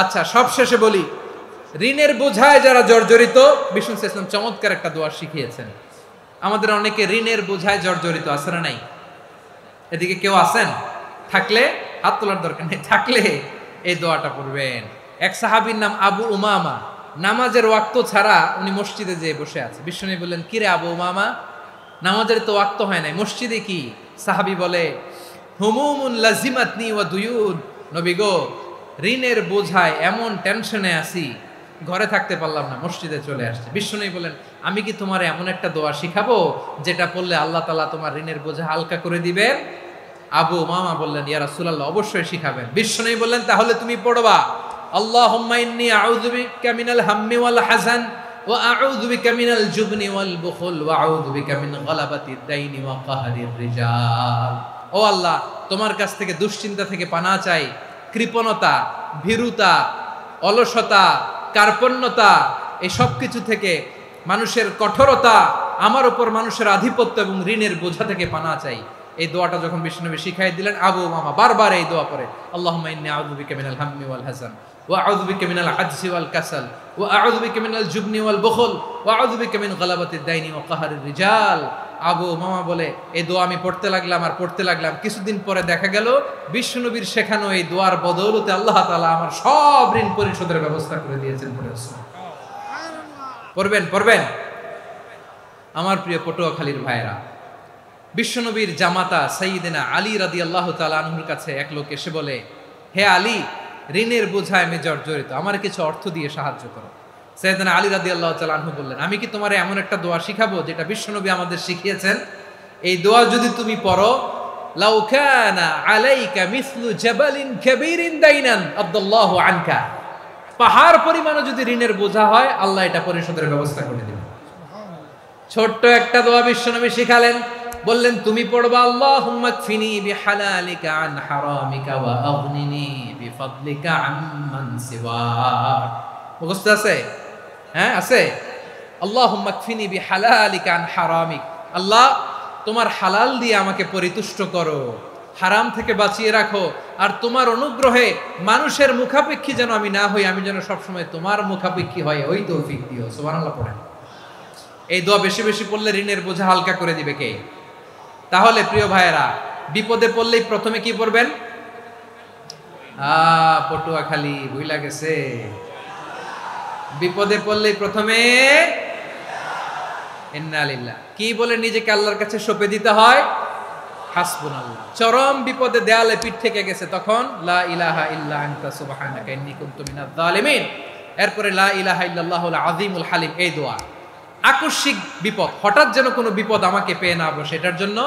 আচ্ছা, সব শেষে বলি, ঋণের বোঝায় যারা জর্জরিত, বিষ্ণু ইসলাম চমৎকার একটা দোয়া শিখিয়েছেন। আমাদের অনেকে ঋণের বোঝায় জর্জরিত, আছে না নাই? এদিকে কেউ আছেন? থাকলে হাত তোলার দরকার নেই, থাকলে এই দোয়াটা পড়বেন। এক সাহাবীর নাম আবু উমামা, নামাজের ওয়াক্ত ছাড়া উনি মসজিদে যেয়ে বসে আছে। বিশ্বনবী বললেন, কিরে আবু উমামা, নামাজের তো ওয়াক্ত হয় নাই, মসজিদে কি? সাহাবী বলে, হুমুমুন লাজিমাতনি ওয়া দুয়ুন, নবী গো ঋণের বোঝায় এমন টেনশনে আছি, ঘরে থাকতে পারলাম না, মসজিদে চলে আসছে। বিশ্বনবী বলেন, আমি কি তোমার এমন একটা দোয়া শিখাবো যেটা পড়লে আল্লাহ তাআলা তোমার ঋণের বোঝা হালকা করে দিবেন? আবু উমামা বললেন, ইয়া রাসূলুল্লাহ, অবশ্যই শিখাবেন। বিশ্বনবী বললেন, তাহলে তুমি পড়বা, আল্লাহুম্মা ইন্নী আউযু বিকা মিনাল হাম্মি ওয়াল হাযান ওয়া আউযু বিকা মিনাল জুবনি ওয়াল বুখল ওয়া আউযু বিকা মিন গালাবাতিদ দাইনি ওয়া কাহরির রিজাল। ও আল্লাহ, তোমার কাছ থেকে দুশ্চিন্তা থেকে পানাহ চাই, কৃপণতা, ভীরুতা, অলসতা, কার্পণ্যতা, এই সব কিছু থেকে, মানুষের কঠোরতা, আমার উপর মানুষের আধিপত্য এবং ঋণের বোঝা থেকে পানাহ চাই। এই দোয়াটা যখন বিশ্বনবী শিখাই দিলেন, আবু উমামা বারবার এই দোয়া পড়ে, আল্লাহুম্মা ইন্নী আউযু বিকা মিনাল হাম্মি ওয়াল হাযান ওয়া আউযু বিকা মিনাল আজজি ওয়াল কাসাল ওয়া আউযু বিকা মিনাল জুবনি ওয়াল বুখল ওয়া আউযু বিকা মিন গালাবাতিদ দাইনি ওয়া কাহরির রিজাল। আবু উমামা বলে, এই দোয়া আমি পড়তে লাগলাম আর পড়তে লাগলাম, কিছুদিন পরে দেখা গেল বিশ্বনবীর শেখানো এই দোয়ার বদৌলতে আল্লাহ তাআলা আমার সব ঋণ পরিশোধের ব্যবস্থা করে দিয়েছেন। পড়বেন পড়বেন। আমার প্রিয় পটুয়াখালীর ভাইরা, বিশ্বনবীর জামাতা সাইয়্যিদিনা আলী রাদিয়াল্লাহু তাআলা আনহুর কাছে এক লোক এসে বলে, হে আলী, ঋণের বোঝায় আমি জর্জরিত, আমার কিছু অর্থ দিয়ে সাহায্য করো। সাইয়্যিদিনা আলী রাদিয়াল্লাহু তাআলা আনহু বললেন, আমি কি তোমারে এমন একটা দোয়া শিখাবো যেটা বিশ্বনবী আমাদের শিখিয়েছেন? এই দোয়া যদি তুমি পড়ো, লাউ কানা আলাইকা মিসলু জাবালিন কাবীরিন দাইনান আদাল্লাহু আনকা, পাহাড় পরিমাণও যদি ঋণের বোঝা হয়, আল্লাহ এটা পরিশোধের ব্যবস্থা করে দিবেন। ছোট্ট একটা দোয়া বিশ্বনবী শিখালেন, বললেন তুমি পড়বা, আল্লাহুম্মা কফিনি বিহালালিকা আন হারামিকা ওয়া আগনিনি বিফাদলিকা আম্মান সিওয়াক। মুখস্থ আছে? হ্যাঁ আছে। আল্লাহুম্মা কফিনি বিহালালিকা আন হারামিক, আল্লাহ তোমার হালাল দিয়ে আমাকে পরিতুষ্ট করো, হারাম থেকে বাঁচিয়ে রাখো, আর তোমার অনুগ্রহে মানুষের মুখাপেক্ষী যেন আমি না হই, আমি যেন সবসময় তোমার মুখাপেক্ষী হয়, ওই তৌফিক দিও। সুবহানাল্লাহ পড়েন। এই দোয়া বেশি বেশি পড়লে ঋণের বোঝা হালকা করে দিবে কে? তাহলে প্রিয় ভাইয়েরা, বিপদে পড়লেই প্রথমে কি পড়বেন? পটুয়াখালী ভুইলা গেছে। বিপদে পড়লেই প্রথমে ইন্না লিল্লাহ কি বলে নিজেকে আল্লাহর কাছে সঁপে দিতে হয়? হাসবুনাল্লাহ। চরম বিপদে দেয়ালে পিঠ থেকে গেছে, তখন লা ইলাহা ইল্লা আনতা সুবহানাকা ইন্নী কুনতু মিনাজ জালিমিন। এরপরে লা ইলাহা ইল্লাল্লাহুল আযীমুল হালিম, এই দোয়া। আকস্মিক বিপদ, হঠাৎ যেন কোনো বিপদ আমাকে পেয়ে না বসে, এটার জন্য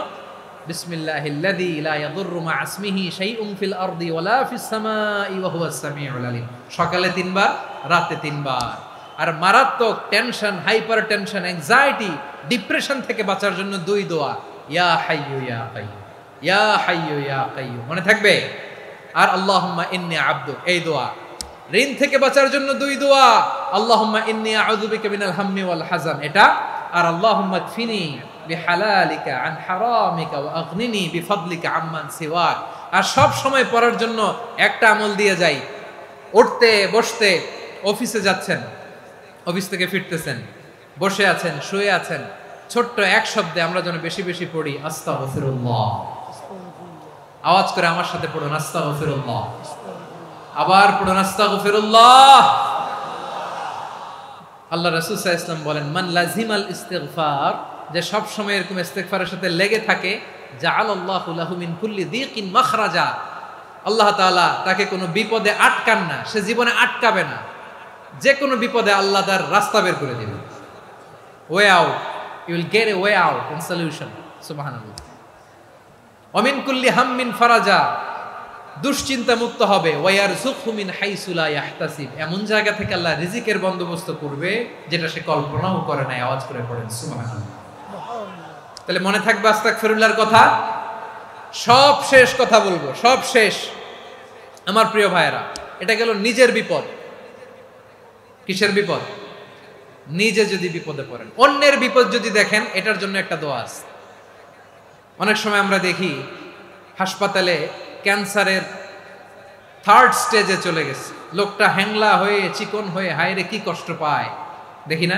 বিসমিল্লাহিল্লাযী লা ইয়াদুররু মা ইসমিহি শাইউন ফিল আরদি ওয়ালা ফিস সামাই ওয়া হুয়াস সামিউল আলিম। সকালে 3 বার, রাতে 3 বার। আর মারাত্মক tension, hyper tension, anxiety, depression থেকে বাঁচার জন্য 2 দোয়া, ইয়া হাইয়্যু ইয়া কাইয়্যুম, ইয়া হাইয়্যু ইয়া কাইয়্যুম, মনে থাকবে? আর আল্লাহুম্মা ইন্নী আবদুক, এই দোয়া। ঋণ থেকে বাঁচার জন্য 2 দোয়া, আল্লাহুম্মা ইন্নী আউযু বিকা মিনাল হাম্মি ওয়াল হাযান, এটা। আর আল্লাহুম্মা কফিনি বিহালালিকা আন হারামিকা ওয়া আগনিনি বিফাদলিকা আম্মান সিওয়াক। আর সব সময় পড়ার জন্য একটা আমল দিয়ে যাই, উঠতে বসতে, অফিসে যাচ্ছেন, অফিস থেকে ফিরতেছেন, বসে আছেন, শুয়ে আছেন, ছোট্ট এক শব্দে আমরা যেন বেশি বেশি পড়ি আস্তাগফিরুল্লাহ। আওয়াজ করে আমার সাথে পড়ুন আস্তাগফিরুল্লাহ। আবার পড়ুন আস্তাগফিরুল্লাহ। আল্লাহ রাসূল সাল্লাল্লাহু আলাইহি ওয়াসাল্লাম বলেন, মান লাজিমাল ইস্তিগফার, যে সব সময় এরকম ইস্তিগফারের সাথে লেগে থাকে, জাআলাল্লাহু লাহু মিন কুল্লি যিকিন মাখরাজা, আল্লাহ তাআলা তাকে কোনো বিপদে আটকান না, সে জীবনে আটকাবে না, যে কোনো বিপদে আল্লাহ তার রাস্তা বের করে দিবেন। Way out, you will get a way out and solution. সুবহানাল্লাহ। ওয়া মিন কুল্লি হাম্মিন ফারাজা, দুশ্চিন্তা মুক্ত হবে। ওয়ায়ারযুকহু মিন হাইসু লা ইয়াহতাসিব, এমন জায়গা থেকে আল্লাহ রিজিকের বন্দোবস্ত করবে যেটা সে কল্পনাও করে নাই। আওয়াজ করে পড়েন সুবহানাল্লাহ। তাহলে মনে থাকবে আস্তাগফিরুল্লাহর কথা। সব শেষ কথা বলবো, সব শেষ আমার প্রিয় ভাইয়েরা। এটা গেল নিজের বিপদ। কিসের বিপদ? নিজে যদি বিপদে পড়েন। অন্যের বিপদ যদি দেখেন, এটার জন্য একটা দোয়া আছে। অনেক সময় আমরা দেখি হাসপাতালে ক্যান্সারের 3rd স্টেজে চলে গেছে, লোকটা হ্যাংলা হয়ে, চিকন হয়ে, হায়রে কি কষ্ট পায়, দেখি না?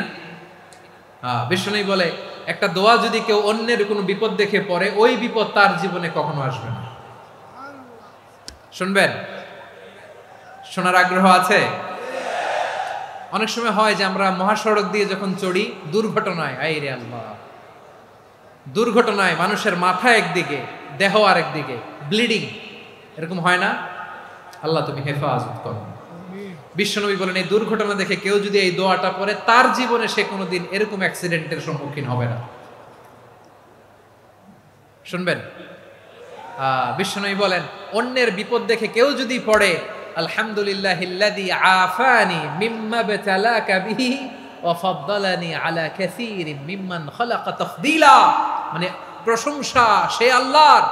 বিশ্বনবী বলে, একটা দোয়া যদি কেউ অন্যের কোনো বিপদ দেখে পড়ে, ওই বিপদ তার জীবনে কখনো আসবে না। শুনবেন? শোনার আগ্রহ আছে? অনেক সময় হয় যে আমরা মহাসড়ক দিয়ে যখন চড়ি, দুর্ঘটনায়, আইরে আল্লাহ, দুর্ঘটনায় মানুষের মাথা একদিকে, দেহ আরেকদিকে, ব্লিডিং, এরকম হয় না? আল্লাহ তুমি হেফাজত করো। বিশ্বনবী বলেন, এই দুর্ঘটনা দেখে কেউ যদি এই দোয়াটা পড়ে, তার জীবনে সে কোনোদিন এরকম অ্যাক্সিডেন্টের সম্মুখীন হবে না। শুনবেন? বিশ্বনবী বলেন, অন্যের বিপদ দেখে কেউ যদি পড়ে, আলহামদুলিল্লাহিল্লাযী আফানি মিম্মা বাতালাকা বিহি ওয়া ফাদ্দালানি আলা কাসীরিন মিম্মান খালাকা তাফদীলা, মানে প্রশংসা সে আল্লাহর,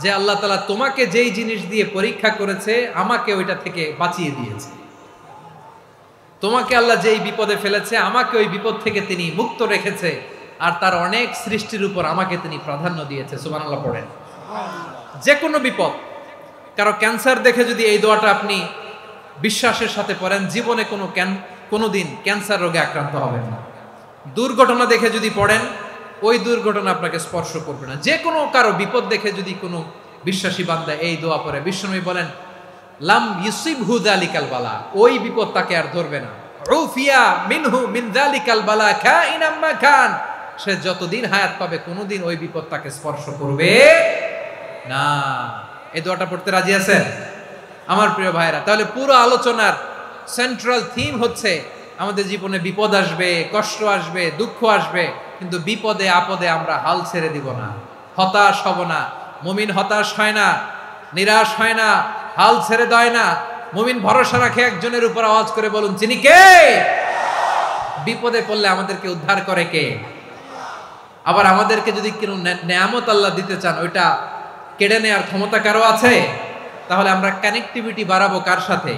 যে আল্লাহ তাআলা তোমাকে যেই জিনিস দিয়ে পরীক্ষা করেছে, আমাকে ওইটা থেকে বাঁচিয়ে দিয়েছে। তোমাকে আল্লাহ যেই বিপদে ফেলেছে, আমাকে ওই বিপদ থেকে তিনি মুক্ত রেখেছে, আর তার অনেক সৃষ্টির উপর আমাকে তিনি প্রাধান্য দিয়েছে। সুবহানাল্লাহ পড়েন। যে কোনো বিপদ, কারো ক্যান্সার দেখে যদি এই দোয়াটা আপনি বিশ্বাসের সাথে পড়েন, জীবনে কোনোদিন ক্যান্সার রোগে আক্রান্ত হবেন না। দুর্ঘটনা দেখে যদি পড়েন, ওই দুর্ঘটনা আপনাকে স্পর্শ করবে না। যে কোনো কারো বিপদ দেখে যদি কোনো বিশ্বাসী বান্দা এই দোয়া পড়ে, বিশ্বনবী বলেন, লাম ইউসিবহু যালিকাল বালা, ওই বিপদ তাকে আর ধরবে না। উফিয়া মিনহু মিন যালিকাল বালা কাইনাম মা কান, সে যতদিন হায়াত পাবে কোনোদিন ওই বিপদ তাকে স্পর্শ করবে না। এই দোয়াটা পড়তে রাজি আছেন আমার প্রিয় ভাইরা? তাহলে পুরো আলোচনার সেন্ট্রাল থিম হচ্ছে আমাদের জীবনে বিপদ আসবে, কষ্ট আসবে, দুঃখ আসবে, কিন্তু বিপদে আপদে আমরা হাল ছেড়ে দিব না, হতাশ হব না। মুমিন হতাশ হয় না, নিরাশ হয় না, হাল ছেড়ে দেয় না। মুমিন ভরসা রাখে একজনের উপর। আওয়াজ করে বলুন, যিনি কে? বিপদে পড়লে আমাদেরকে উদ্ধার করে কে? আবার আমাদেরকে যদি কোনো নেয়ামত আল্লাহ দিতে চান, ওইটা কেড়ে নেওয়ার ক্ষমতা কারো আছে? তাহলে আমরা কানেক্টিভিটি বাড়াবো কার সাথে?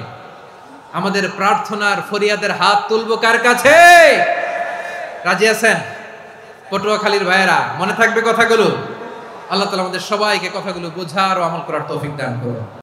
আমাদের প্রার্থনার ফরিয়াদের হাত তুলবো কার কাছে? রাজি আছেন পটুয়াখালীর ভাইয়েরা? মনে থাকবে কথাগুলো? আল্লাহ তাআলা আমাদের সবাইকে কথাগুলো বোঝার ও আমল করার তৌফিক দান করুন।